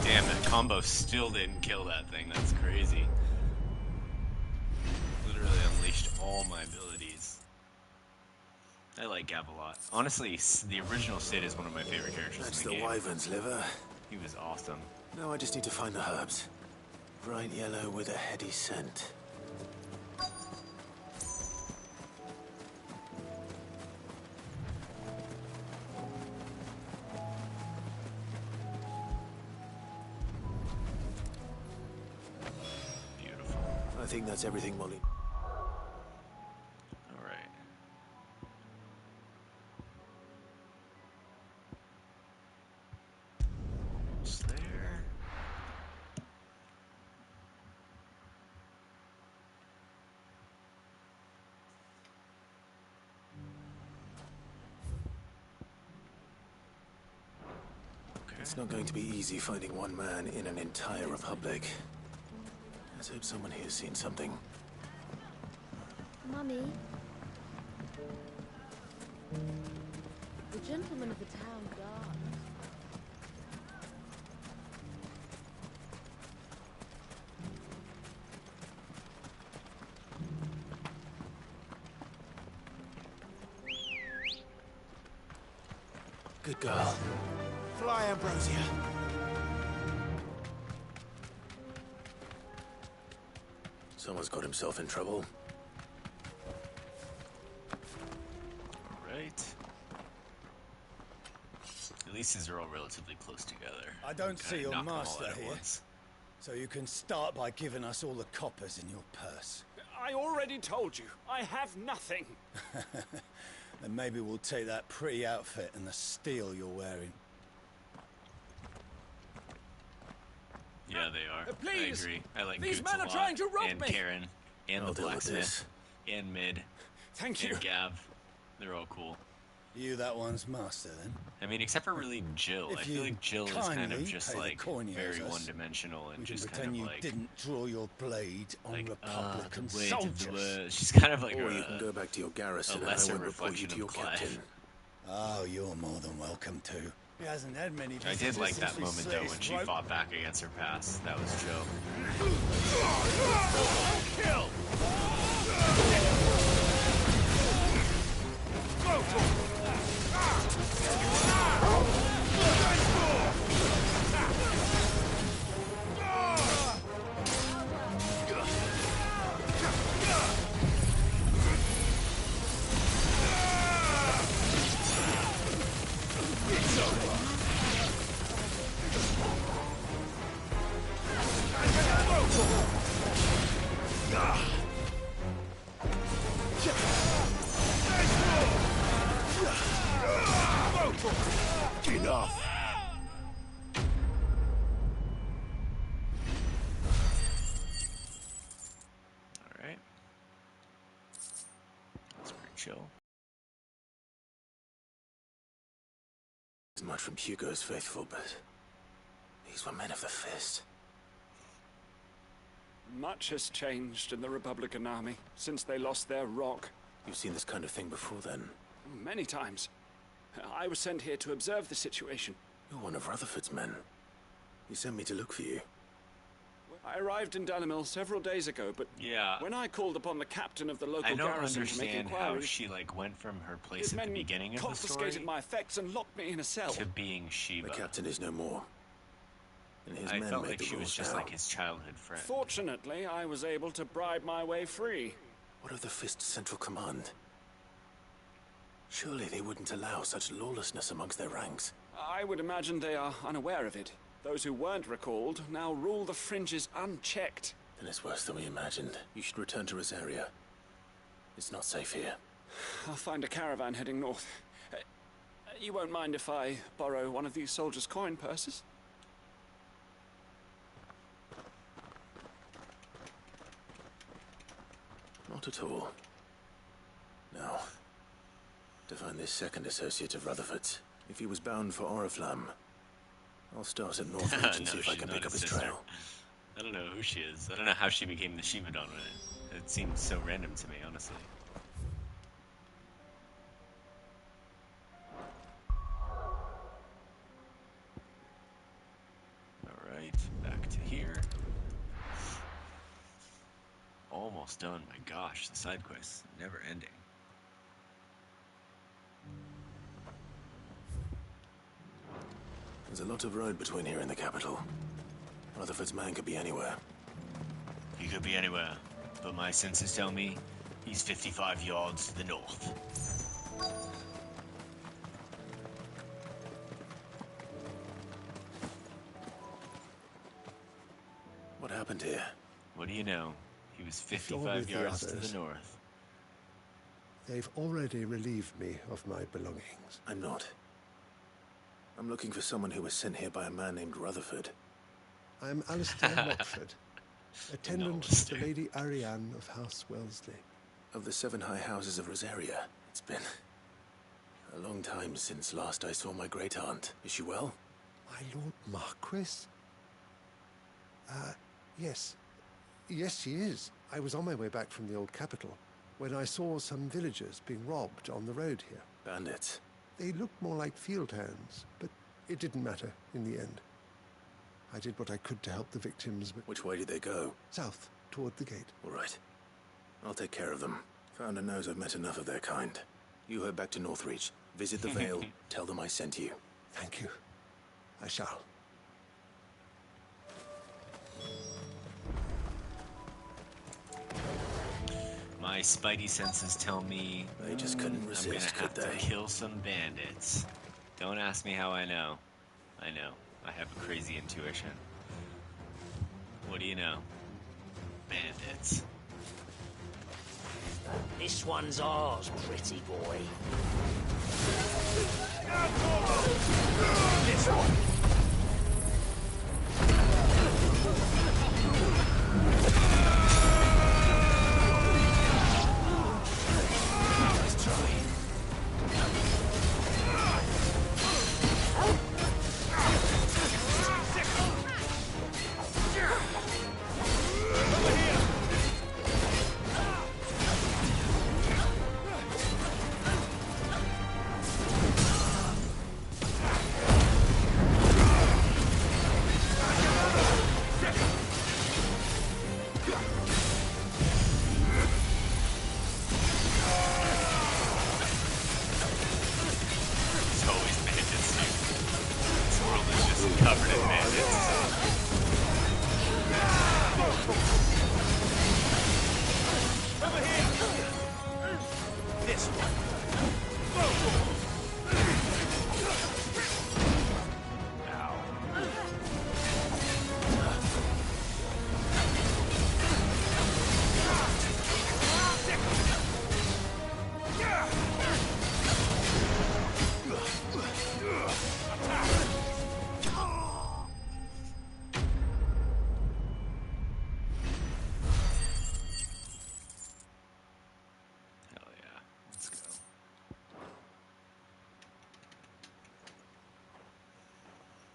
Damn, that combo still didn't kill that thing. That's crazy. Literally unleashed all my abilities. I like Gav a lot. Honestly, the original Sid is one of my favorite characters That's in the the game. wyvern's liver. He was awesome. Now I just need to find the herbs. Bright yellow with a heady scent. Beautiful. I think that's everything, Molly. All right. Almost there. It's not going to be easy finding one man in an entire republic. Let's hope someone here's seen something. Mummy, The gentleman of the town guard. Good girl. Fly, Ambrosia. Someone's got himself in trouble. Alright. At least these are all relatively close together. I don't see your knock them all master out at here. once. So you can start by giving us all the coppers in your purse. I already told you, I have nothing. Then maybe we'll take that pretty outfit and the steel you're wearing. Yeah, they are. Please! I agree. I like These Goots men a are lot, trying to rob and me! Karen, and I'll the deal with blacksmith, and Mid, Thank and you. Gav. They're all cool. You that one's master, then? I mean, except for really Jill. If I feel you like Jill is kind of kindly just pay the like coin you very owes us, one-dimensional and we can just pretend kind of you like didn't draw your blade on Republican the weight of the soldiers. world. She's kind of like Or a, you can go back to your garrison a and I lesser won't report you reflection to of your Clive. captain. Oh, you're more than welcome to. He hasn't had many I did visitors like since that we moment slit though his when she throat. fought back against her past. That was Joe. Kill! Enough! Alright. That's pretty chill. As much from Hugo's faithful, but these were men of the fist. Much has changed in the Republican army since they lost their rock. You've seen this kind of thing before, then? Many times. I was sent here to observe the situation. You're one of Rutherford's men. He sent me to look for you. I arrived in Dalimil several days ago, but when I called upon the captain of the local I don't garrison to make understand how inquiries, she like went from her place his at the men beginning of the confiscated story my effects and locked me in a cell. to being Shiva. The captain is no more. And his I men felt make like the she was rules just now. like his childhood friend. Fortunately, I was able to bribe my way free. What of the Fist's central command? Surely they wouldn't allow such lawlessness amongst their ranks. I would imagine they are unaware of it. Those who weren't recalled now rule the fringes unchecked. Then it's worse than we imagined. You should return to Rosaria. It's not safe here. I'll find a caravan heading north. You won't mind if I borrow one of these soldiers' coin purses? Not at all. Now, to find this second associate of Rutherford's. If he was bound for Oriflamme, I'll start at Northreach and see if I can pick up his trail. I don't know who she is. I don't know how she became the Shiva Dawn with it. It seems so random to me, honestly. Alright, back to here. Almost done. My gosh, the side quests never ending. There's a lot of road between here and the capital. Rutherford's man could be anywhere. He could be anywhere, but my senses tell me he's 55 yards to the north. What happened here? What do you know? He was If you're 55 with the yards to others, the north. They've already relieved me of my belongings. I'm not. I'm looking for someone who was sent here by a man named Rutherford. I'm Alistair Rockford, attendant to the Lady Ariane of House Wellesley. Of the 7 high houses of Rosaria. It's been a long time since last I saw my great-aunt. Is she well? My Lord Marquis? Yes. Yes, she is. I was on my way back from the old capital when I saw some villagers being robbed on the road here. Bandits? They looked more like field hands, but it didn't matter in the end. I did what I could to help the victims, but... Which way did they go? South, toward the gate. All right. I'll take care of them. Founder knows I've met enough of their kind. You head back to Northreach. Visit the Vale. Tell them I sent you. Thank you. I shall. My spidey senses tell me they just couldn't resist, I'm gonna have to kill some bandits. Don't ask me how I know. I know. I have a crazy intuition. What do you know? Bandits. This one's ours, pretty boy. This one.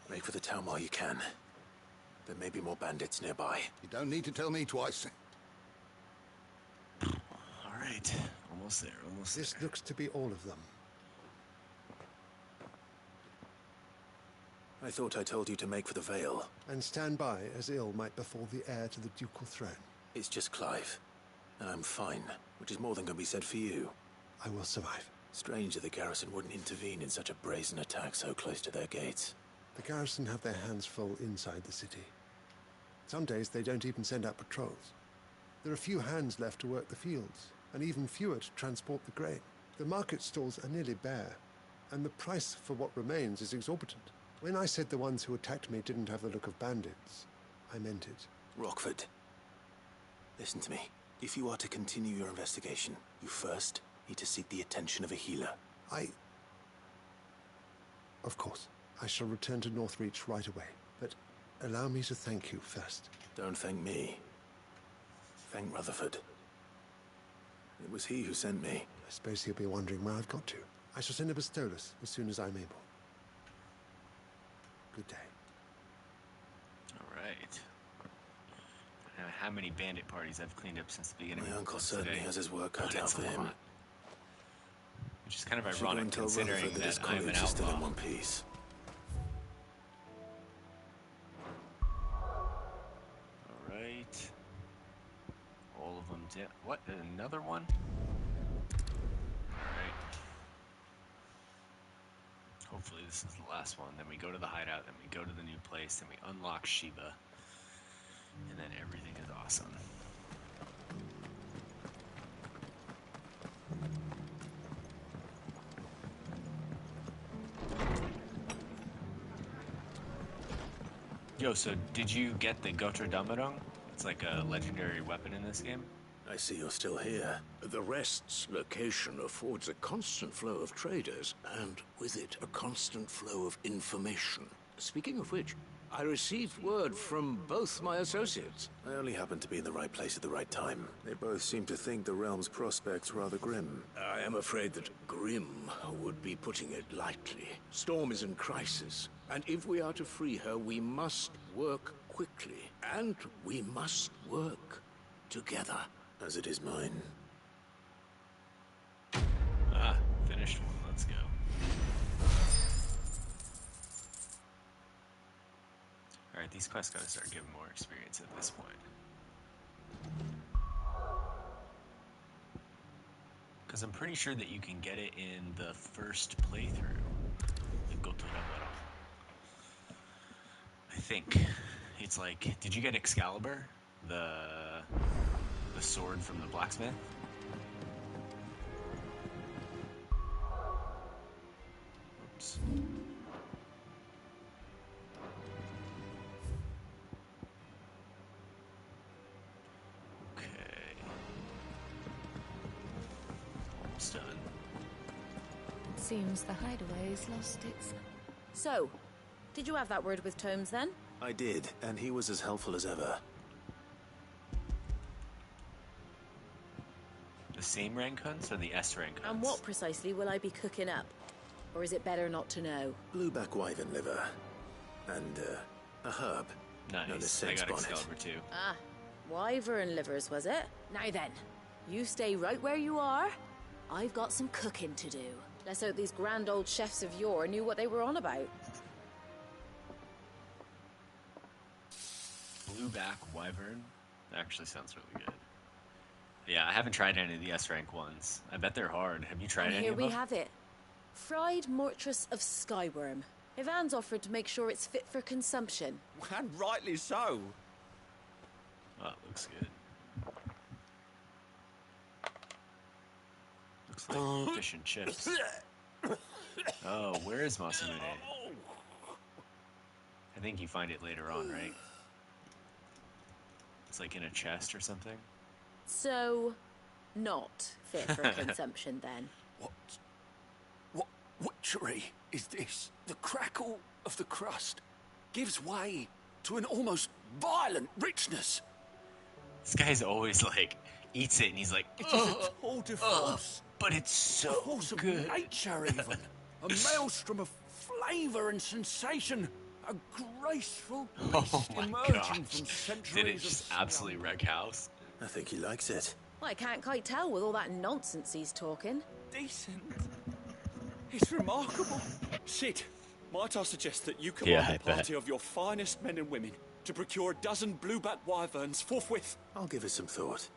Make for the town while you can. There may be more bandits nearby. You don't need to tell me twice. Alright, almost there, almost This looks to be all of them. I thought I told you to make for the Vale. And stand by as ill might befall the heir to the ducal throne. It's just Clive. And I'm fine, which is more than can be said for you. I will survive. Strange that the garrison wouldn't intervene in such a brazen attack so close to their gates. The garrison have their hands full inside the city. Some days they don't even send out patrols. There are few hands left to work the fields, and even fewer to transport the grain. The market stalls are nearly bare, and the price for what remains is exorbitant. When I said the ones who attacked me didn't have the look of bandits, I meant it. Rockford, listen to me. If you are to continue your investigation, you first need to seek the attention of a healer. Of course. I shall return to Northreach right away, but allow me to thank you first. Don't thank me. Thank Rutherford. It was he who sent me. I suppose he'll be wondering where I've got to. I shall send a Bastolus as soon as I'm able. Good day. Alright. How many bandit parties I've cleaned up since the beginning. My uncle certainly has his work cut out for him. Which is kind of ironic considering that I'm an still in outlaw. one piece. Alright. All of them dead. What? Another one? Alright. Hopefully this is the last one. Then we go to the hideout, then we go to the new place, then we unlock Sheba. And then everything is awesome. Yo, so did you get the Götterdämmerung? It's like a legendary weapon in this game. I see you're still here. The Rest's location affords a constant flow of traders, and with it, a constant flow of information. Speaking of which, I received word from both my associates. I only happened to be in the right place at the right time. They both seem to think the realm's prospects rather grim. I am afraid that grim would be putting it lightly. Storm is in crisis, and if we are to free her, we must work quickly, and we must work together. As it is mine. Ah, finished one. Let's go. Alright, these quests gotta start giving more experience at this point. Because I'm pretty sure that you can get it in the first playthrough. The Götterdämmerung. I think. It's like, did you get Excalibur? The sword from the blacksmith? Oops. Okay. Almost done. It seems the hideaway's lost its... So, did you have that word with Tomes then? I did, and he was as helpful as ever. The same rank hunts or the S rank hunts? And what precisely will I be cooking up? Or is it better not to know? Blueback wyvern liver. And, a herb. Nice. Known as I got bonnet. Excalibur too. Ah, wyvern livers, was it? Now then, you stay right where you are. I've got some cooking to do. Let's hope these grand old chefs of yore knew what they were on about. Blueback wyvern? That actually sounds really good. Yeah, I haven't tried any of the S rank ones. I bet they're hard. Have you tried And any here of we them? have it. Fried mortress of skyworm. Ivan's offered to make sure it's fit for consumption. And rightly so. Oh, it looks good. Looks like fish and chips. Oh, where is Masamune? I think you find it later on, right? It's like in a chest or something. So, not fit for consumption then. What witchery is this? The crackle of the crust gives way to an almost violent richness. This guy's always like, eats it and he's like, It is a tour de force. But it's so a force good. Of nature, even. A maelstrom of flavour and sensation. A graceful beast emerging from centuries Did it of just slum. absolutely wreck house? I think he likes it. Well, I can't quite tell with all that nonsense he's talking. Decent. It's remarkable. Sit. Might I suggest that you command Yeah, I a bet. party of your finest men and women to procure a dozen blueback wyverns forthwith? I'll give it some thought.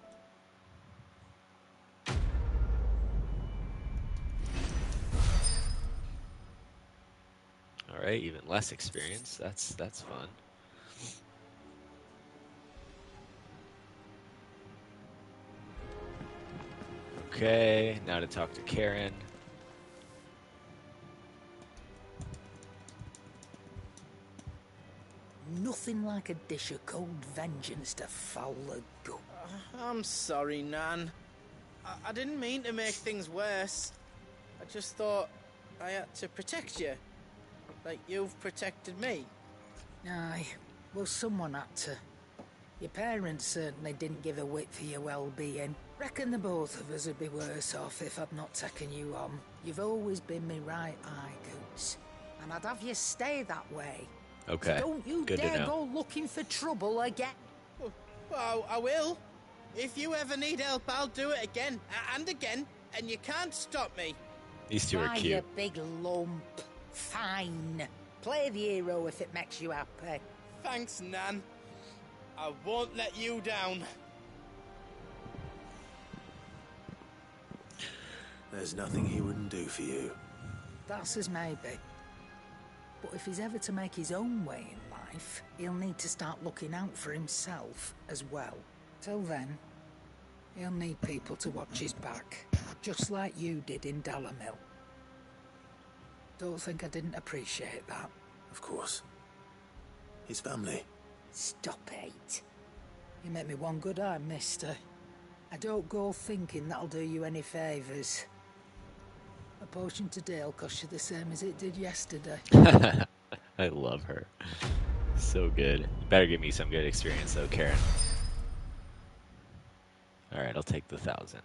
All right, even less experience. That's fun. Okay, now to talk to Karen. Nothing like a dish of cold vengeance to foul the gut. I'm sorry, Nan. I didn't mean to make things worse. I just thought I had to protect you. Like you've protected me. Aye, well, someone had to. Your parents certainly didn't give a whit for your well-being. Reckon the both of us would be worse off if I'd not taken you on. You've always been me right eye, Goots. And I'd have you stay that way. Okay, So don't you good to dare know. go looking for trouble again. Well, I will. If you ever need help, I'll do it again and again, and you can't stop me. These two are Why, cute. you big lump. Fine. Play the hero if it makes you happy. Thanks, Nan. I won't let you down. There's nothing he wouldn't do for you. That's as maybe. But if he's ever to make his own way in life, he'll need to start looking out for himself as well. Till then, he'll need people to watch his back, just like you did in Dalamil. Don't think I didn't appreciate that. Of course. His family. Stop it. You make me one good eye, mister. I don't go thinking that'll do you any favours. A potion today'll cost you the same as it did yesterday. I love her. So good. You better give me some good experience though, Karen. Alright, I'll take the 1,000.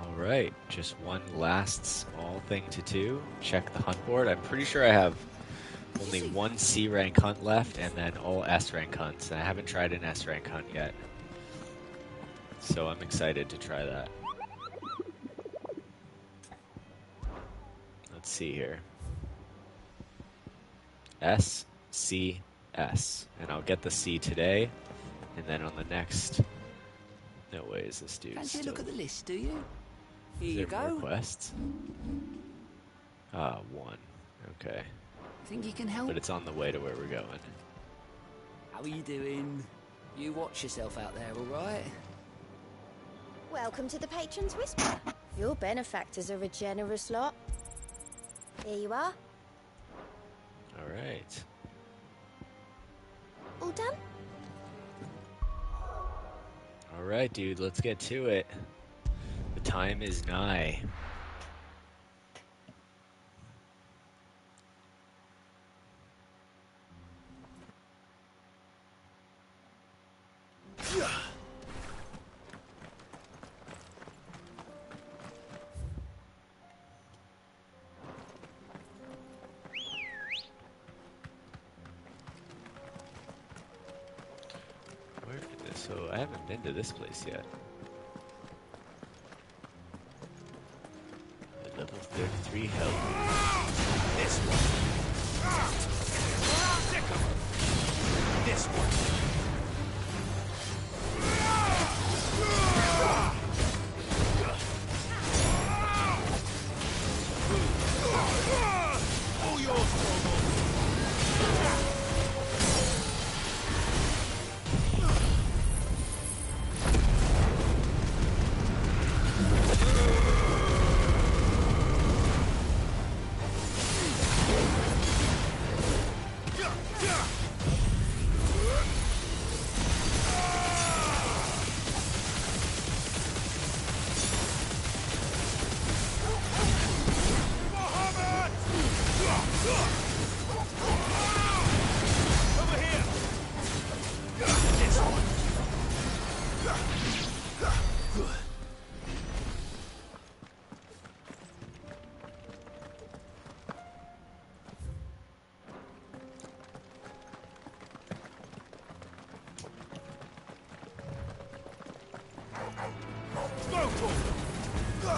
Alright, just one last small thing to do. Check the hunt board. I'm pretty sure I have only one C rank hunt left and then all S rank hunts. And I haven't tried an S rank hunt yet. So I'm excited to try that. Let's see here. S, C, S. And I'll get the C today. And then on the next... No way is this dude Fancy a still... look at the list, do you? Here Is you there more go. quests? Ah, one. Okay. Think you can help? But it's on the way to where we're going. How are you doing? You watch yourself out there, all right? Welcome to the Patron's Whisper. Your benefactors are a generous lot. Here you are. Alright. All done? Alright, dude, let's get to it. The time is nigh. Where did this? So I haven't been to this place yet. The level 33 hell. This one. This one. All yours,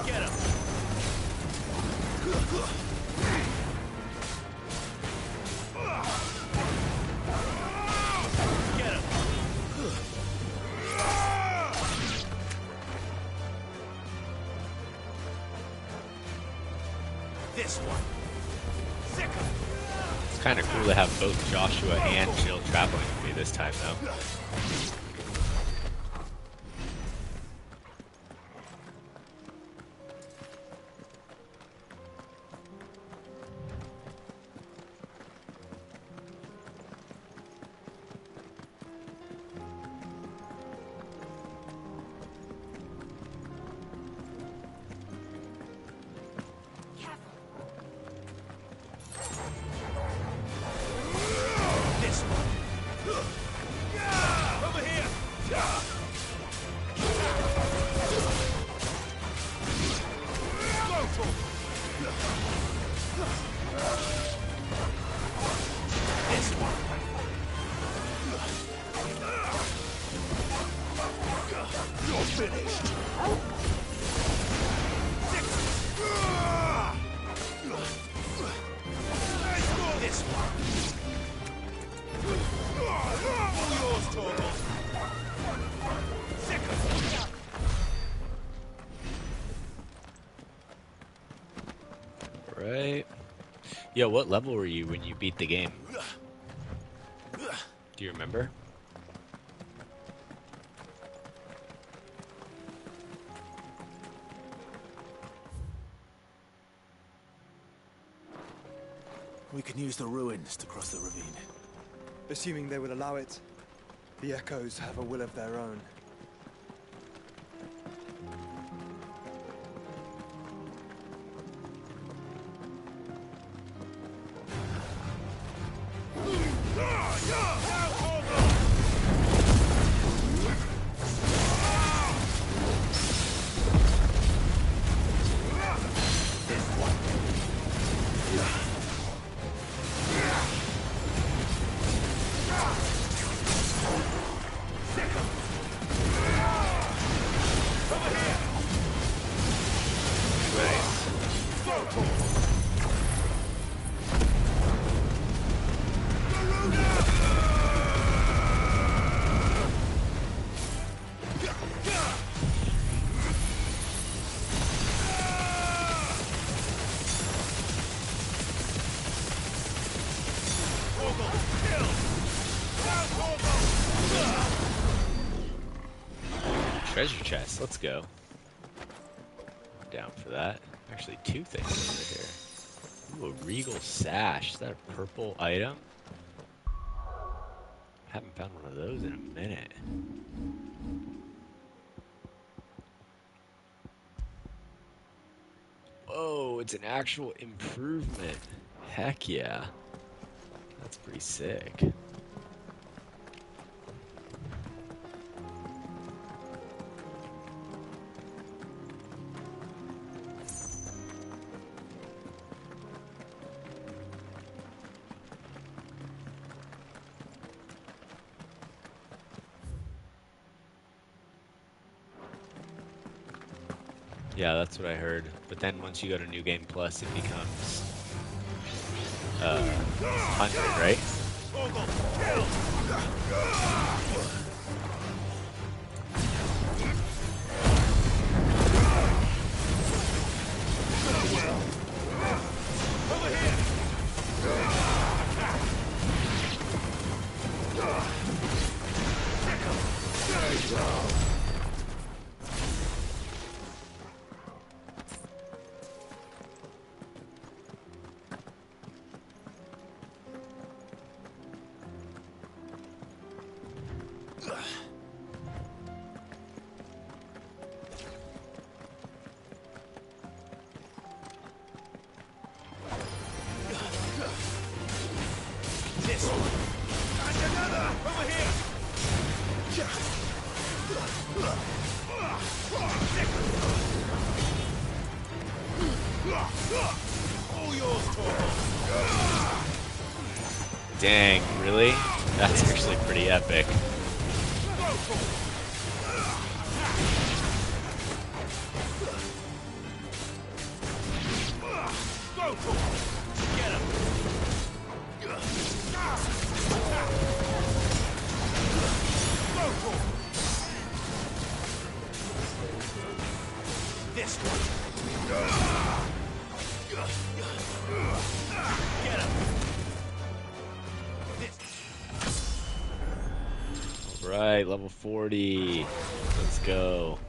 Get him! Get him! This one. It's kind of cool to have both Joshua and Jill traveling with me this time, though. Yo, what level were you when you beat the game? Do you remember? We can use the ruins to cross the ravine. Assuming they will allow it. The echoes have a will of their own. Treasure chest, let's go. Down for that. Actually, two things over here. Ooh, a regal sash. Is that a purple item? Haven't found one of those in a minute. Whoa, it's an actual improvement. Heck yeah. That's pretty sick. Yeah, that's what I heard. But then once you go to New Game Plus, it becomes 100, right? Dang, really? That's actually pretty epic. Go for it! Get him! Go for it! This one! Get him! Right, level 40. Let's go.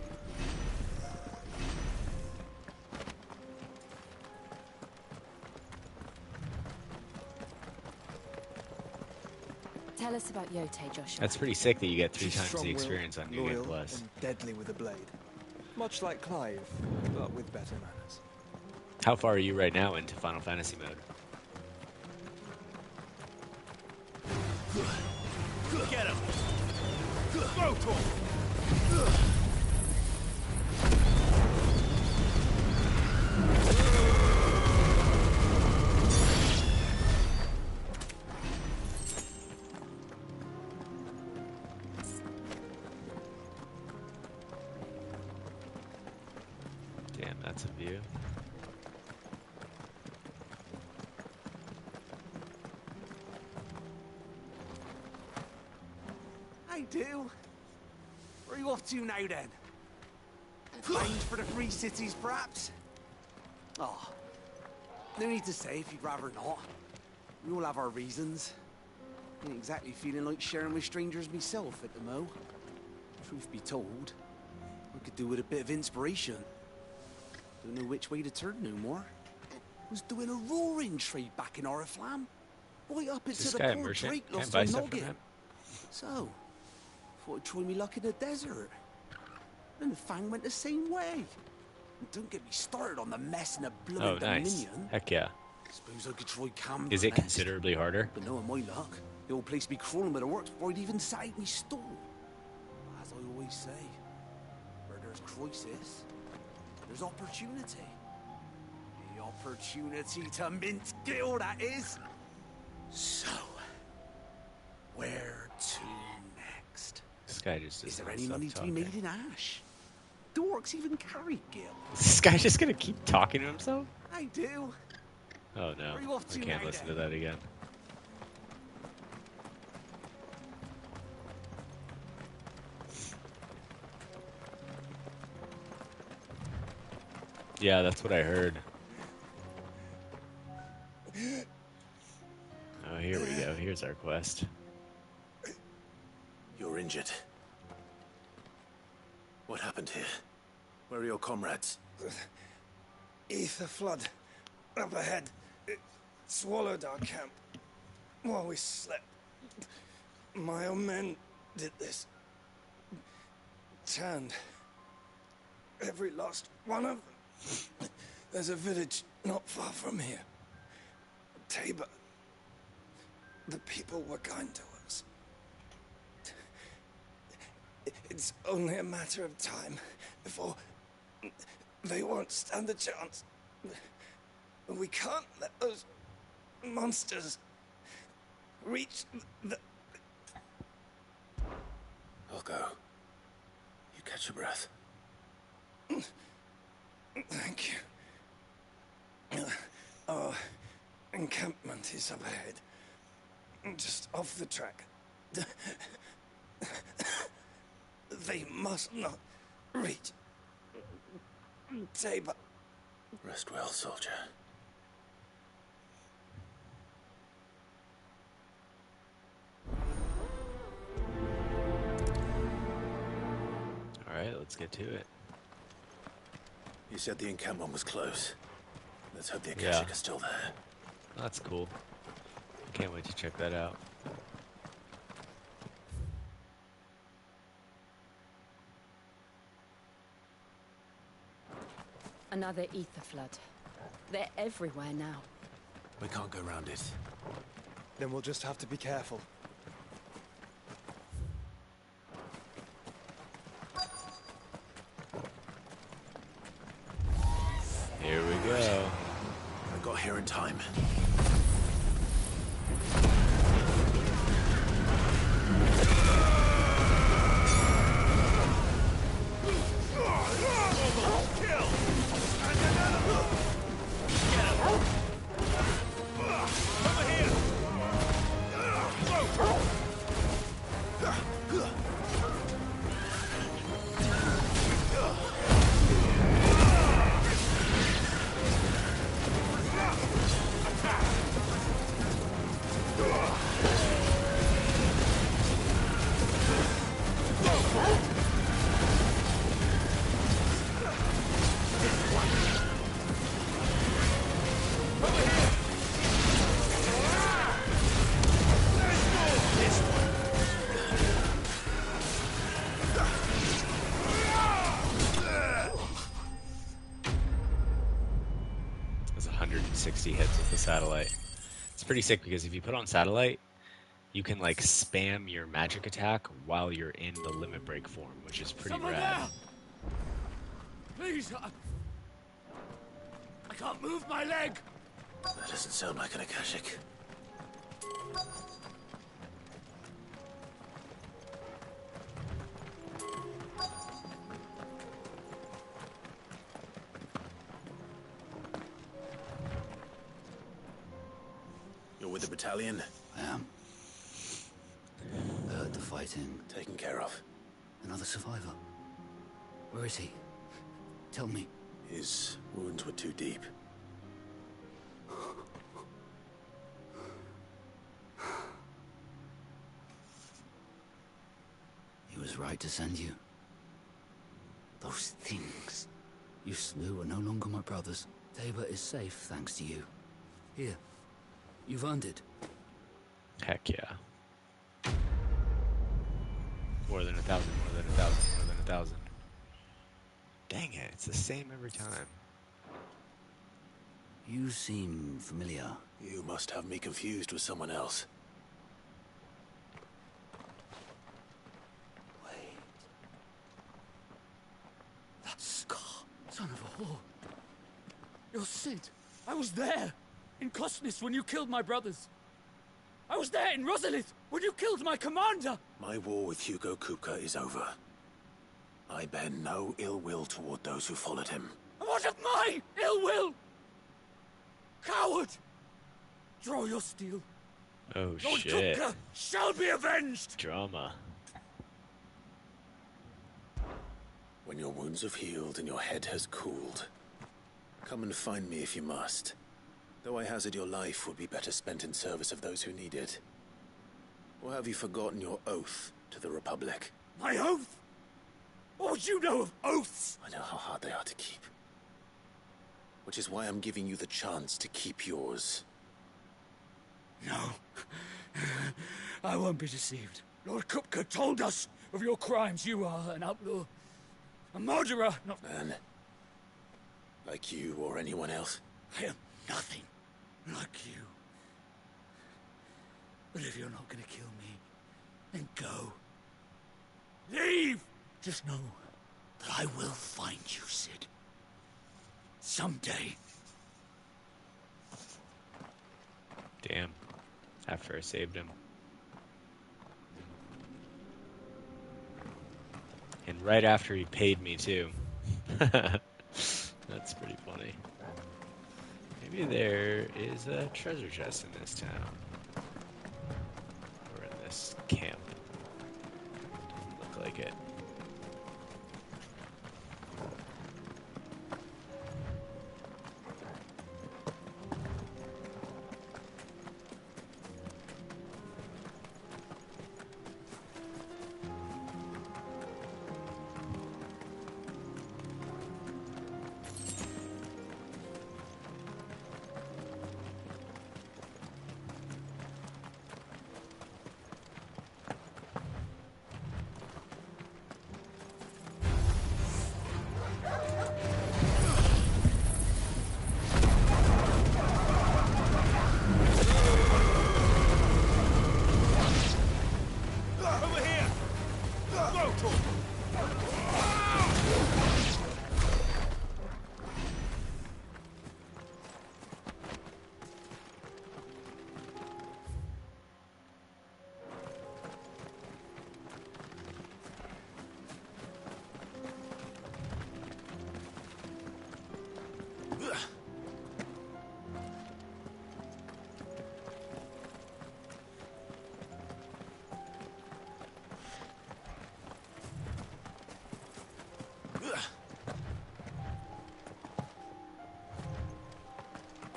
Tell us about Yote, Joshua. That's pretty sick that you get 3 She's times the strong-willed, experience on New Game loyal, Plus. and deadly with a blade. Much like Clive, but with better manners. How far are you right now into Final Fantasy mode? Get him! Go for it! Damn, that's a view. I do. Where are you off to now, then? Arrange for the Free Cities, perhaps? Oh, no need to say if you'd rather not. We all have our reasons. Ain't exactly feeling like sharing with strangers myself at the mo. Truth be told, I could do with a bit of inspiration. Don't know which way to turn no more. Was doing a roaring trade back in Oriflamme. Right up into the poor Drake lost her noggin. So, thought I'd try me luck in the desert. And the Fang went the same way. And don't get me started on the mess in the blooming Dominion. Heck yeah. Suppose I could try Kanver. Is it considerably harder? But no, my luck. The old place be crawling with the works before I'd even sat out me stall. As I always say, where there's crisis, there's opportunity. The opportunity to mint gil, that is. So, where to next? This guy just is there any money to be made in ash? Do orcs even carry gil? Is this guy just gonna keep talking to himself? I do. Oh no, Where are you off I to can't now, listen then? to that again. Yeah, that's what I heard. Oh, here we go. Here's our quest. You're injured. What happened here? Where are your comrades? Ether flood. Up ahead. It swallowed our camp while we slept. My own men did this. Turned every last one of them. There's a village not far from here. Tabor. The people were kind to us. It's only a matter of time before they won't stand a chance. We can't let those monsters reach the... I'll go. You catch your breath. Thank you. Our encampment is up ahead. Just off the track. They must not reach Tabor. Rest well, soldier. Alright, let's get to it. You said the encampment was close. Let's hope the Akashic is still there. That's cool. Can't wait to check that out. Another ether flood. They're everywhere now. We can't go around it. Then we'll just have to be careful. Here we go. I got here in time. satellite. It's pretty sick because if you put on satellite, you can like spam your magic attack while you're in the limit break form, which is pretty Someone rad. there! Please, I can't move my leg! That doesn't sound like an Akashic. You're with the battalion? I am. I heard the fighting. Taken care of. Another survivor. Where is he? Tell me. His wounds were too deep. He was right to send you. Those things you slew are no longer my brothers. Tabor is safe thanks to you. Here, you've earned it. Heck yeah. More than 1,000, more than 1,000, more than 1,000. Dang it, it's the same every time. You seem familiar. You must have me confused with someone else. That scar, son of a whore. You're Sid. I was there, in Kosnis when you killed my brothers. I was there in Rosalith when you killed my commander. My war with Hugo Kupka is over. I bear no ill will toward those who followed him. And what of my ill will? Coward! Draw your steel. Oh Lord shit. Kupka shall be avenged! Drama. When your wounds have healed and your head has cooled, come and find me if you must. Though I hazard your life would be better spent in service of those who need it. Or have you forgotten your oath to the Republic? My oath? What would you know of oaths? I know how hard they are to keep. Which is why I'm giving you the chance to keep yours. No. I won't be deceived. Lord Kupka told us of your crimes. You are an outlaw. A murderer, not... Man. Like you or anyone else. I am nothing like you. But if you're not gonna kill me, then go. Leave! Just know that I will find you, Sid. Someday. Damn. After I saved him. And right after he paid me, too. That's pretty funny. Maybe there is a treasure chest in this town. Or in this camp. Doesn't look like it.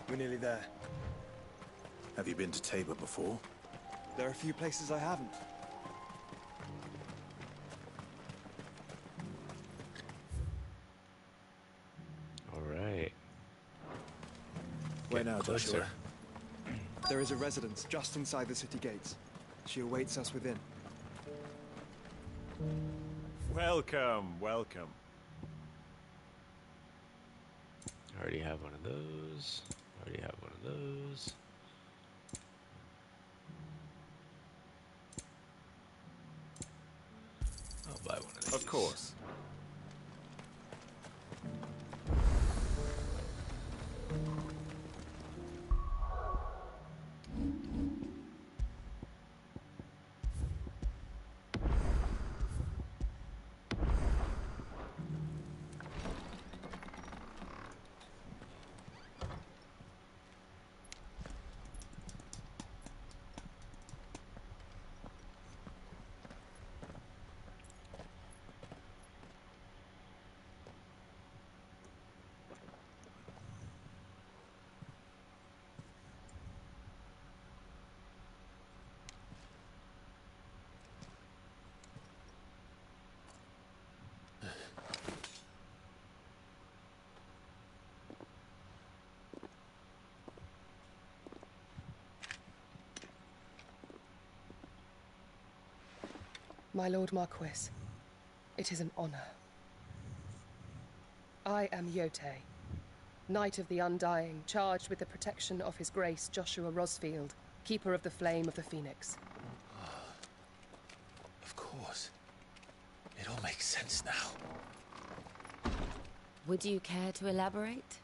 We're nearly there. Have you been to Tabor before? There are a few places I haven't. Alright. Where now, Joshua? There is a residence just inside the city gates. She awaits us within. Welcome, welcome. I already have one of those. Already have one of those. I'll buy one of these. Of course. My Lord Marquis, it is an honor. I am Yotei, Knight of the Undying, charged with the protection of His Grace Joshua Rosfield, Keeper of the Flame of the Phoenix. Of course. It all makes sense now. Would you care to elaborate?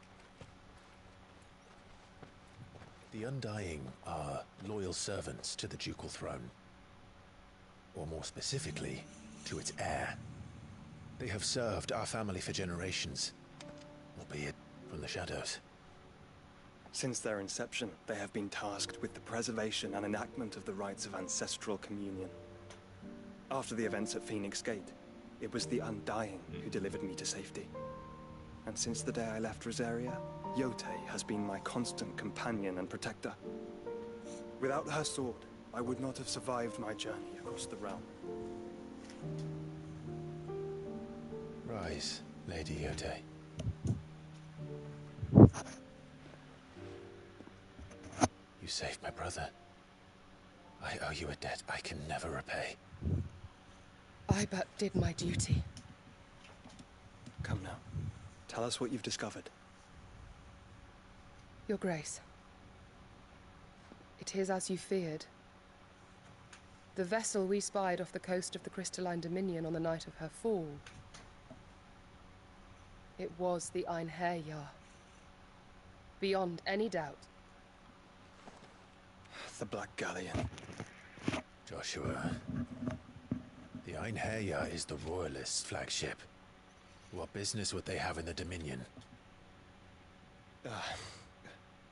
The Undying are loyal servants to the ducal throne. Or more specifically, to its heir. They have served our family for generations, albeit from the shadows. Since their inception, they have been tasked with the preservation and enactment of the rites of ancestral communion. After the events at Phoenix Gate, it was the Undying who delivered me to safety. And since the day I left Rosaria, Yotei has been my constant companion and protector. Without her sword, I would not have survived my journey across the realm. Rise, Lady Yotei. You saved my brother. I owe you a debt I can never repay. I but did my duty. Come now. Tell us what you've discovered. Your Grace. It is as you feared. The vessel we spied off the coast of the Crystalline Dominion on the night of her fall. It was the Einherjar. Beyond any doubt. The Black Galleon. Joshua. The Einherjar is the Royalists' flagship. What business would they have in the Dominion?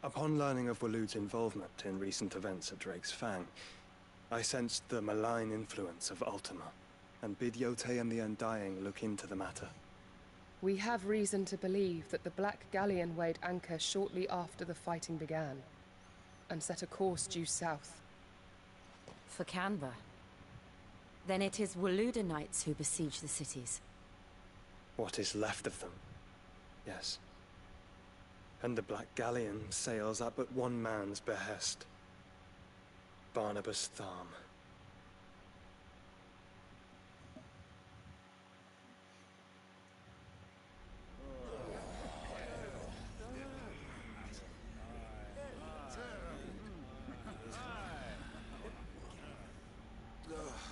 Upon learning of Waloed's involvement in recent events at Drake's Fang, I sensed the malign influence of Ultima, and bid Yotei and the Undying look into the matter. We have reason to believe that the Black Galleon weighed anchor shortly after the fighting began, and set a course due south. For Kanver? Then it is Waloed Knights who besiege the cities. What is left of them, yes. And the Black Galleon sails at but one man's behest. Barnabas Tharm.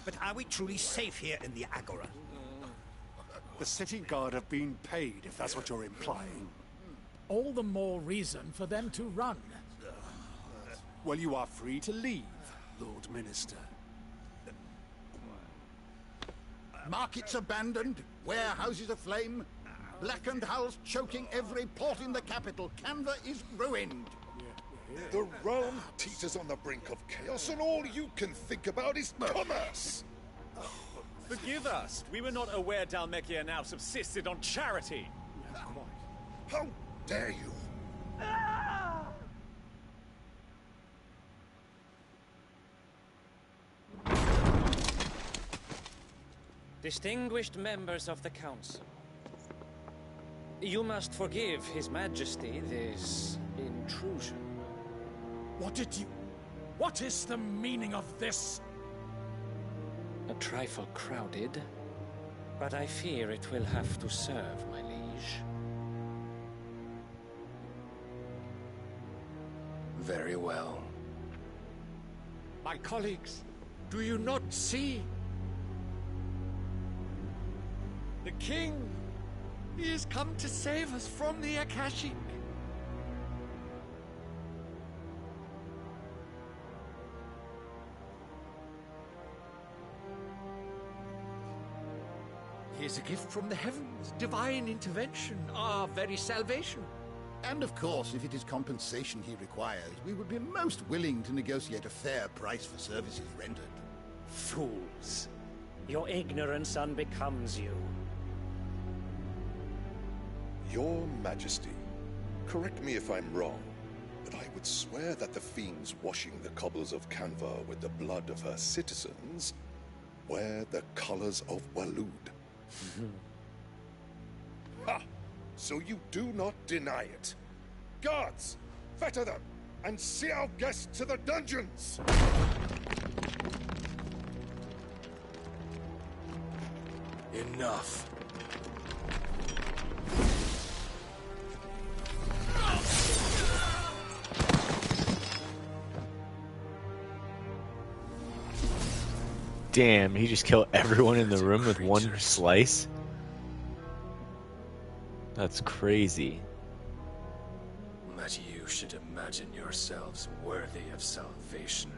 But are we truly safe here in the Agora? The city guard have been paid, if that's what you're implying. All the more reason for them to run. Well, you are free to leave, Lord Minister. Markets abandoned, warehouses aflame, blackened hulls choking every port in the capital. Kanver is ruined. The realm teeters on the brink of chaos, and all you can think about is commerce! Forgive us. We were not aware Dhalmekia now subsisted on charity. How dare you? Distinguished members of the Council, you must forgive His Majesty this intrusion. What is the meaning of this? A trifle crowded, but I fear it will have to serve, my liege. Very well. My colleagues, do you not see? The king, he has come to save us from the Akashic. He is a gift from the heavens, divine intervention, our very salvation. And of course, if it is compensation he requires, we would be most willing to negotiate a fair price for services rendered. Fools. Your ignorance unbecomes you. Your Majesty, correct me if I'm wrong, but I would swear that the fiends washing the cobbles of Kanver with the blood of her citizens wear the colors of Waloed. Ha! So you do not deny it. Guards, fetter them, and see our guests to the dungeons! Enough. Damn, he just killed everyone in the room with one slice? That's crazy. That you should imagine yourselves worthy of salvation.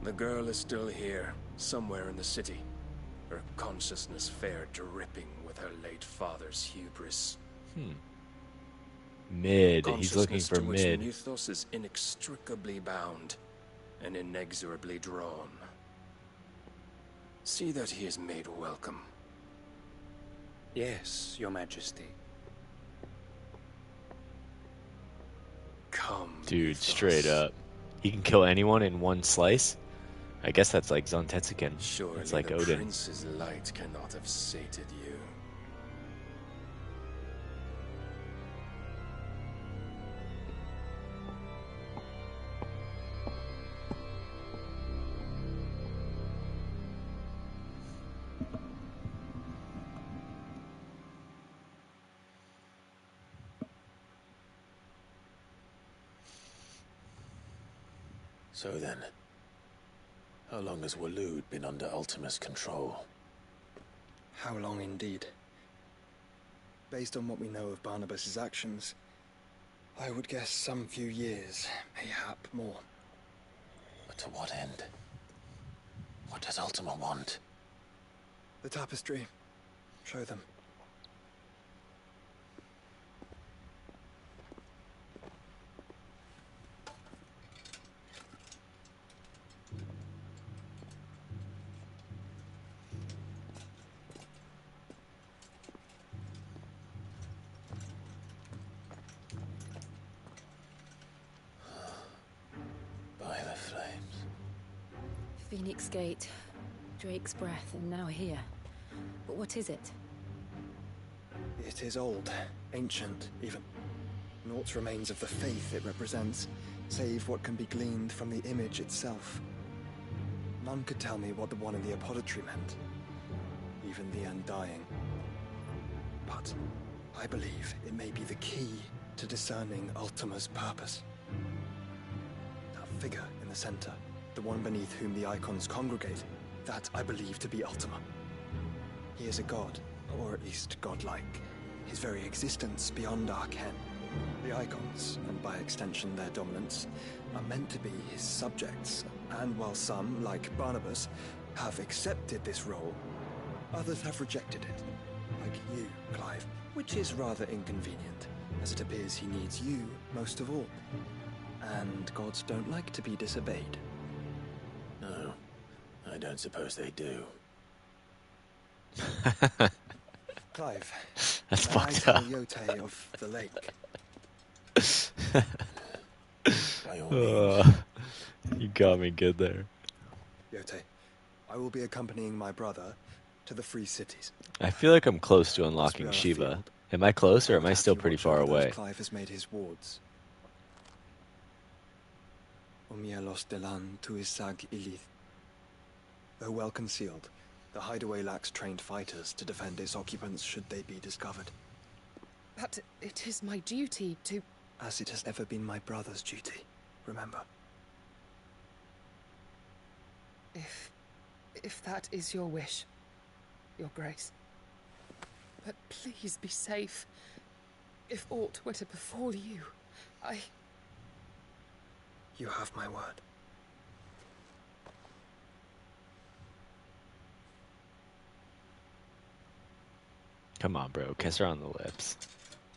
The girl is still here, somewhere in the city. Her consciousness fair dripping with her late father's hubris. Mid. He's looking for to which mid. Mythos is inextricably bound and inexorably drawn. See that he is made welcome. Yes, Your Majesty. Come, Dude, Mythos. straight up. He can kill anyone in one slice? I guess that's like Zontetsuken. Surely It's like the Odin. prince's light cannot have sated you. So then, how long has Waloed been under Ultima's control? How long indeed? Based on what we know of Barnabas's actions, I would guess some few years, mayhap more. But to what end? What does Ultima want? The tapestry. Show them. By the flames. Phoenix Gate, Drake's Breath, and now here. But what is it? It is old, ancient, even. Naught remains of the faith it represents, save what can be gleaned from the image itself. None could tell me what the one in the apothecary meant, even the Undying. But I believe it may be the key to discerning Ultima's purpose. That figure in the center, the one beneath whom the icons congregate, that I believe to be Ultima. He is a god, or at least godlike. His very existence beyond our ken. The icons, and by extension their dominants, are meant to be his subjects, and while some, like Barnabas, have accepted this role, others have rejected it, like you, Clive, which is rather inconvenient, as it appears he needs you most of all. And gods don't like to be disobeyed. No, I don't suppose they do. Clive, That's may I fucked tell up. Yote of the lake? By all means. You got me good there. Yote, I will be accompanying my brother to the Free Cities. I feel like I'm close to Once we unlocking are Shiva. afield, Am I close or am I have still you pretty watch far over those away? Clive has made his wards. Omielos delan tuis sag ilith. Though well concealed, the hideaway lacks trained fighters to defend its occupants should they be discovered. But it is my duty to... As it has ever been my brother's duty, remember. If that is your wish, Your Grace. But please be safe. If aught were to befall you, You have my word. Come on, bro. Kiss her on the lips.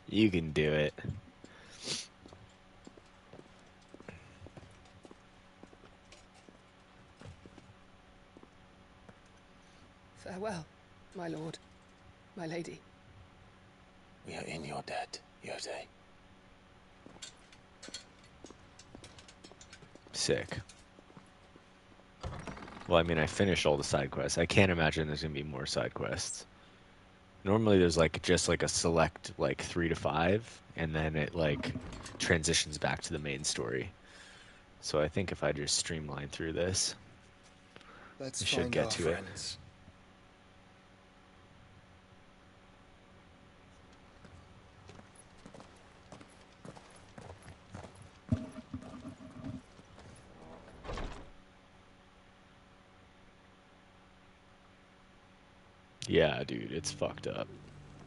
You can do it. Farewell, my lord, my lady. We are in your debt, Yotei. Sick. Well, I mean, I finished all the side quests. I can't imagine there's gonna be more side quests. Normally there's like just like a select like 3 to 5, and then it like transitions back to the main story. So I think if I just streamline through this, Let's I should find get our to friends. Yeah, dude, it's fucked up.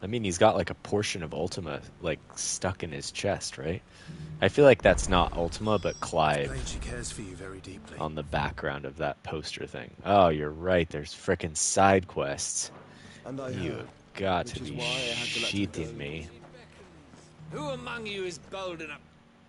I mean, he's got like a portion of Ultima like stuck in his chest, right? I feel like that's not Ultima, but Clive. She cares for you very deeply. On the background of that poster thing. Oh, you're right. There's frickin' side quests. And I You heard, have got which to is be why I had to let him shitting go. me. Who among you is bold enough?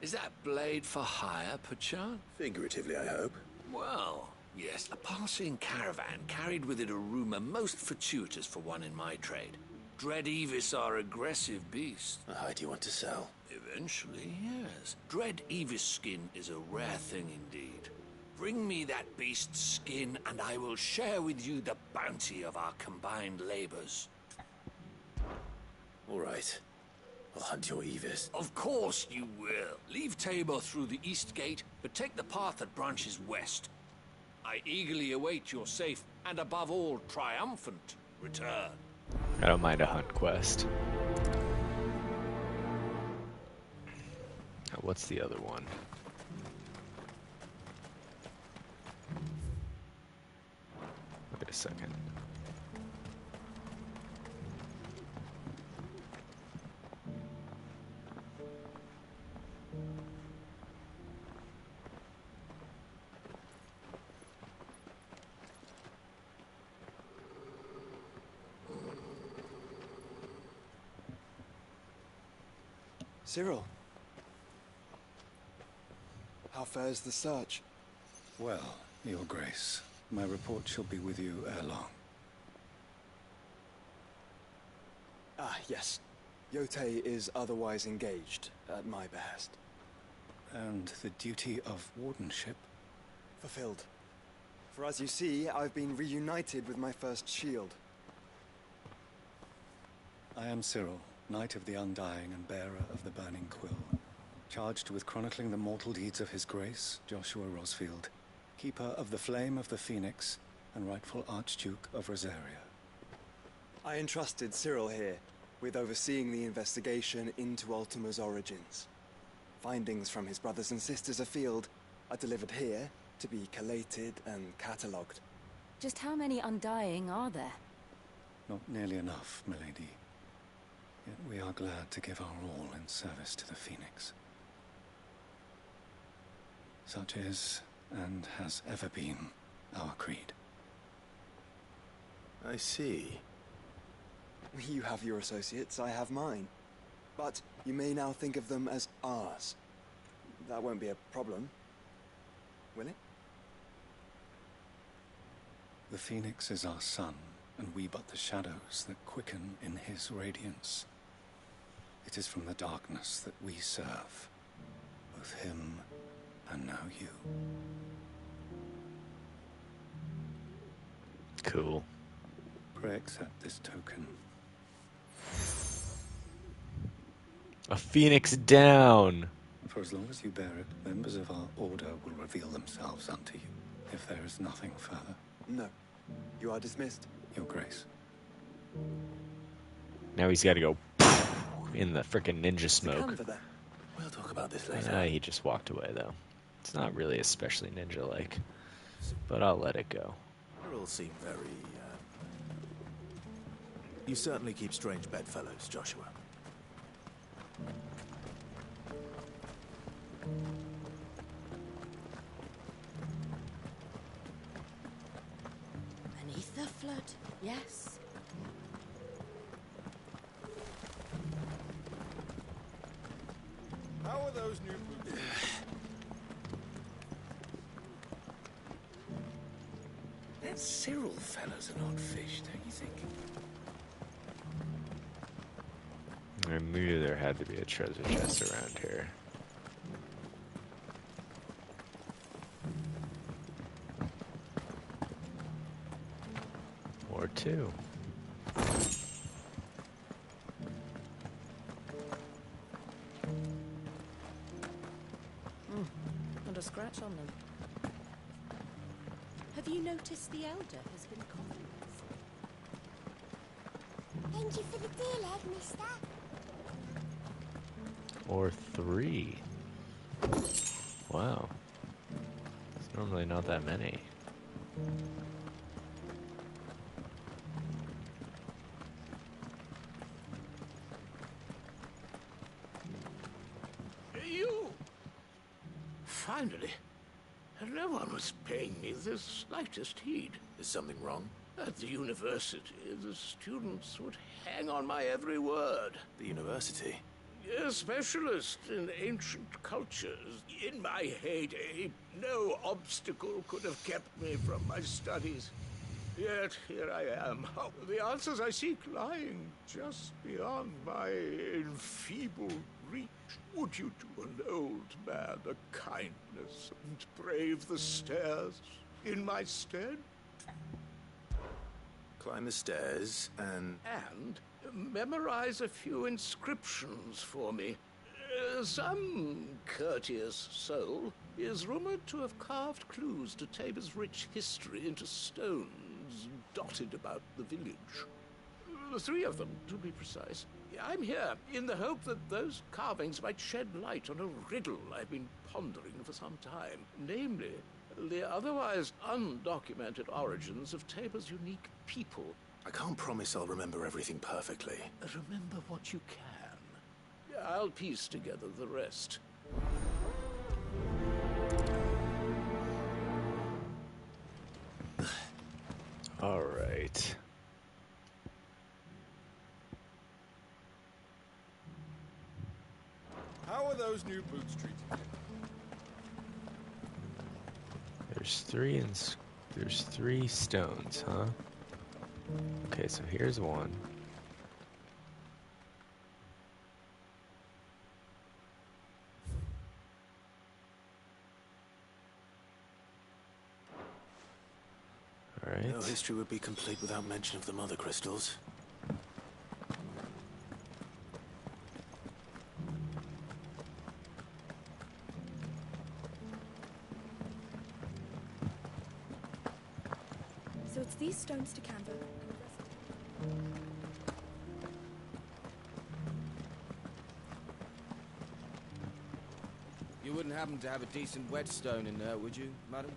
Is that blade for hire, perchance? Figuratively, I hope. Well, yes. A passing caravan carried with it a rumor most fortuitous for one in my trade. Dread Evis are aggressive beasts. How do you want to sell? Eventually, yes. Dread Evis skin is a rare thing indeed. Bring me that beast's skin, and I will share with you the bounty of our combined labors. All right. I'll hunt your Evis. Of course you will. Leave Tabor through the east gate, but take the path that branches west. I eagerly await your safe, and above all, triumphant return. I don't mind a hunt quest. Now, what's the other one? Wait a second. Cyril. How fares the search? Well, Your Grace, my report shall be with you ere long. Ah, yes. Yotei is otherwise engaged, at my behest. And the duty of wardenship? Fulfilled. For as you see, I've been reunited with my first shield. I am Cyril, Knight of the Undying and bearer of the Burning Quill, charged with chronicling the mortal deeds of His Grace, Joshua Rosfield, keeper of the Flame of the Phoenix and rightful Archduke of Rosaria. I entrusted Cyril here with overseeing the investigation into Ultima's origins. Findings from his brothers and sisters afield are delivered here to be collated and catalogued. Just how many Undying are there? Not nearly enough, milady. Yet we are glad to give our all in service to the Phoenix. Such is, and has ever been, our creed. I see. You have your associates, I have mine. But you may now think of them as ours. That won't be a problem, will it? The Phoenix is our sun, and we but the shadows that quicken in his radiance. It is from the darkness that we serve, both him and now you. Cool. Pray accept this token. A phoenix down! For as long as you bear it, members of our order will reveal themselves unto you, if there is nothing further. No. You are dismissed. Your Grace. Now he's got to go. in the frickin' ninja smoke. We'll talk about this later. He just walked away, though. It's not really especially ninja-like, but I'll let it go. You all seem very, You certainly keep strange bedfellows, Joshua. Beneath the flood, yes. How are those new boots? That Cyril fellow's an odd fish, don't you think? I knew there had to be a treasure chest around here. Or two. Not a scratch on them. Have you noticed the elder has been coughing? Thank you for the deal, Ed, mister. Or three. Wow. It's normally not that many. You! Finally. No one was paying me the slightest heed. Is something wrong? At the university, the students would hang on my every word. The university? A specialist in ancient cultures. In my heyday, no obstacle could have kept me from my studies. Yet here I am. The answers I seek lying just beyond my enfeebled reach. Would you do an old man a kindness and brave the stairs in my stead? Climb the stairs and memorize a few inscriptions for me. Some courteous soul is rumored to have carved clues to Tabor's rich history into stones dotted about the village. 3 of them, to be precise. I'm here in the hope that those carvings might shed light on a riddle I've been pondering for some time, namely, the otherwise undocumented origins of Tabor's unique people. I can't promise I'll remember everything perfectly. Remember what you can. I'll piece together the rest. All right. How are those new boots treating you? There's three stones, huh? Okay, so here's one. All right. No history would be complete without mention of the mother crystals. So it's these stones to Kanver. You wouldn't happen to have a decent whetstone in there, would you, madam?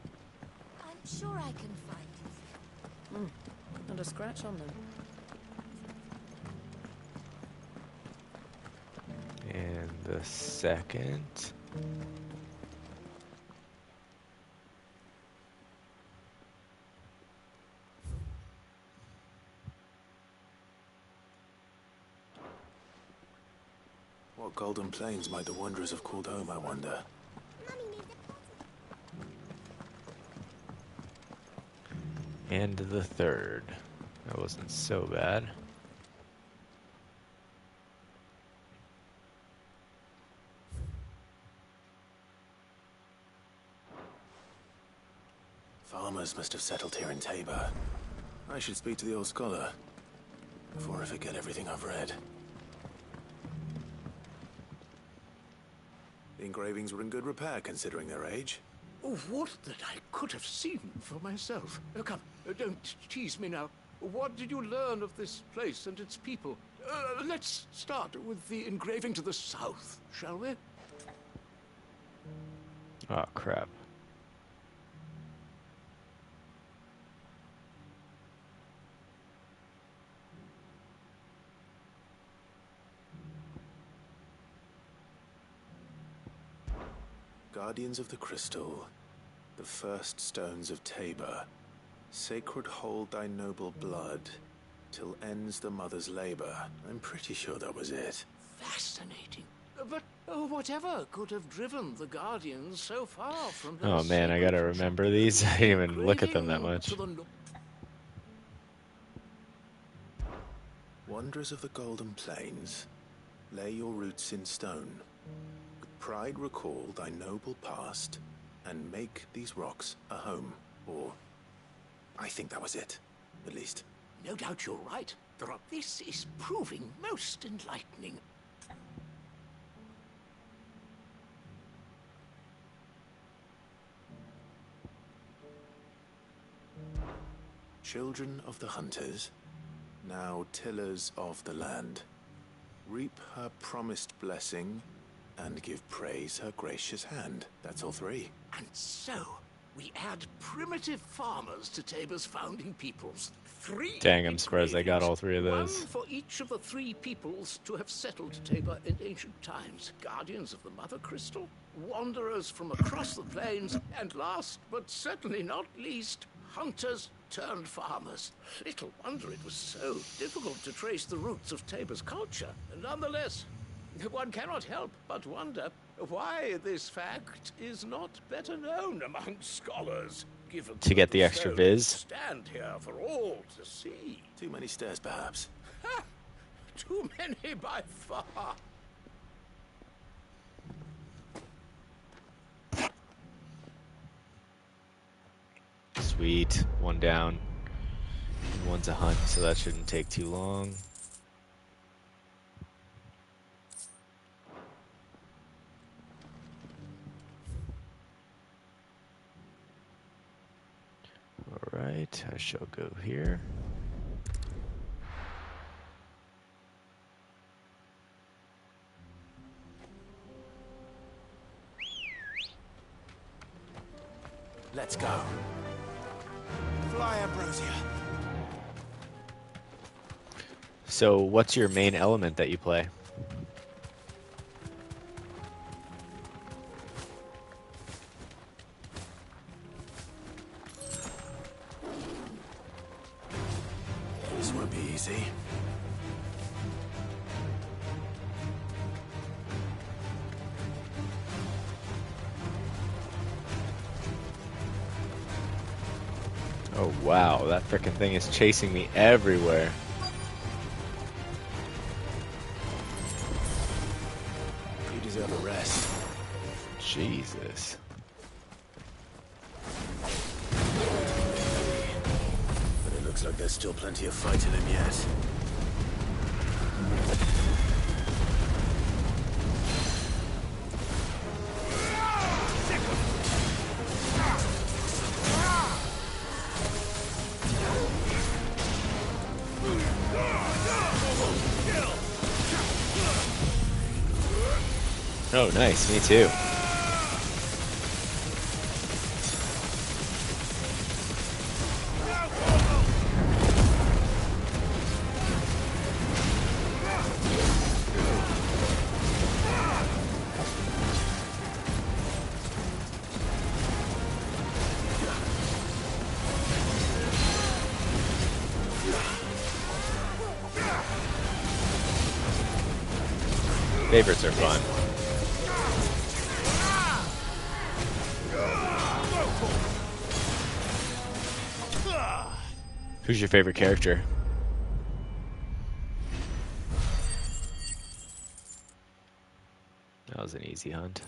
I'm sure I can find it. Not a scratch on them. And the second. What golden plains might the wanderers have called home, I wonder? And the third. That wasn't so bad. Farmers must have settled here in Tabor. I should speak to the old scholar before I forget everything I've read. The engravings were in good repair considering their age. Oh, what that I could have seen for myself. Come, don't tease me now. What did you learn of this place and its people? Let's start with the engraving to the south, shall we? Oh, crap. Guardians of the Crystal, the first stones of Tabor, sacred hold thy noble blood, till ends the mother's labor. I'm pretty sure that was it. Fascinating. But whatever could have driven the Guardians so far from their Oh man, I gotta remember these. I didn't even look at them that much. Wanderers of the Golden Plains, lay your roots in stone. With pride recall thy noble past, and make these rocks a home. Or, I think that was it, at least. No doubt you're right. This is proving most enlightening. Children of the hunters, now tillers of the land, reap her promised blessing and give praise her gracious hand. That's all three. And so, we add primitive farmers to Tabor's founding peoples. 3. Dang, I'm surprised I got all 3 of those. 1 for each of the 3 peoples to have settled Tabor in ancient times. Guardians of the Mother Crystal, wanderers from across the plains, and last but certainly not least, hunters turned farmers. Little wonder it was so difficult to trace the roots of Tabor's culture. Nonetheless, one cannot help but wonder why this fact is not better known among scholars, given To get the extra viz. Stand here for all to see. Too many stairs, perhaps. Ha! Too many by far. Sweet. 1 down. And 1's a hunt, so that shouldn't take too long. Alright, I shall go here. Let's go. Fly, Ambrosia. So, what's your main element that you play? This won't be easy. Oh wow, that frickin' thing is chasing me everywhere. You deserve a rest. Jesus. But it looks like there's still plenty of fight in him yet. Oh, nice. Me too. Favorites are fun. Who's your favorite character? That was an easy hunt.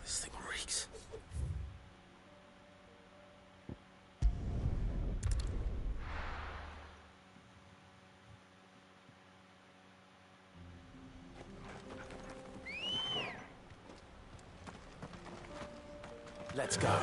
This thing reeks. Let's go.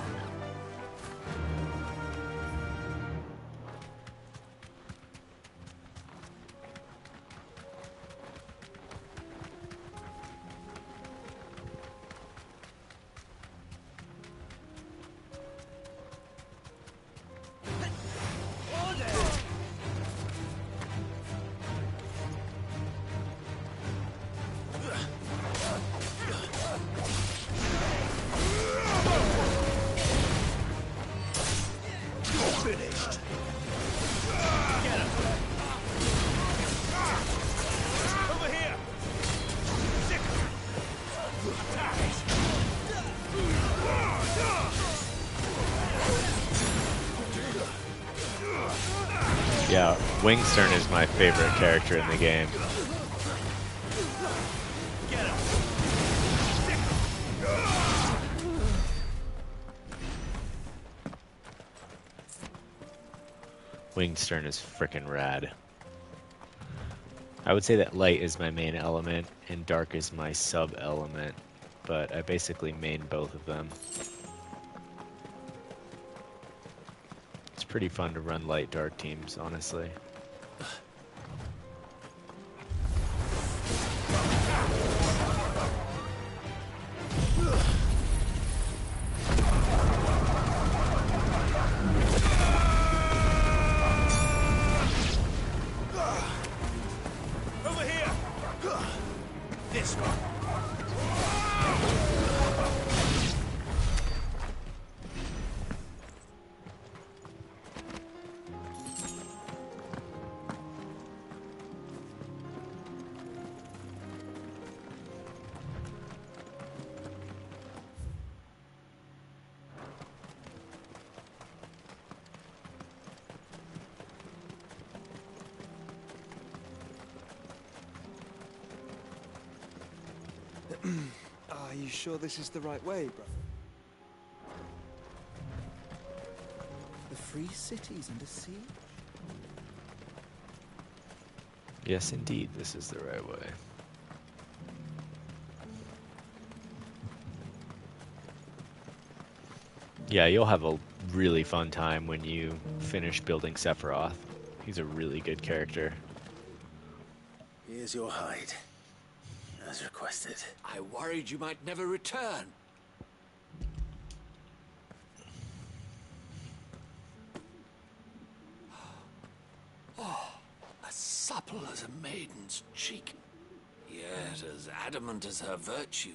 Yeah, Wingstern is my favorite character in the game. Wingstern is frickin' rad. I would say that light is my main element and dark is my sub-element, but I basically main both of them. It's pretty fun to run light-dark teams, honestly. Are you sure this is the right way, brother? The free cities under siege? Yes, indeed, this is the right way. Yeah, you'll have a really fun time when you finish building Sephiroth. He's a really good character. Here's your hide, as requested. I worried you might never return. Oh, as supple as a maiden's cheek, yet as adamant as her virtue.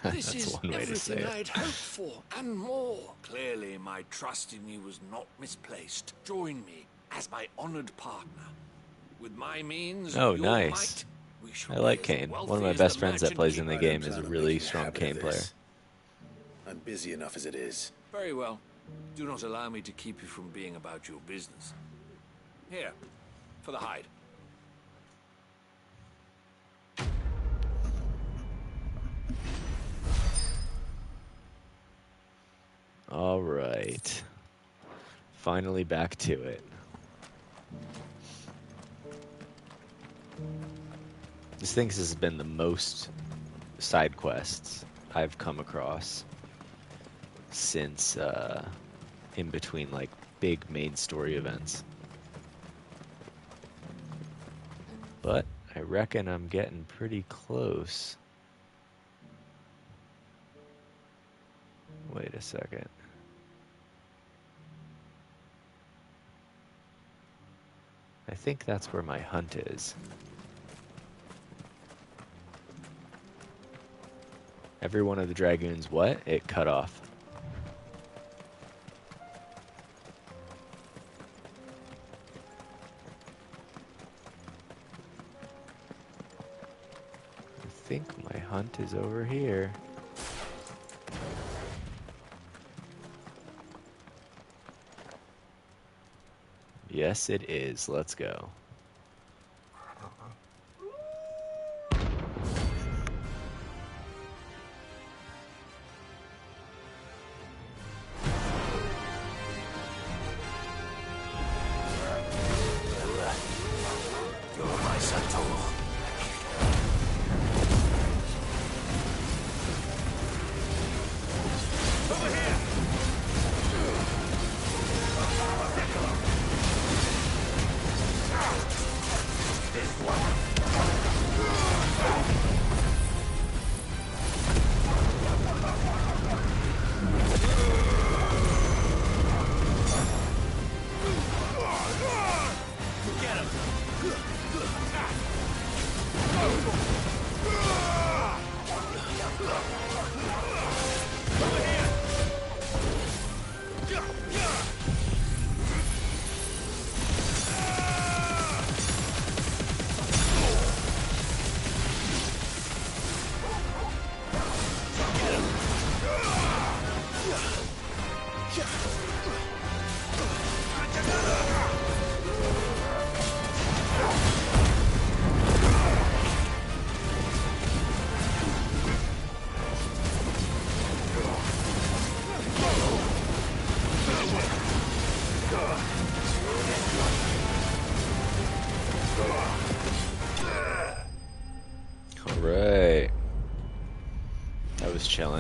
This is one way to say everything it. I'd hoped for, and more. Clearly, my trust in you was not misplaced. Join me as my honored partner. With my means, Oh, your nice. might, we shall I like be as Kane. One of wealthy my as best the friends that merchant plays in the keeper. game is a really strong Kane player. I'm busy enough as it is. Very well. Do not allow me to keep you from being about your business. Here, for the hide. All right. Finally back to it. This thing has been the most side quests I've come across since in between like big main story events. But I reckon I'm getting pretty close. Wait a second. I think that's where my hunt is. Every one of the dragoons, what? It cut off. I think my hunt is over here. Yes, it is. Let's go. You're my centaur.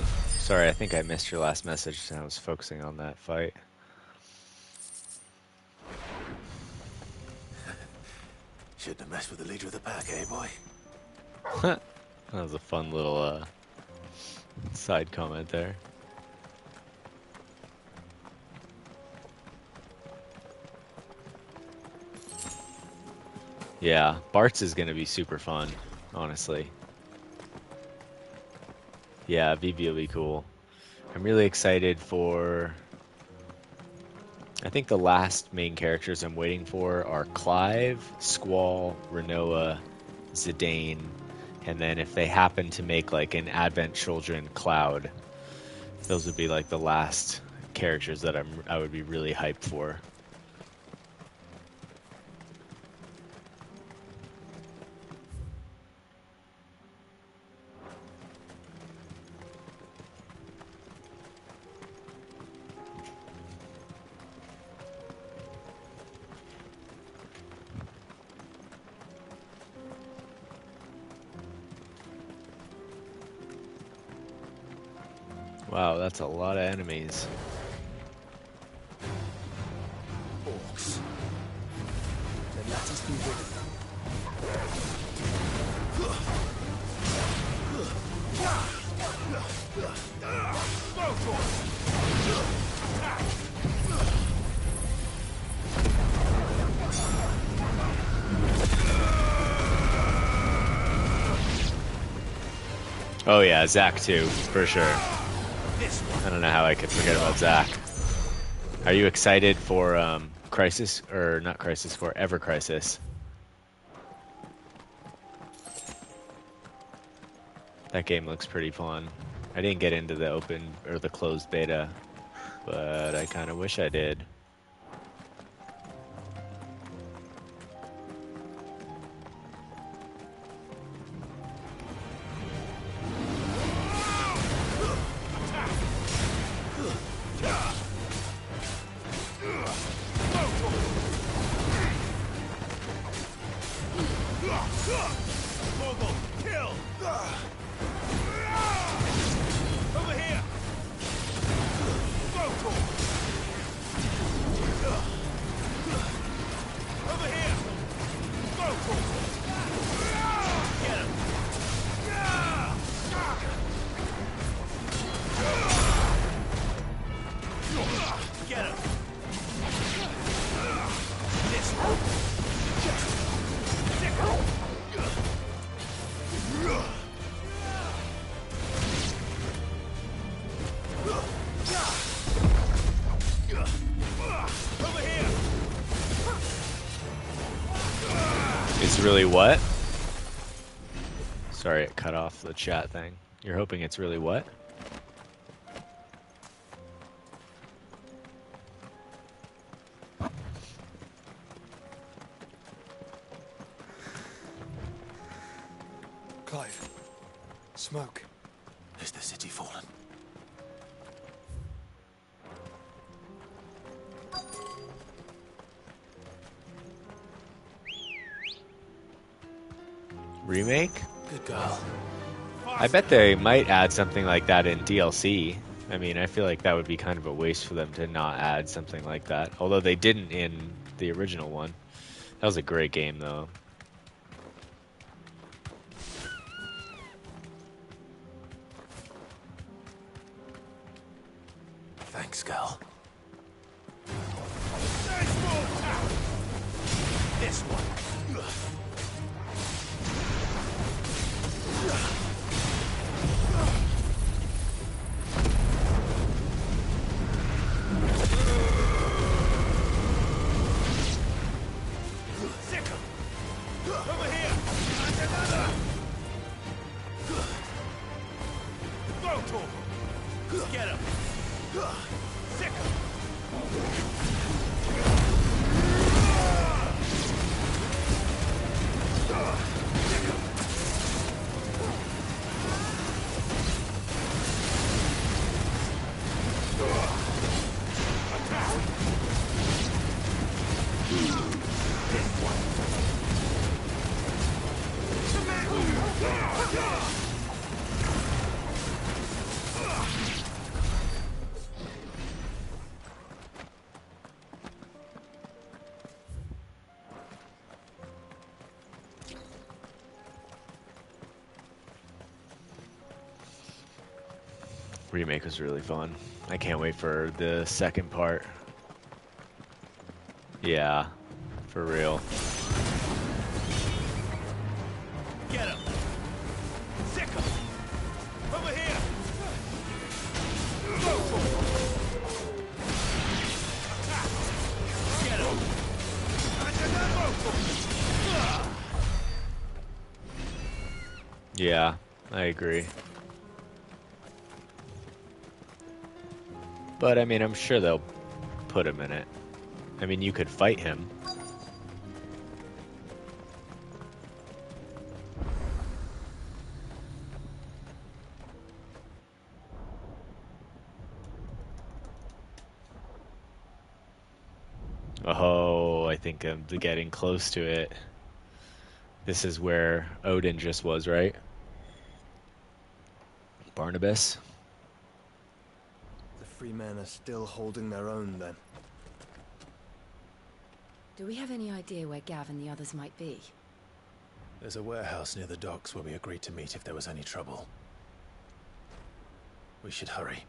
going? Sorry, I think I missed your last message and I was focusing on that fight. Shouldn't have messed with the leader of the pack, eh, boy? That was a fun little side comment there. Yeah, Bart's is going to be super fun, honestly. Yeah, VB will be cool. I'm really excited for... I think the last main characters I'm waiting for are Clive, Squall, Renoa, Zidane, and then if they happen to make like an Advent Children Cloud, those would be like the last characters that I would be really hyped for. Wow, that's a lot of enemies. Orcs. Then let us be rid of them. Oh yeah, Zack too, for sure. I don't know how I could forget about Zack. Are you excited for Crisis, or not Crisis, for Ever Crisis? That game looks pretty fun. I didn't get into the open or the closed beta, but I kind of wish I did. Really what? Sorry, it cut off the chat thing. You're hoping it's really what? Clive. Smoke. Is the city fallen? Remake? Good girl. I bet they might add something like that in DLC. I mean, I feel like that would be kind of a waste for them to not add something like that. Although they didn't in the original one. That was a great game, though. Thanks, girl. This one. Get him! Sick him! Remake was really fun. I can't wait for the second part. Yeah, for real. Get him! Sick him! Over here! Get him! Yeah, I agree. But I mean, I'm sure they'll put him in it. I mean, you could fight him. Oh, I think I'm getting close to it. This is where Odin just was, right? Barnabas? The free men are still holding their own, then. Do we have any idea where Gav and the others might be? There's a warehouse near the docks where we agreed to meet if there was any trouble. We should hurry.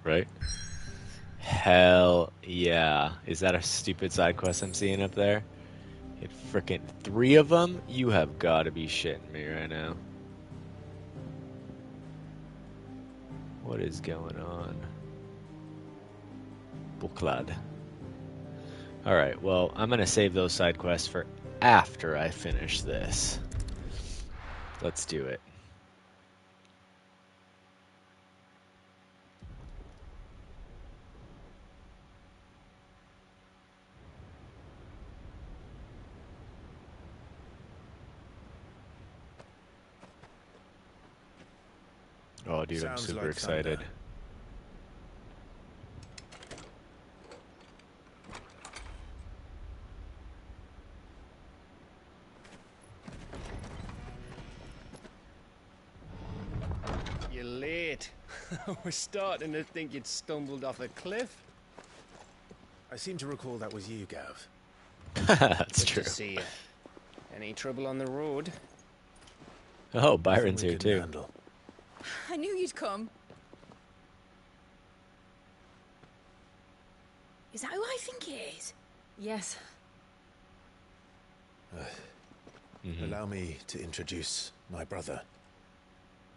Right? Hell yeah. Is that a stupid side quest I'm seeing up there? Hit frickin' 3 of them? You have got to be shitting me right now. What is going on? Buklad. Alright, well, I'm gonna save those side quests for after I finish this. Let's do it. Oh, dude, I'm super excited. You're late. We're starting to think you'd stumbled off a cliff. I seem to recall that was you, Gav. That's Good true. to see you. Any trouble on the road? Oh, Byron's here too. I knew you'd come. Is that who I think it is? Yes. Allow me to introduce my brother,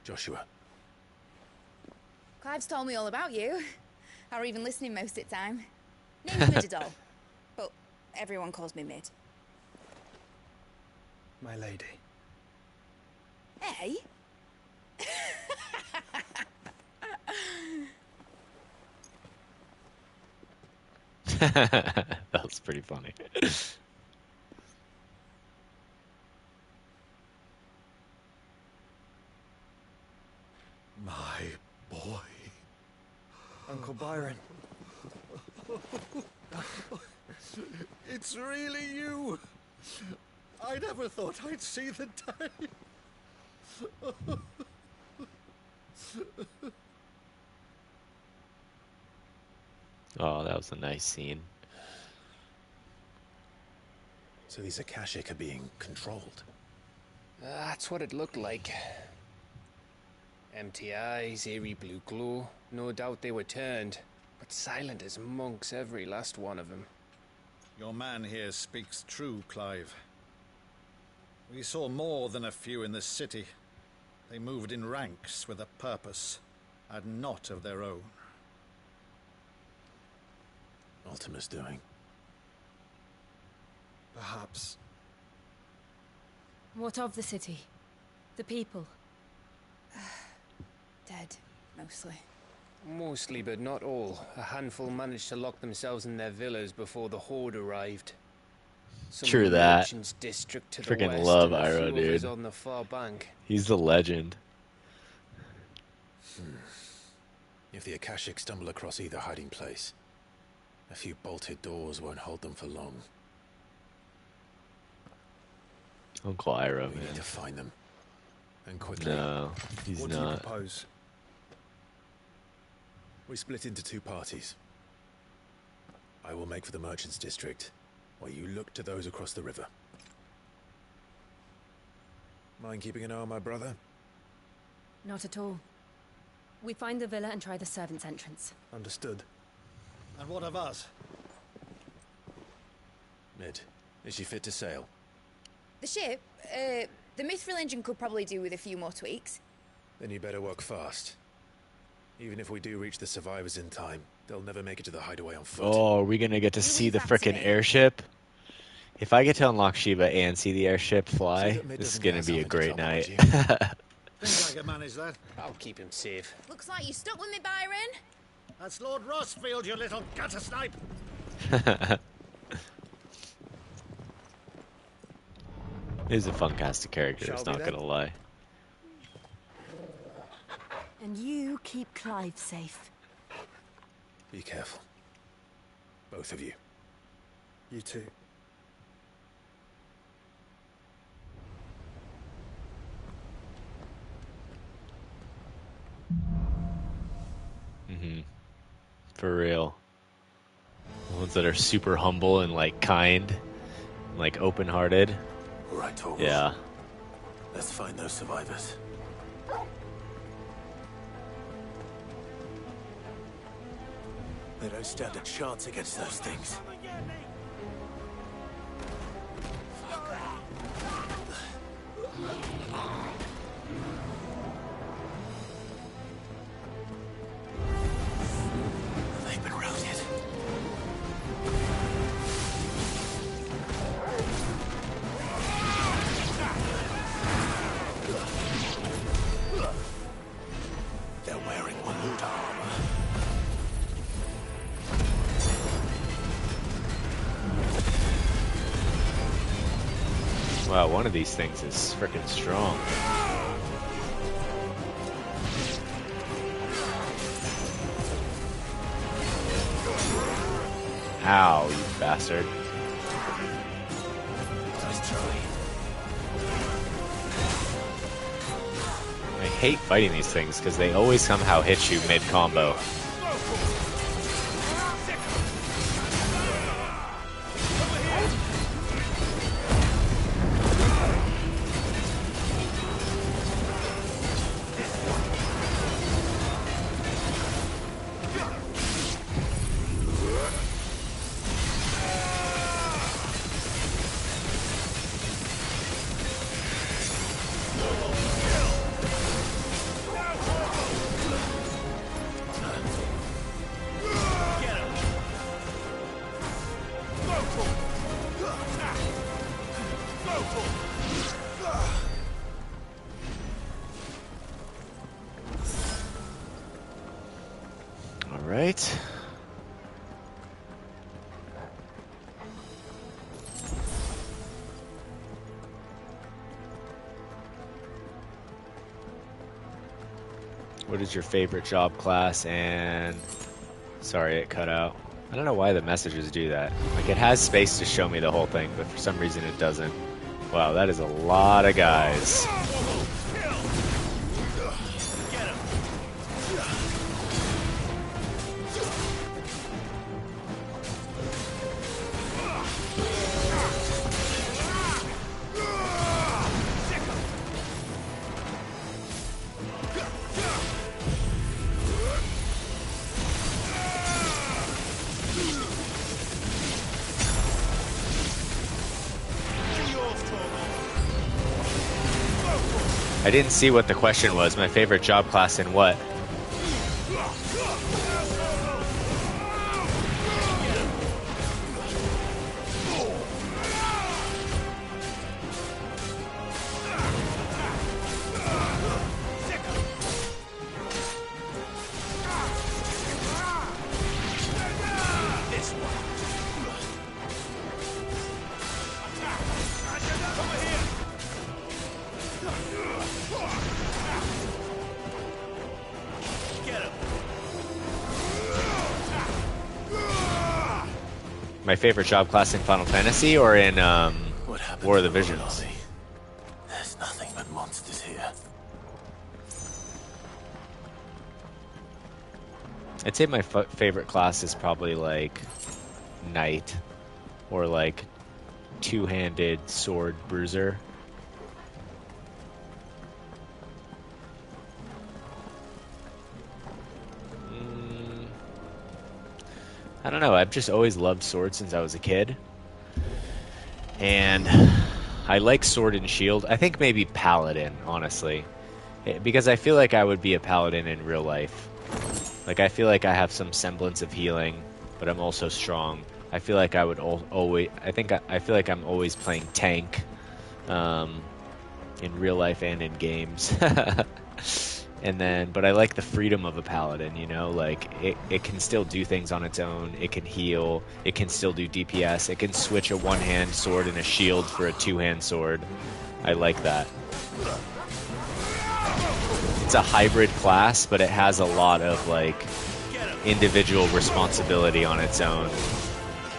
Joshua. Clive's told me all about you. Or even listening most of the time. Name's Midadol, but everyone calls me Mid. My lady. Hey? That was pretty funny. My boy. Uncle Byron. It's really you. I never thought I'd see the day. Oh, that was a nice scene. So these Akashic are being controlled. That's what it looked like. Empty eyes, eerie blue glow. No doubt they were turned, but silent as monks, every last one of them. Your man here speaks true, Clive. We saw more than a few in this city. They moved in ranks with a purpose, and not of their own. Ultima's doing. Perhaps. What of the city? The people? Dead, mostly. Mostly, but not all. A handful managed to lock themselves in their villas before the horde arrived. Some True in the that. merchants' district to the Freaking west, love and a Iroh, few others dude. on the far bank. He's the legend. If the Akashic stumble across either hiding place, a few bolted doors won't hold them for long. Uncle Iroh, We man. need to find them. And quickly. No, he's What not. do you propose? We split into two parties. I will make for the Merchants District, while you look to those across the river. Mind keeping an eye on my brother? Not at all. We find the villa and try the servants' entrance. Understood. And what of us? Mid, is she fit to sail? The ship, the mithril engine could probably do with a few more tweaks. Then you better work fast. Even if we do reach the survivors in time, they'll never make it to the hideaway on foot. Oh, are we gonna get to see the frickin' airship? If I get to unlock Shiva and see the airship fly, this is gonna be a great night. Think I can manage that. I'll keep him safe. Looks like you stuck with me, Byron. That's Lord Rossfield, you little gutter snipe. He's a fun cast of characters, Shall we not then? gonna lie. And you keep Clive safe. Be careful. Both of you. You too. For real. The ones that are super humble and like kind, like open-hearted. All right, Torvald. Yeah. Let's find those survivors. They don't stand a chance against those things. They've been routed. They're wearing Mahmoud armor. Wow, one of these things is freaking strong. Ow, you bastard. Nice try. I hate fighting these things because they always somehow hit you mid-combo. Alright. What is your favorite job class? And sorry, it cut out. I don't know why the messages do that. Like, it has space to show me the whole thing, but for some reason it doesn't. Wow, that is a lot of guys. I didn't see what the question was. My favorite job class in what? My favorite job class in Final Fantasy or in War of the Visions? There's nothing but monsters here. I'd say my favorite class is probably like Knight or like two-handed sword bruiser. I don't know, I've just always loved swords since I was a kid. And I like sword and shield. I think maybe paladin, honestly. Because I feel like I would be a paladin in real life. Like, I feel like I have some semblance of healing, but I'm also strong. I feel like I would always... I feel like I'm always playing tank. In real life and in games. And then, but I like the freedom of a paladin, you know, like it can still do things on its own. It can heal. It can still do DPS. It can switch a one-hand sword and a shield for a two-hand sword. I like that. It's a hybrid class, but it has a lot of like individual responsibility on its own.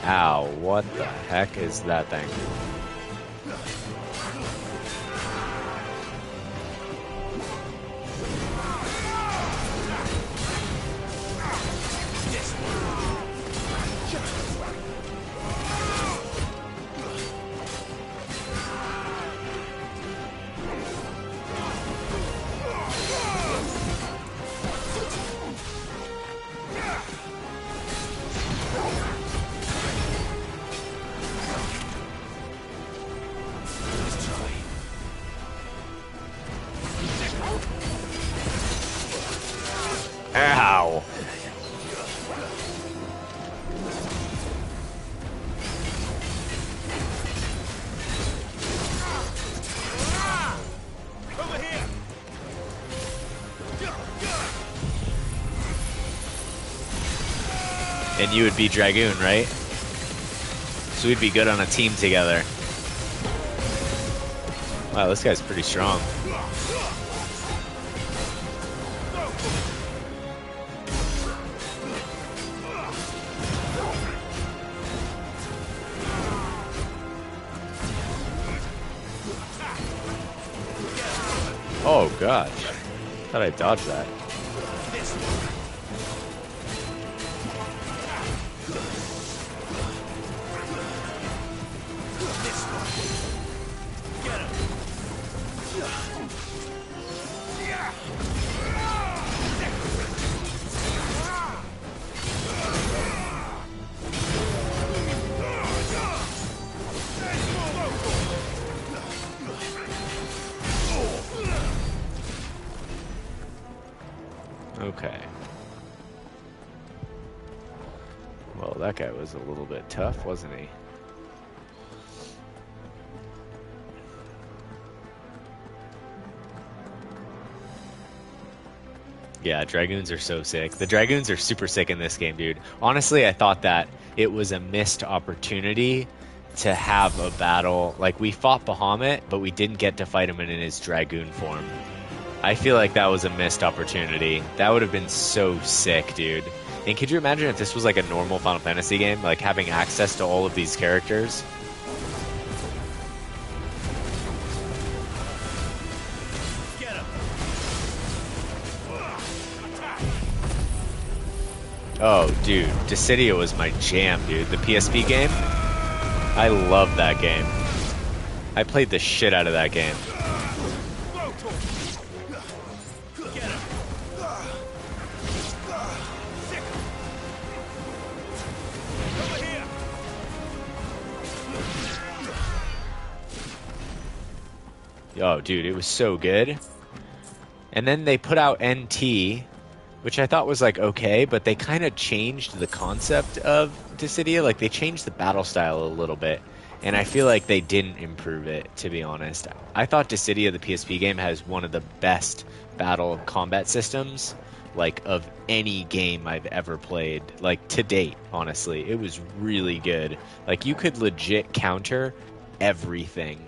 Ow, what the heck is that thing? Ow. Over here. And you would be Dragoon, right? So we'd be good on a team together. Wow, this guy's pretty strong. Oh gosh, thought I dodged that. Okay. Well, that guy was a little bit tough, wasn't he? Yeah, Dragoons are so sick. The Dragoons are super sick in this game, dude. Honestly, I thought that it was a missed opportunity to have a battle. Like, we fought Bahamut, but we didn't get to fight him in his Dragoon form. I feel like that was a missed opportunity. That would have been so sick, dude. And could you imagine if this was like a normal Final Fantasy game? Like having access to all of these characters? Oh, dude. Dissidia was my jam, dude. The PSP game? I love that game. I played the shit out of that game. Oh, dude, it was so good. And then they put out NT, which I thought was like okay, but they kind of changed the concept of Dissidia. Like they changed the battle style a little bit, and I feel like they didn't improve it, to be honest. I thought Dissidia, the PSP game, has one of the best battle combat systems, like of any game I've ever played, like to date. Honestly, it was really good. Like you could legit counter everything.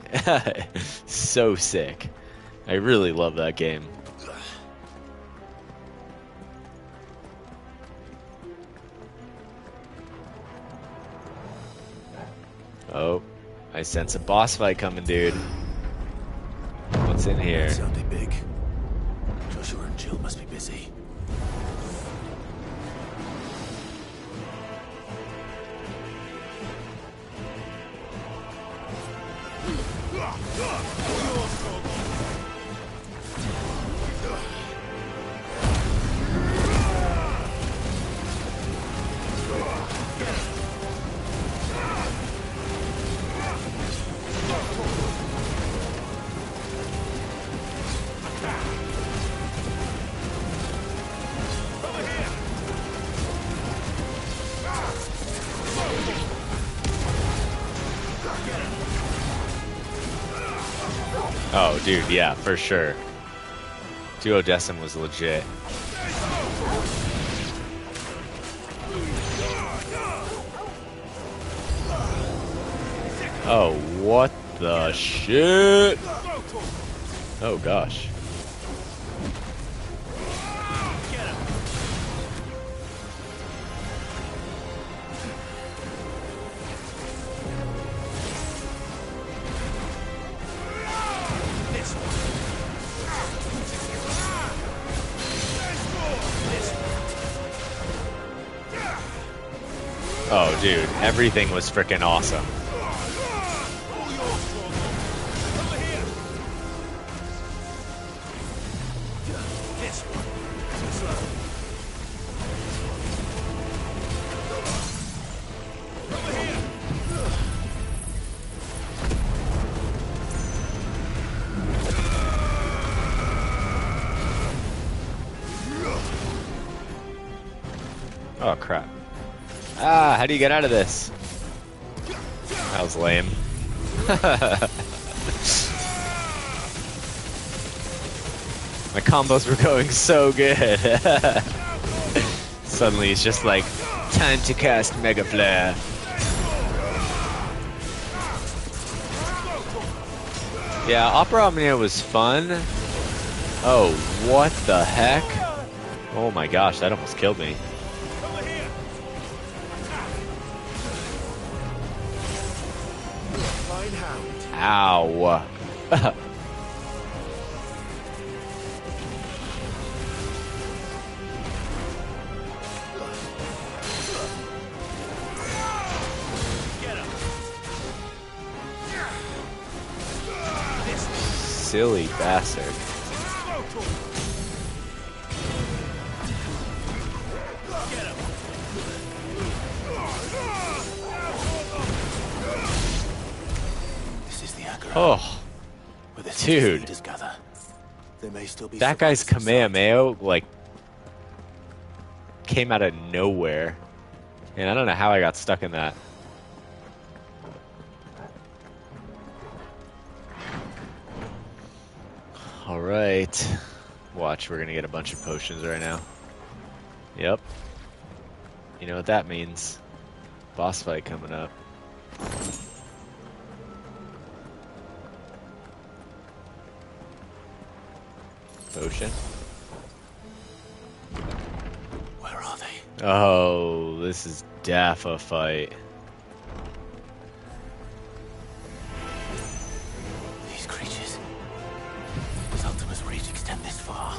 So sick. I really love that game. Oh, I sense a boss fight coming, dude. What's in here? Sounding big. Joshua and Jill must be busy. Oh, dude, yeah, for sure. Duodecim was legit. Oh, what the shit? Oh, gosh. Oh, dude, everything was freaking awesome. Oh, crap. Ah, how do you get out of this? That was lame. My combos were going so good. Suddenly it's just like, time to cast Mega Flare. Yeah, Opera Omnia was fun. Oh, what the heck? Oh my gosh, that almost killed me. Ow. Silly bastard. Oh, dude, that guy's Kamehameha, like, came out of nowhere. And I don't know how I got stuck in that. Alright. Watch, we're gonna get a bunch of potions right now. Yep. You know what that means. Boss fight coming up. Potion. Where are they? Oh, this is def a fight. These creatures. Does Ultima's reach extend this far?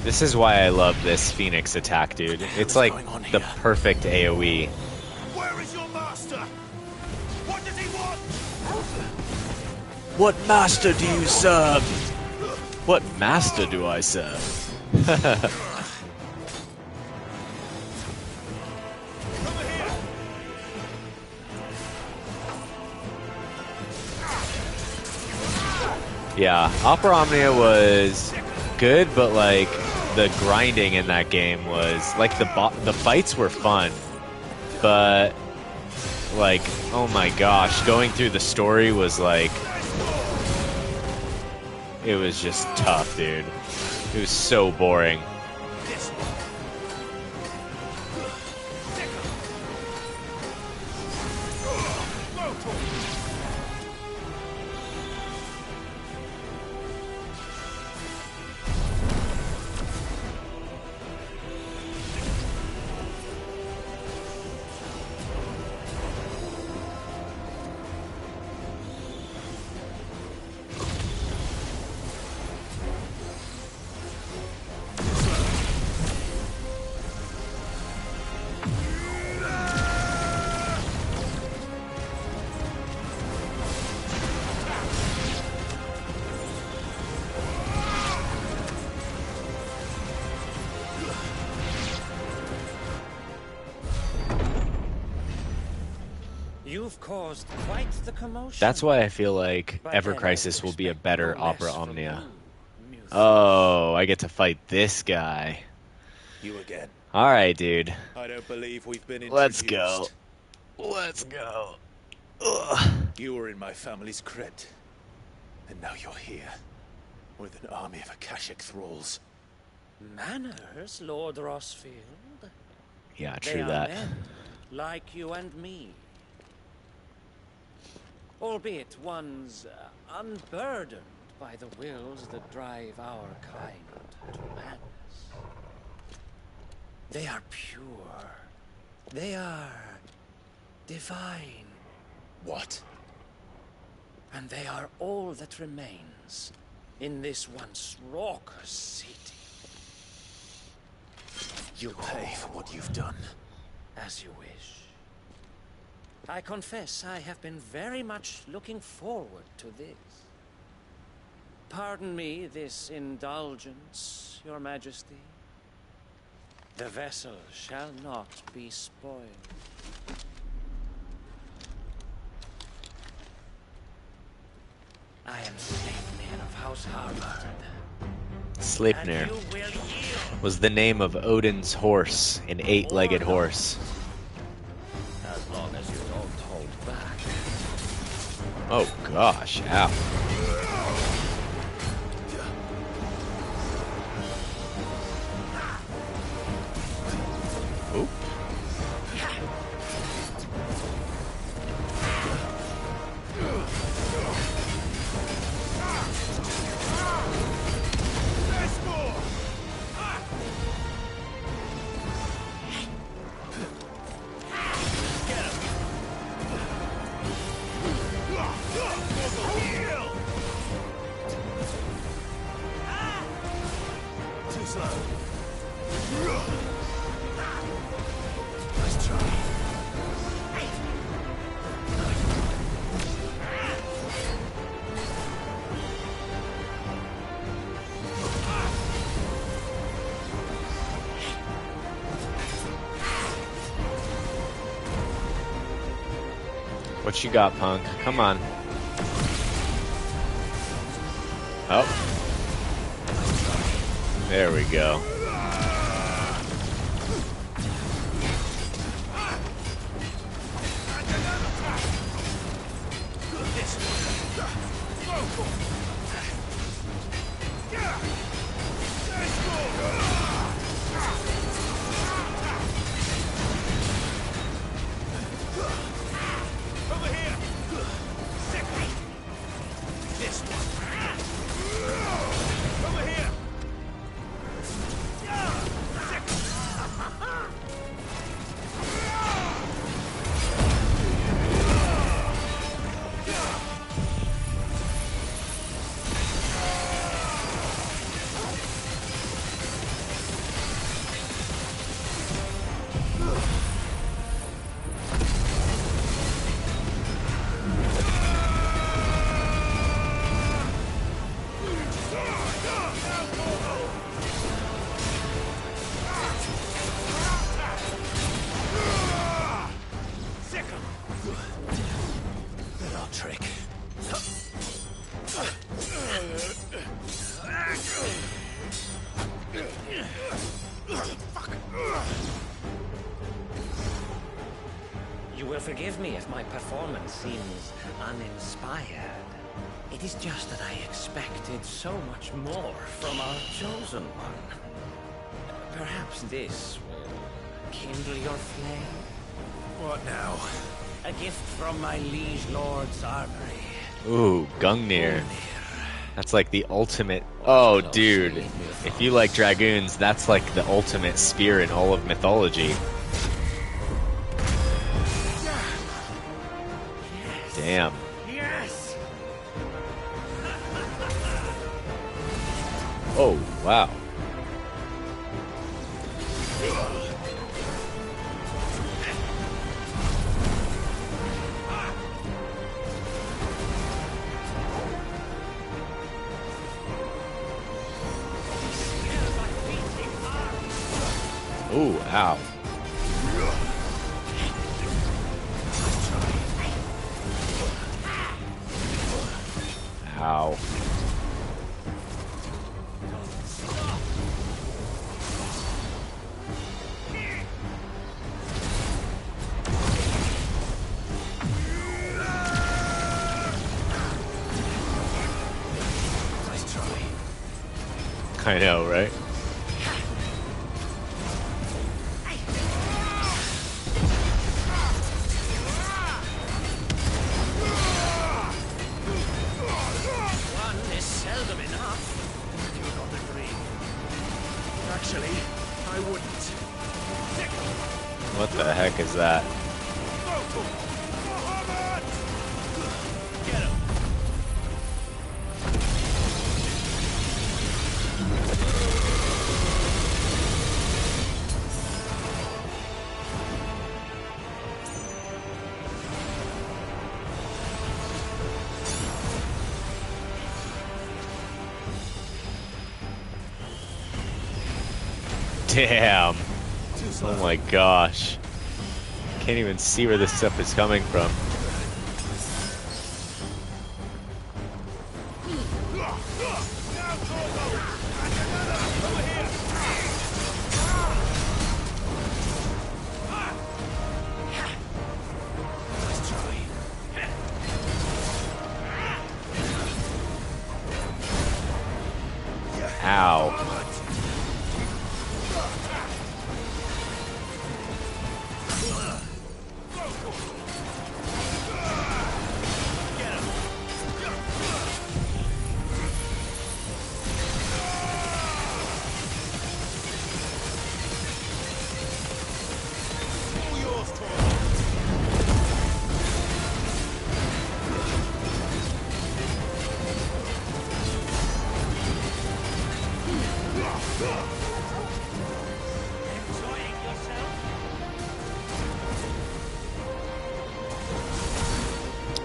This is why I love this Phoenix attack, dude. It's like the perfect AoE. Where is your master? What does he want? What master do you serve? What master do I serve? Yeah, Opera Omnia was good, but like the grinding in that game was like the fights were fun, but like, oh my gosh, going through the story was like, it was just tough, dude. It was so boring. You've caused quite the commotion. That's why I feel like Ever Crisis will be a better Opera Omnia. Oh, I get to fight this guy. You again. All right, dude. I don't believe we've been Let's go. Let's go. You were in my family's crypt. And now you're here. With an army of Akashic thralls. Manners, Lord Rosfield? Yeah, They true are that. men, like you and me. Albeit ones unburdened by the wills that drive our kind to madness. They are pure. They are divine. What? And they are all that remains in this once raucous city. You'll pay for what you've done. As you wish. I confess I have been very much looking forward to this. Pardon me this indulgence, Your Majesty. The vessel shall not be spoiled. I am Sleipnir of House Harvard. Sleipnir was the name of Odin's horse, an 8-legged horse. As long as you don't hold back. Oh gosh, ow. Oop. What you got, punk? Come on. Oh. There we go. You will forgive me if my performance seems uninspired. It is just that I expected so much more from our chosen one. Perhaps this will kindle your flame? What now? A gift from my liege lord's armory. Ooh, Gungnir. That's like the ultimate... Oh, dude. If you like dragoons, that's like the ultimate spear in all of mythology. Damn. Yes. Oh, wow. Ooh, ow. Ow. I know, right? One is seldom enough. Do you not agree? Actually, I wouldn't. What the heck is that? Get him. Damn. Oh my gosh. Can't even see where this stuff is coming from. Ow.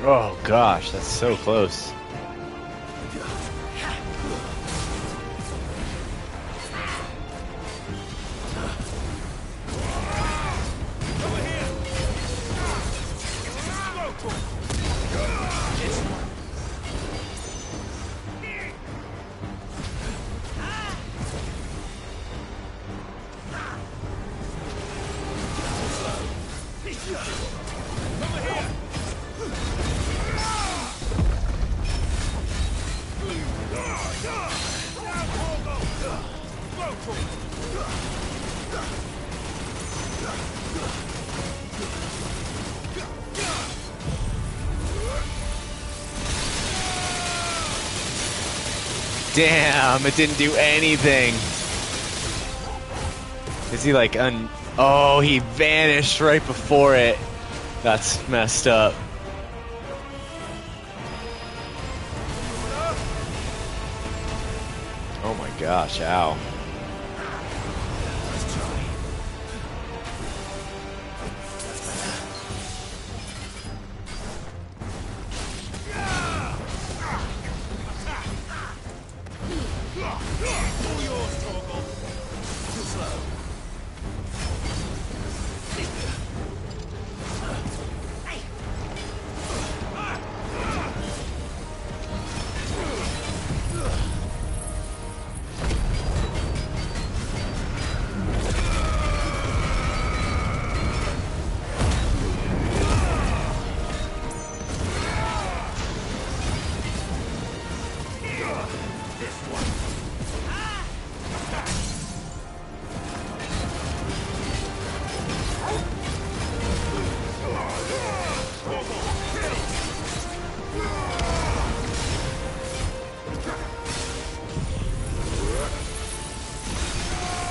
Oh gosh, that's so close. Damn, it didn't do anything. Is he like Oh, he vanished right before it. That's messed up. Oh my gosh, ow.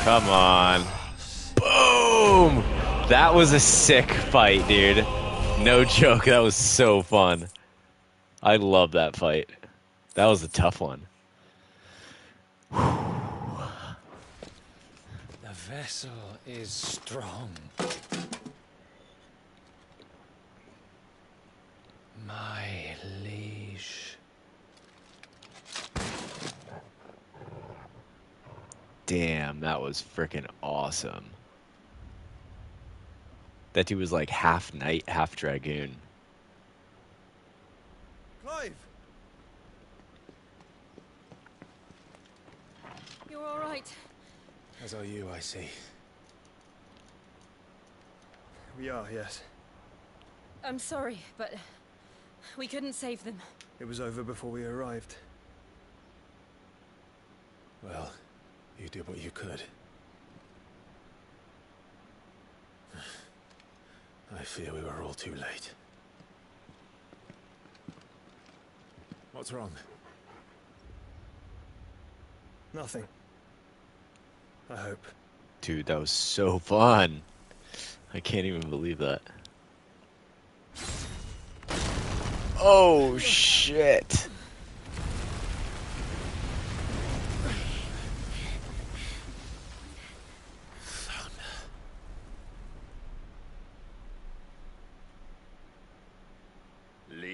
Come on. Boom! That was a sick fight, dude. No joke, that was so fun. I love that fight. That was a tough one. The vessel is strong. My liege. Damn, that was freaking awesome. That dude was like half knight, half dragoon. Clive! You're all right. As are you, I see. We are, yes. I'm sorry, but we couldn't save them. It was over before we arrived. Well, You did what you could. I fear we were all too late. What's wrong? Nothing. I hope. Dude, that was so fun. I can't even believe that. Oh, shit.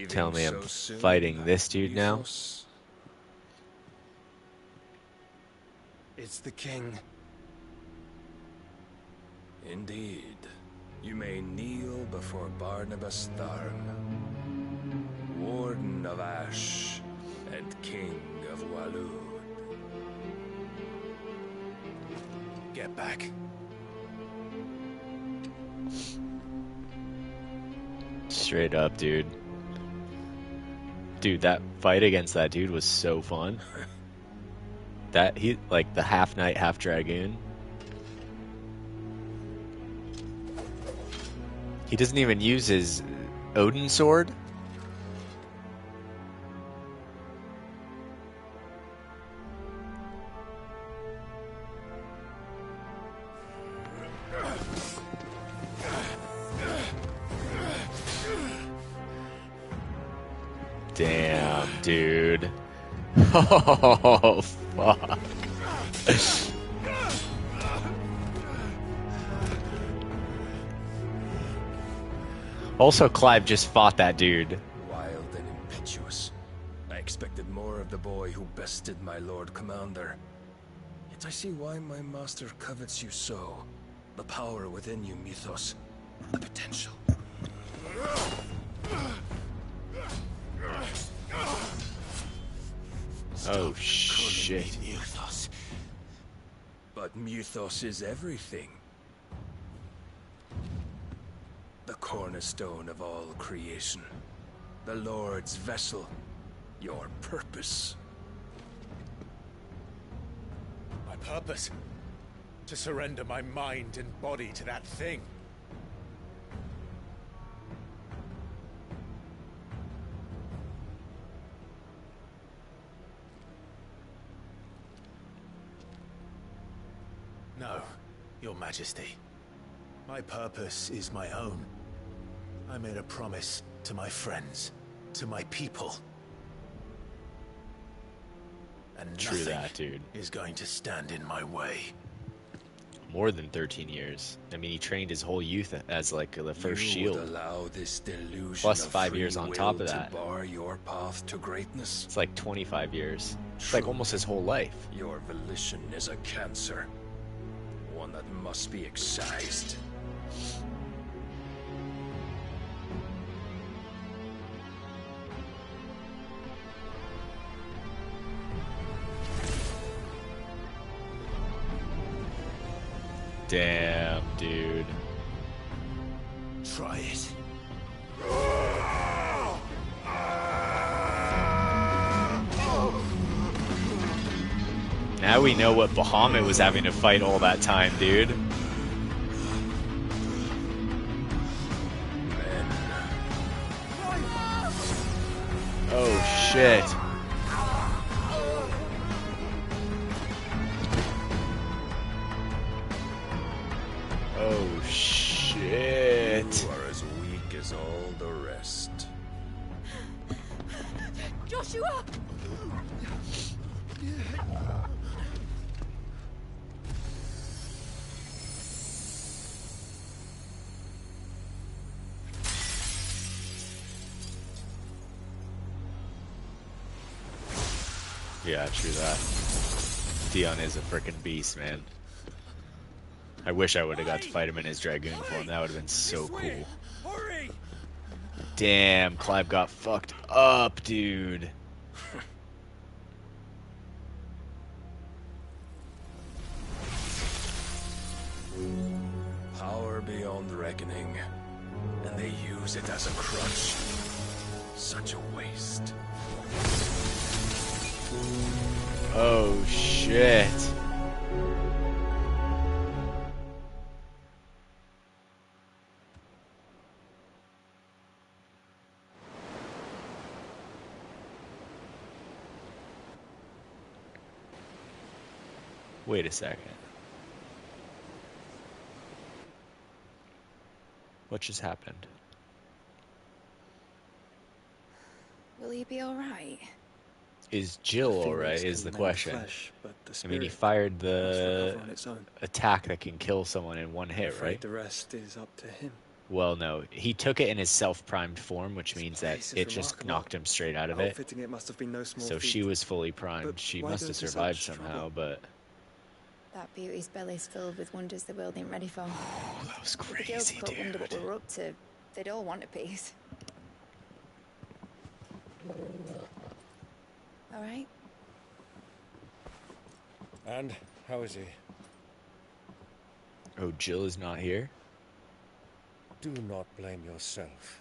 Tell me I'm fighting this dude now? It's the king. Indeed. You may kneel before Barnabas Tharn, Warden of Ash and King of Walud. Get back. Straight up, dude. Dude, that fight against that dude was so fun. That, he, like, the half knight, half dragoon. He doesn't even use his Odin sword? Damn, dude. Oh, fuck. Also, Clive just fought that dude. Wild and impetuous. I expected more of the boy who bested my Lord Commander. Yet I see why my master covets you so. The power within you, Mythos. The potential. Oh, shit. Mythos. But Mythos is everything. The cornerstone of all creation. The Lord's vessel. Your purpose. My purpose? To surrender my mind and body to that thing. No, Your Majesty. My purpose is my own. I made a promise to my friends, to my people. And True nothing that, dude. is going to stand in my way. More than 13 years. I mean, he trained his whole youth as, like, the first shield. Allow this delusion Plus of 5 years on free top will of that. to bar your path to greatness. It's like 25 years. It's like almost his whole life. Your volition is a cancer. One that must be excised. Damn, dude. Try it. Now we know what Bahamut was having to fight all that time, dude. Oh, shit. Oh, shit. You are as weak as all the rest. Joshua! Yeah, true that. Dion is a freaking beast, man. I wish I would have got to fight him in his Dragoon form. That would have been so cool. Damn, Clive got fucked up, dude. Power beyond reckoning. And they use it as a crutch. Such a waste. Oh, shit. Wait a second. What just happened? Will you be alright? Is Jill alright is the question. Flesh, but the I mean, he spirit fired must the recover on its own. attack that can kill someone in one I'm hit, afraid right? the rest is up to him. Well, no. He took it in his self-primed form, which means that place is it just remarkable. knocked him straight out of it. Outfitting it must have been no small So feat. she was fully primed. But She why must go have to survived such somehow, trouble? but... That beauty's belly's filled with wonders the world ain't ready for. Oh, that was If the girls crazy, could wonder what dude. we're up to, they'd all want a piece. Alright? And how is he? Oh, Jill is not here? Do not blame yourself.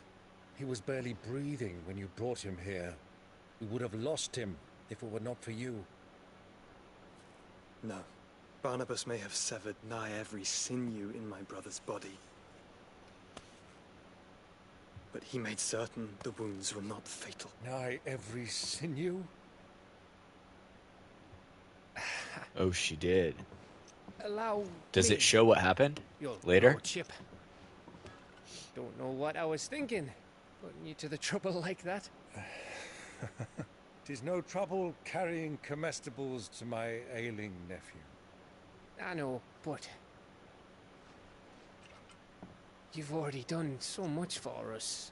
He was barely breathing when you brought him here. We would have lost him if it were not for you. No. Barnabas may have severed nigh every sinew in my brother's body. But he made certain the wounds were not fatal. Nigh every sinew? Oh, she did. Allow Does me. it show what happened Your later? lordship. Don't know what I was thinking, putting you to the trouble like that. 'Tis no trouble carrying comestibles to my ailing nephew. I know, but you've already done so much for us.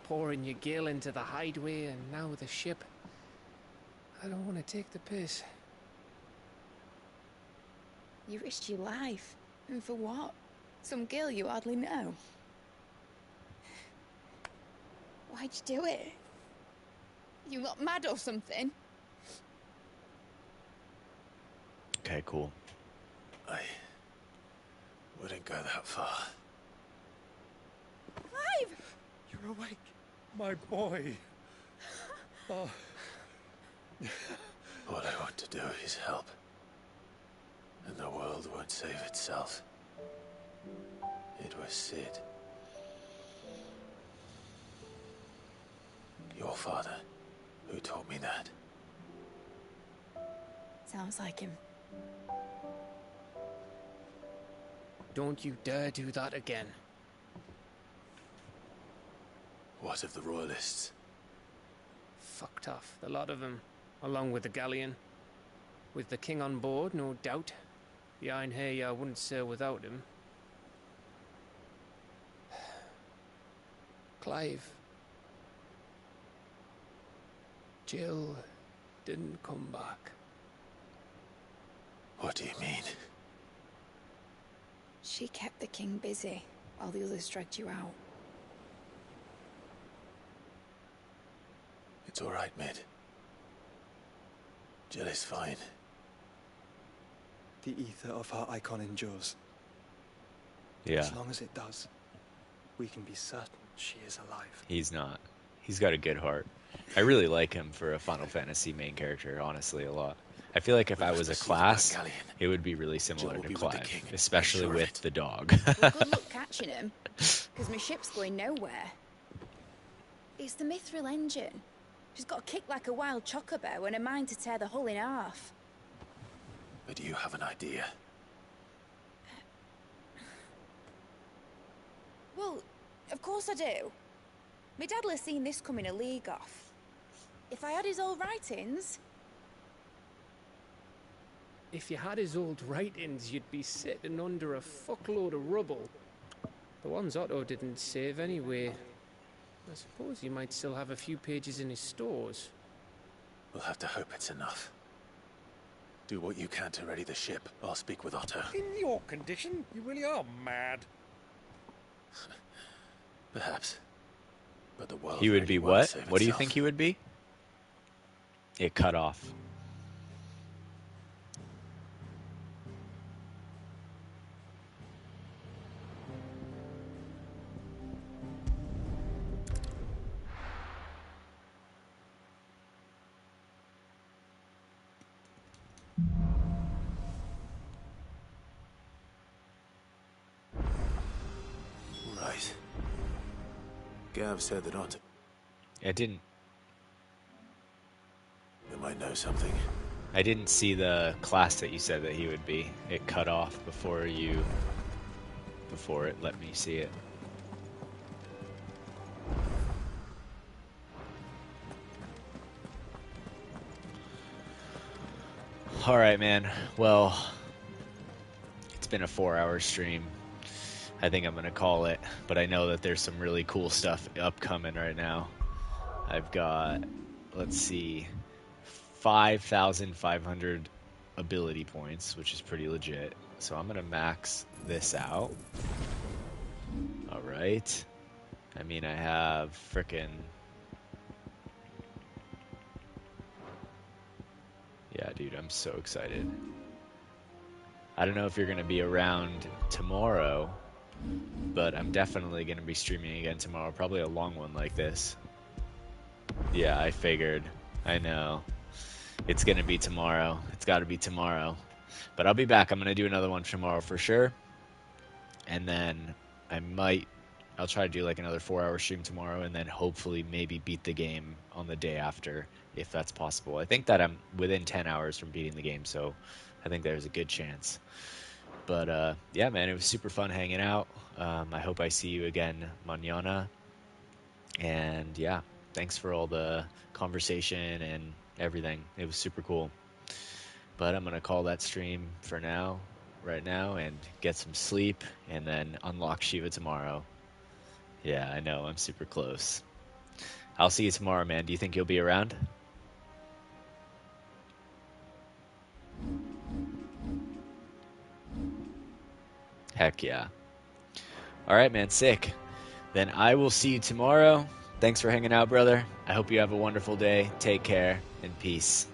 Pouring your gil into the hideaway and now the ship. I don't want to take the piss. You risked your life. And for what? Some girl you hardly know. Why'd you do it? You got mad or something? Okay, cool. I wouldn't go that far. Clive! You're awake, my boy. Oh. All I want to do is help. And the world won't save itself. It was Sid. Your father, who taught me that. Sounds like him. Don't you dare do that again. What of the royalists? Fucked off, the lot of them, along with the galleon. With the king on board, no doubt. The Iron Hair wouldn't sail without him. Clive. Jill didn't come back. What do you mean? She kept the king busy while the others dragged you out. It's all right, Mid. Jill is fine. The ether of her icon endures. Yeah. As long as it does, we can be certain she is alive. He's not. He's got a good heart. I really like him for a Final Fantasy main character, honestly, a lot. I feel like if I was a class, it would be really similar to Clive, especially with the dog. Well, good luck catching him, because my ship's going nowhere. It's the Mithril engine. She's got a kick like a wild chocobo and a mind to tear the hull in half. But do you have an idea? Well, of course I do. My dad'll have seen this coming a league off. If I had his old writings... If you had his old writings, you'd be sitting under a fuckload of rubble. The ones Otto didn't save anyway. I suppose he might still have a few pages in his stores. We'll have to hope it's enough. Do what you can to ready the ship. I'll speak with Otto. In your condition, you really are mad. Perhaps. But the world He would really be won't what? save What do you itself. think he would be? It cut off. Right. Gav said that Otto... It didn't. They might know something. I didn't see the class that you said that he would be. It cut off before it let me see it. Alright, man. Well, it's been a 4-hour stream. I think I'm going to call it, but I know that there's some really cool stuff upcoming right now. I've got, let's see, 5,500 ability points, which is pretty legit. So I'm going to max this out. Alright. I mean, I have frickin'... Yeah, dude, I'm so excited. I don't know if you're going to be around tomorrow, but I'm definitely going to be streaming again tomorrow. Probably a long one like this. Yeah, I figured. I know. It's going to be tomorrow. It's got to be tomorrow. But I'll be back. I'm going to do another one tomorrow for sure. And then I'll try to do like another 4-hour stream tomorrow, and then hopefully maybe beat the game on the day after, if that's possible. I think that I'm within 10 hours from beating the game, so I think there's a good chance. But yeah, man, it was super fun hanging out. I hope I see you again mañana. And yeah, thanks for all the conversation and everything. It was super cool. But I'm going to call that stream for now, right now, and get some sleep, and then unlock Shiva tomorrow. Yeah, I know, I'm super close. I'll see you tomorrow, man. Do you think you'll be around? Heck yeah. Alright, man, sick. Then I will see you tomorrow. Thanks for hanging out, brother. I hope you have a wonderful day. Take care, and peace.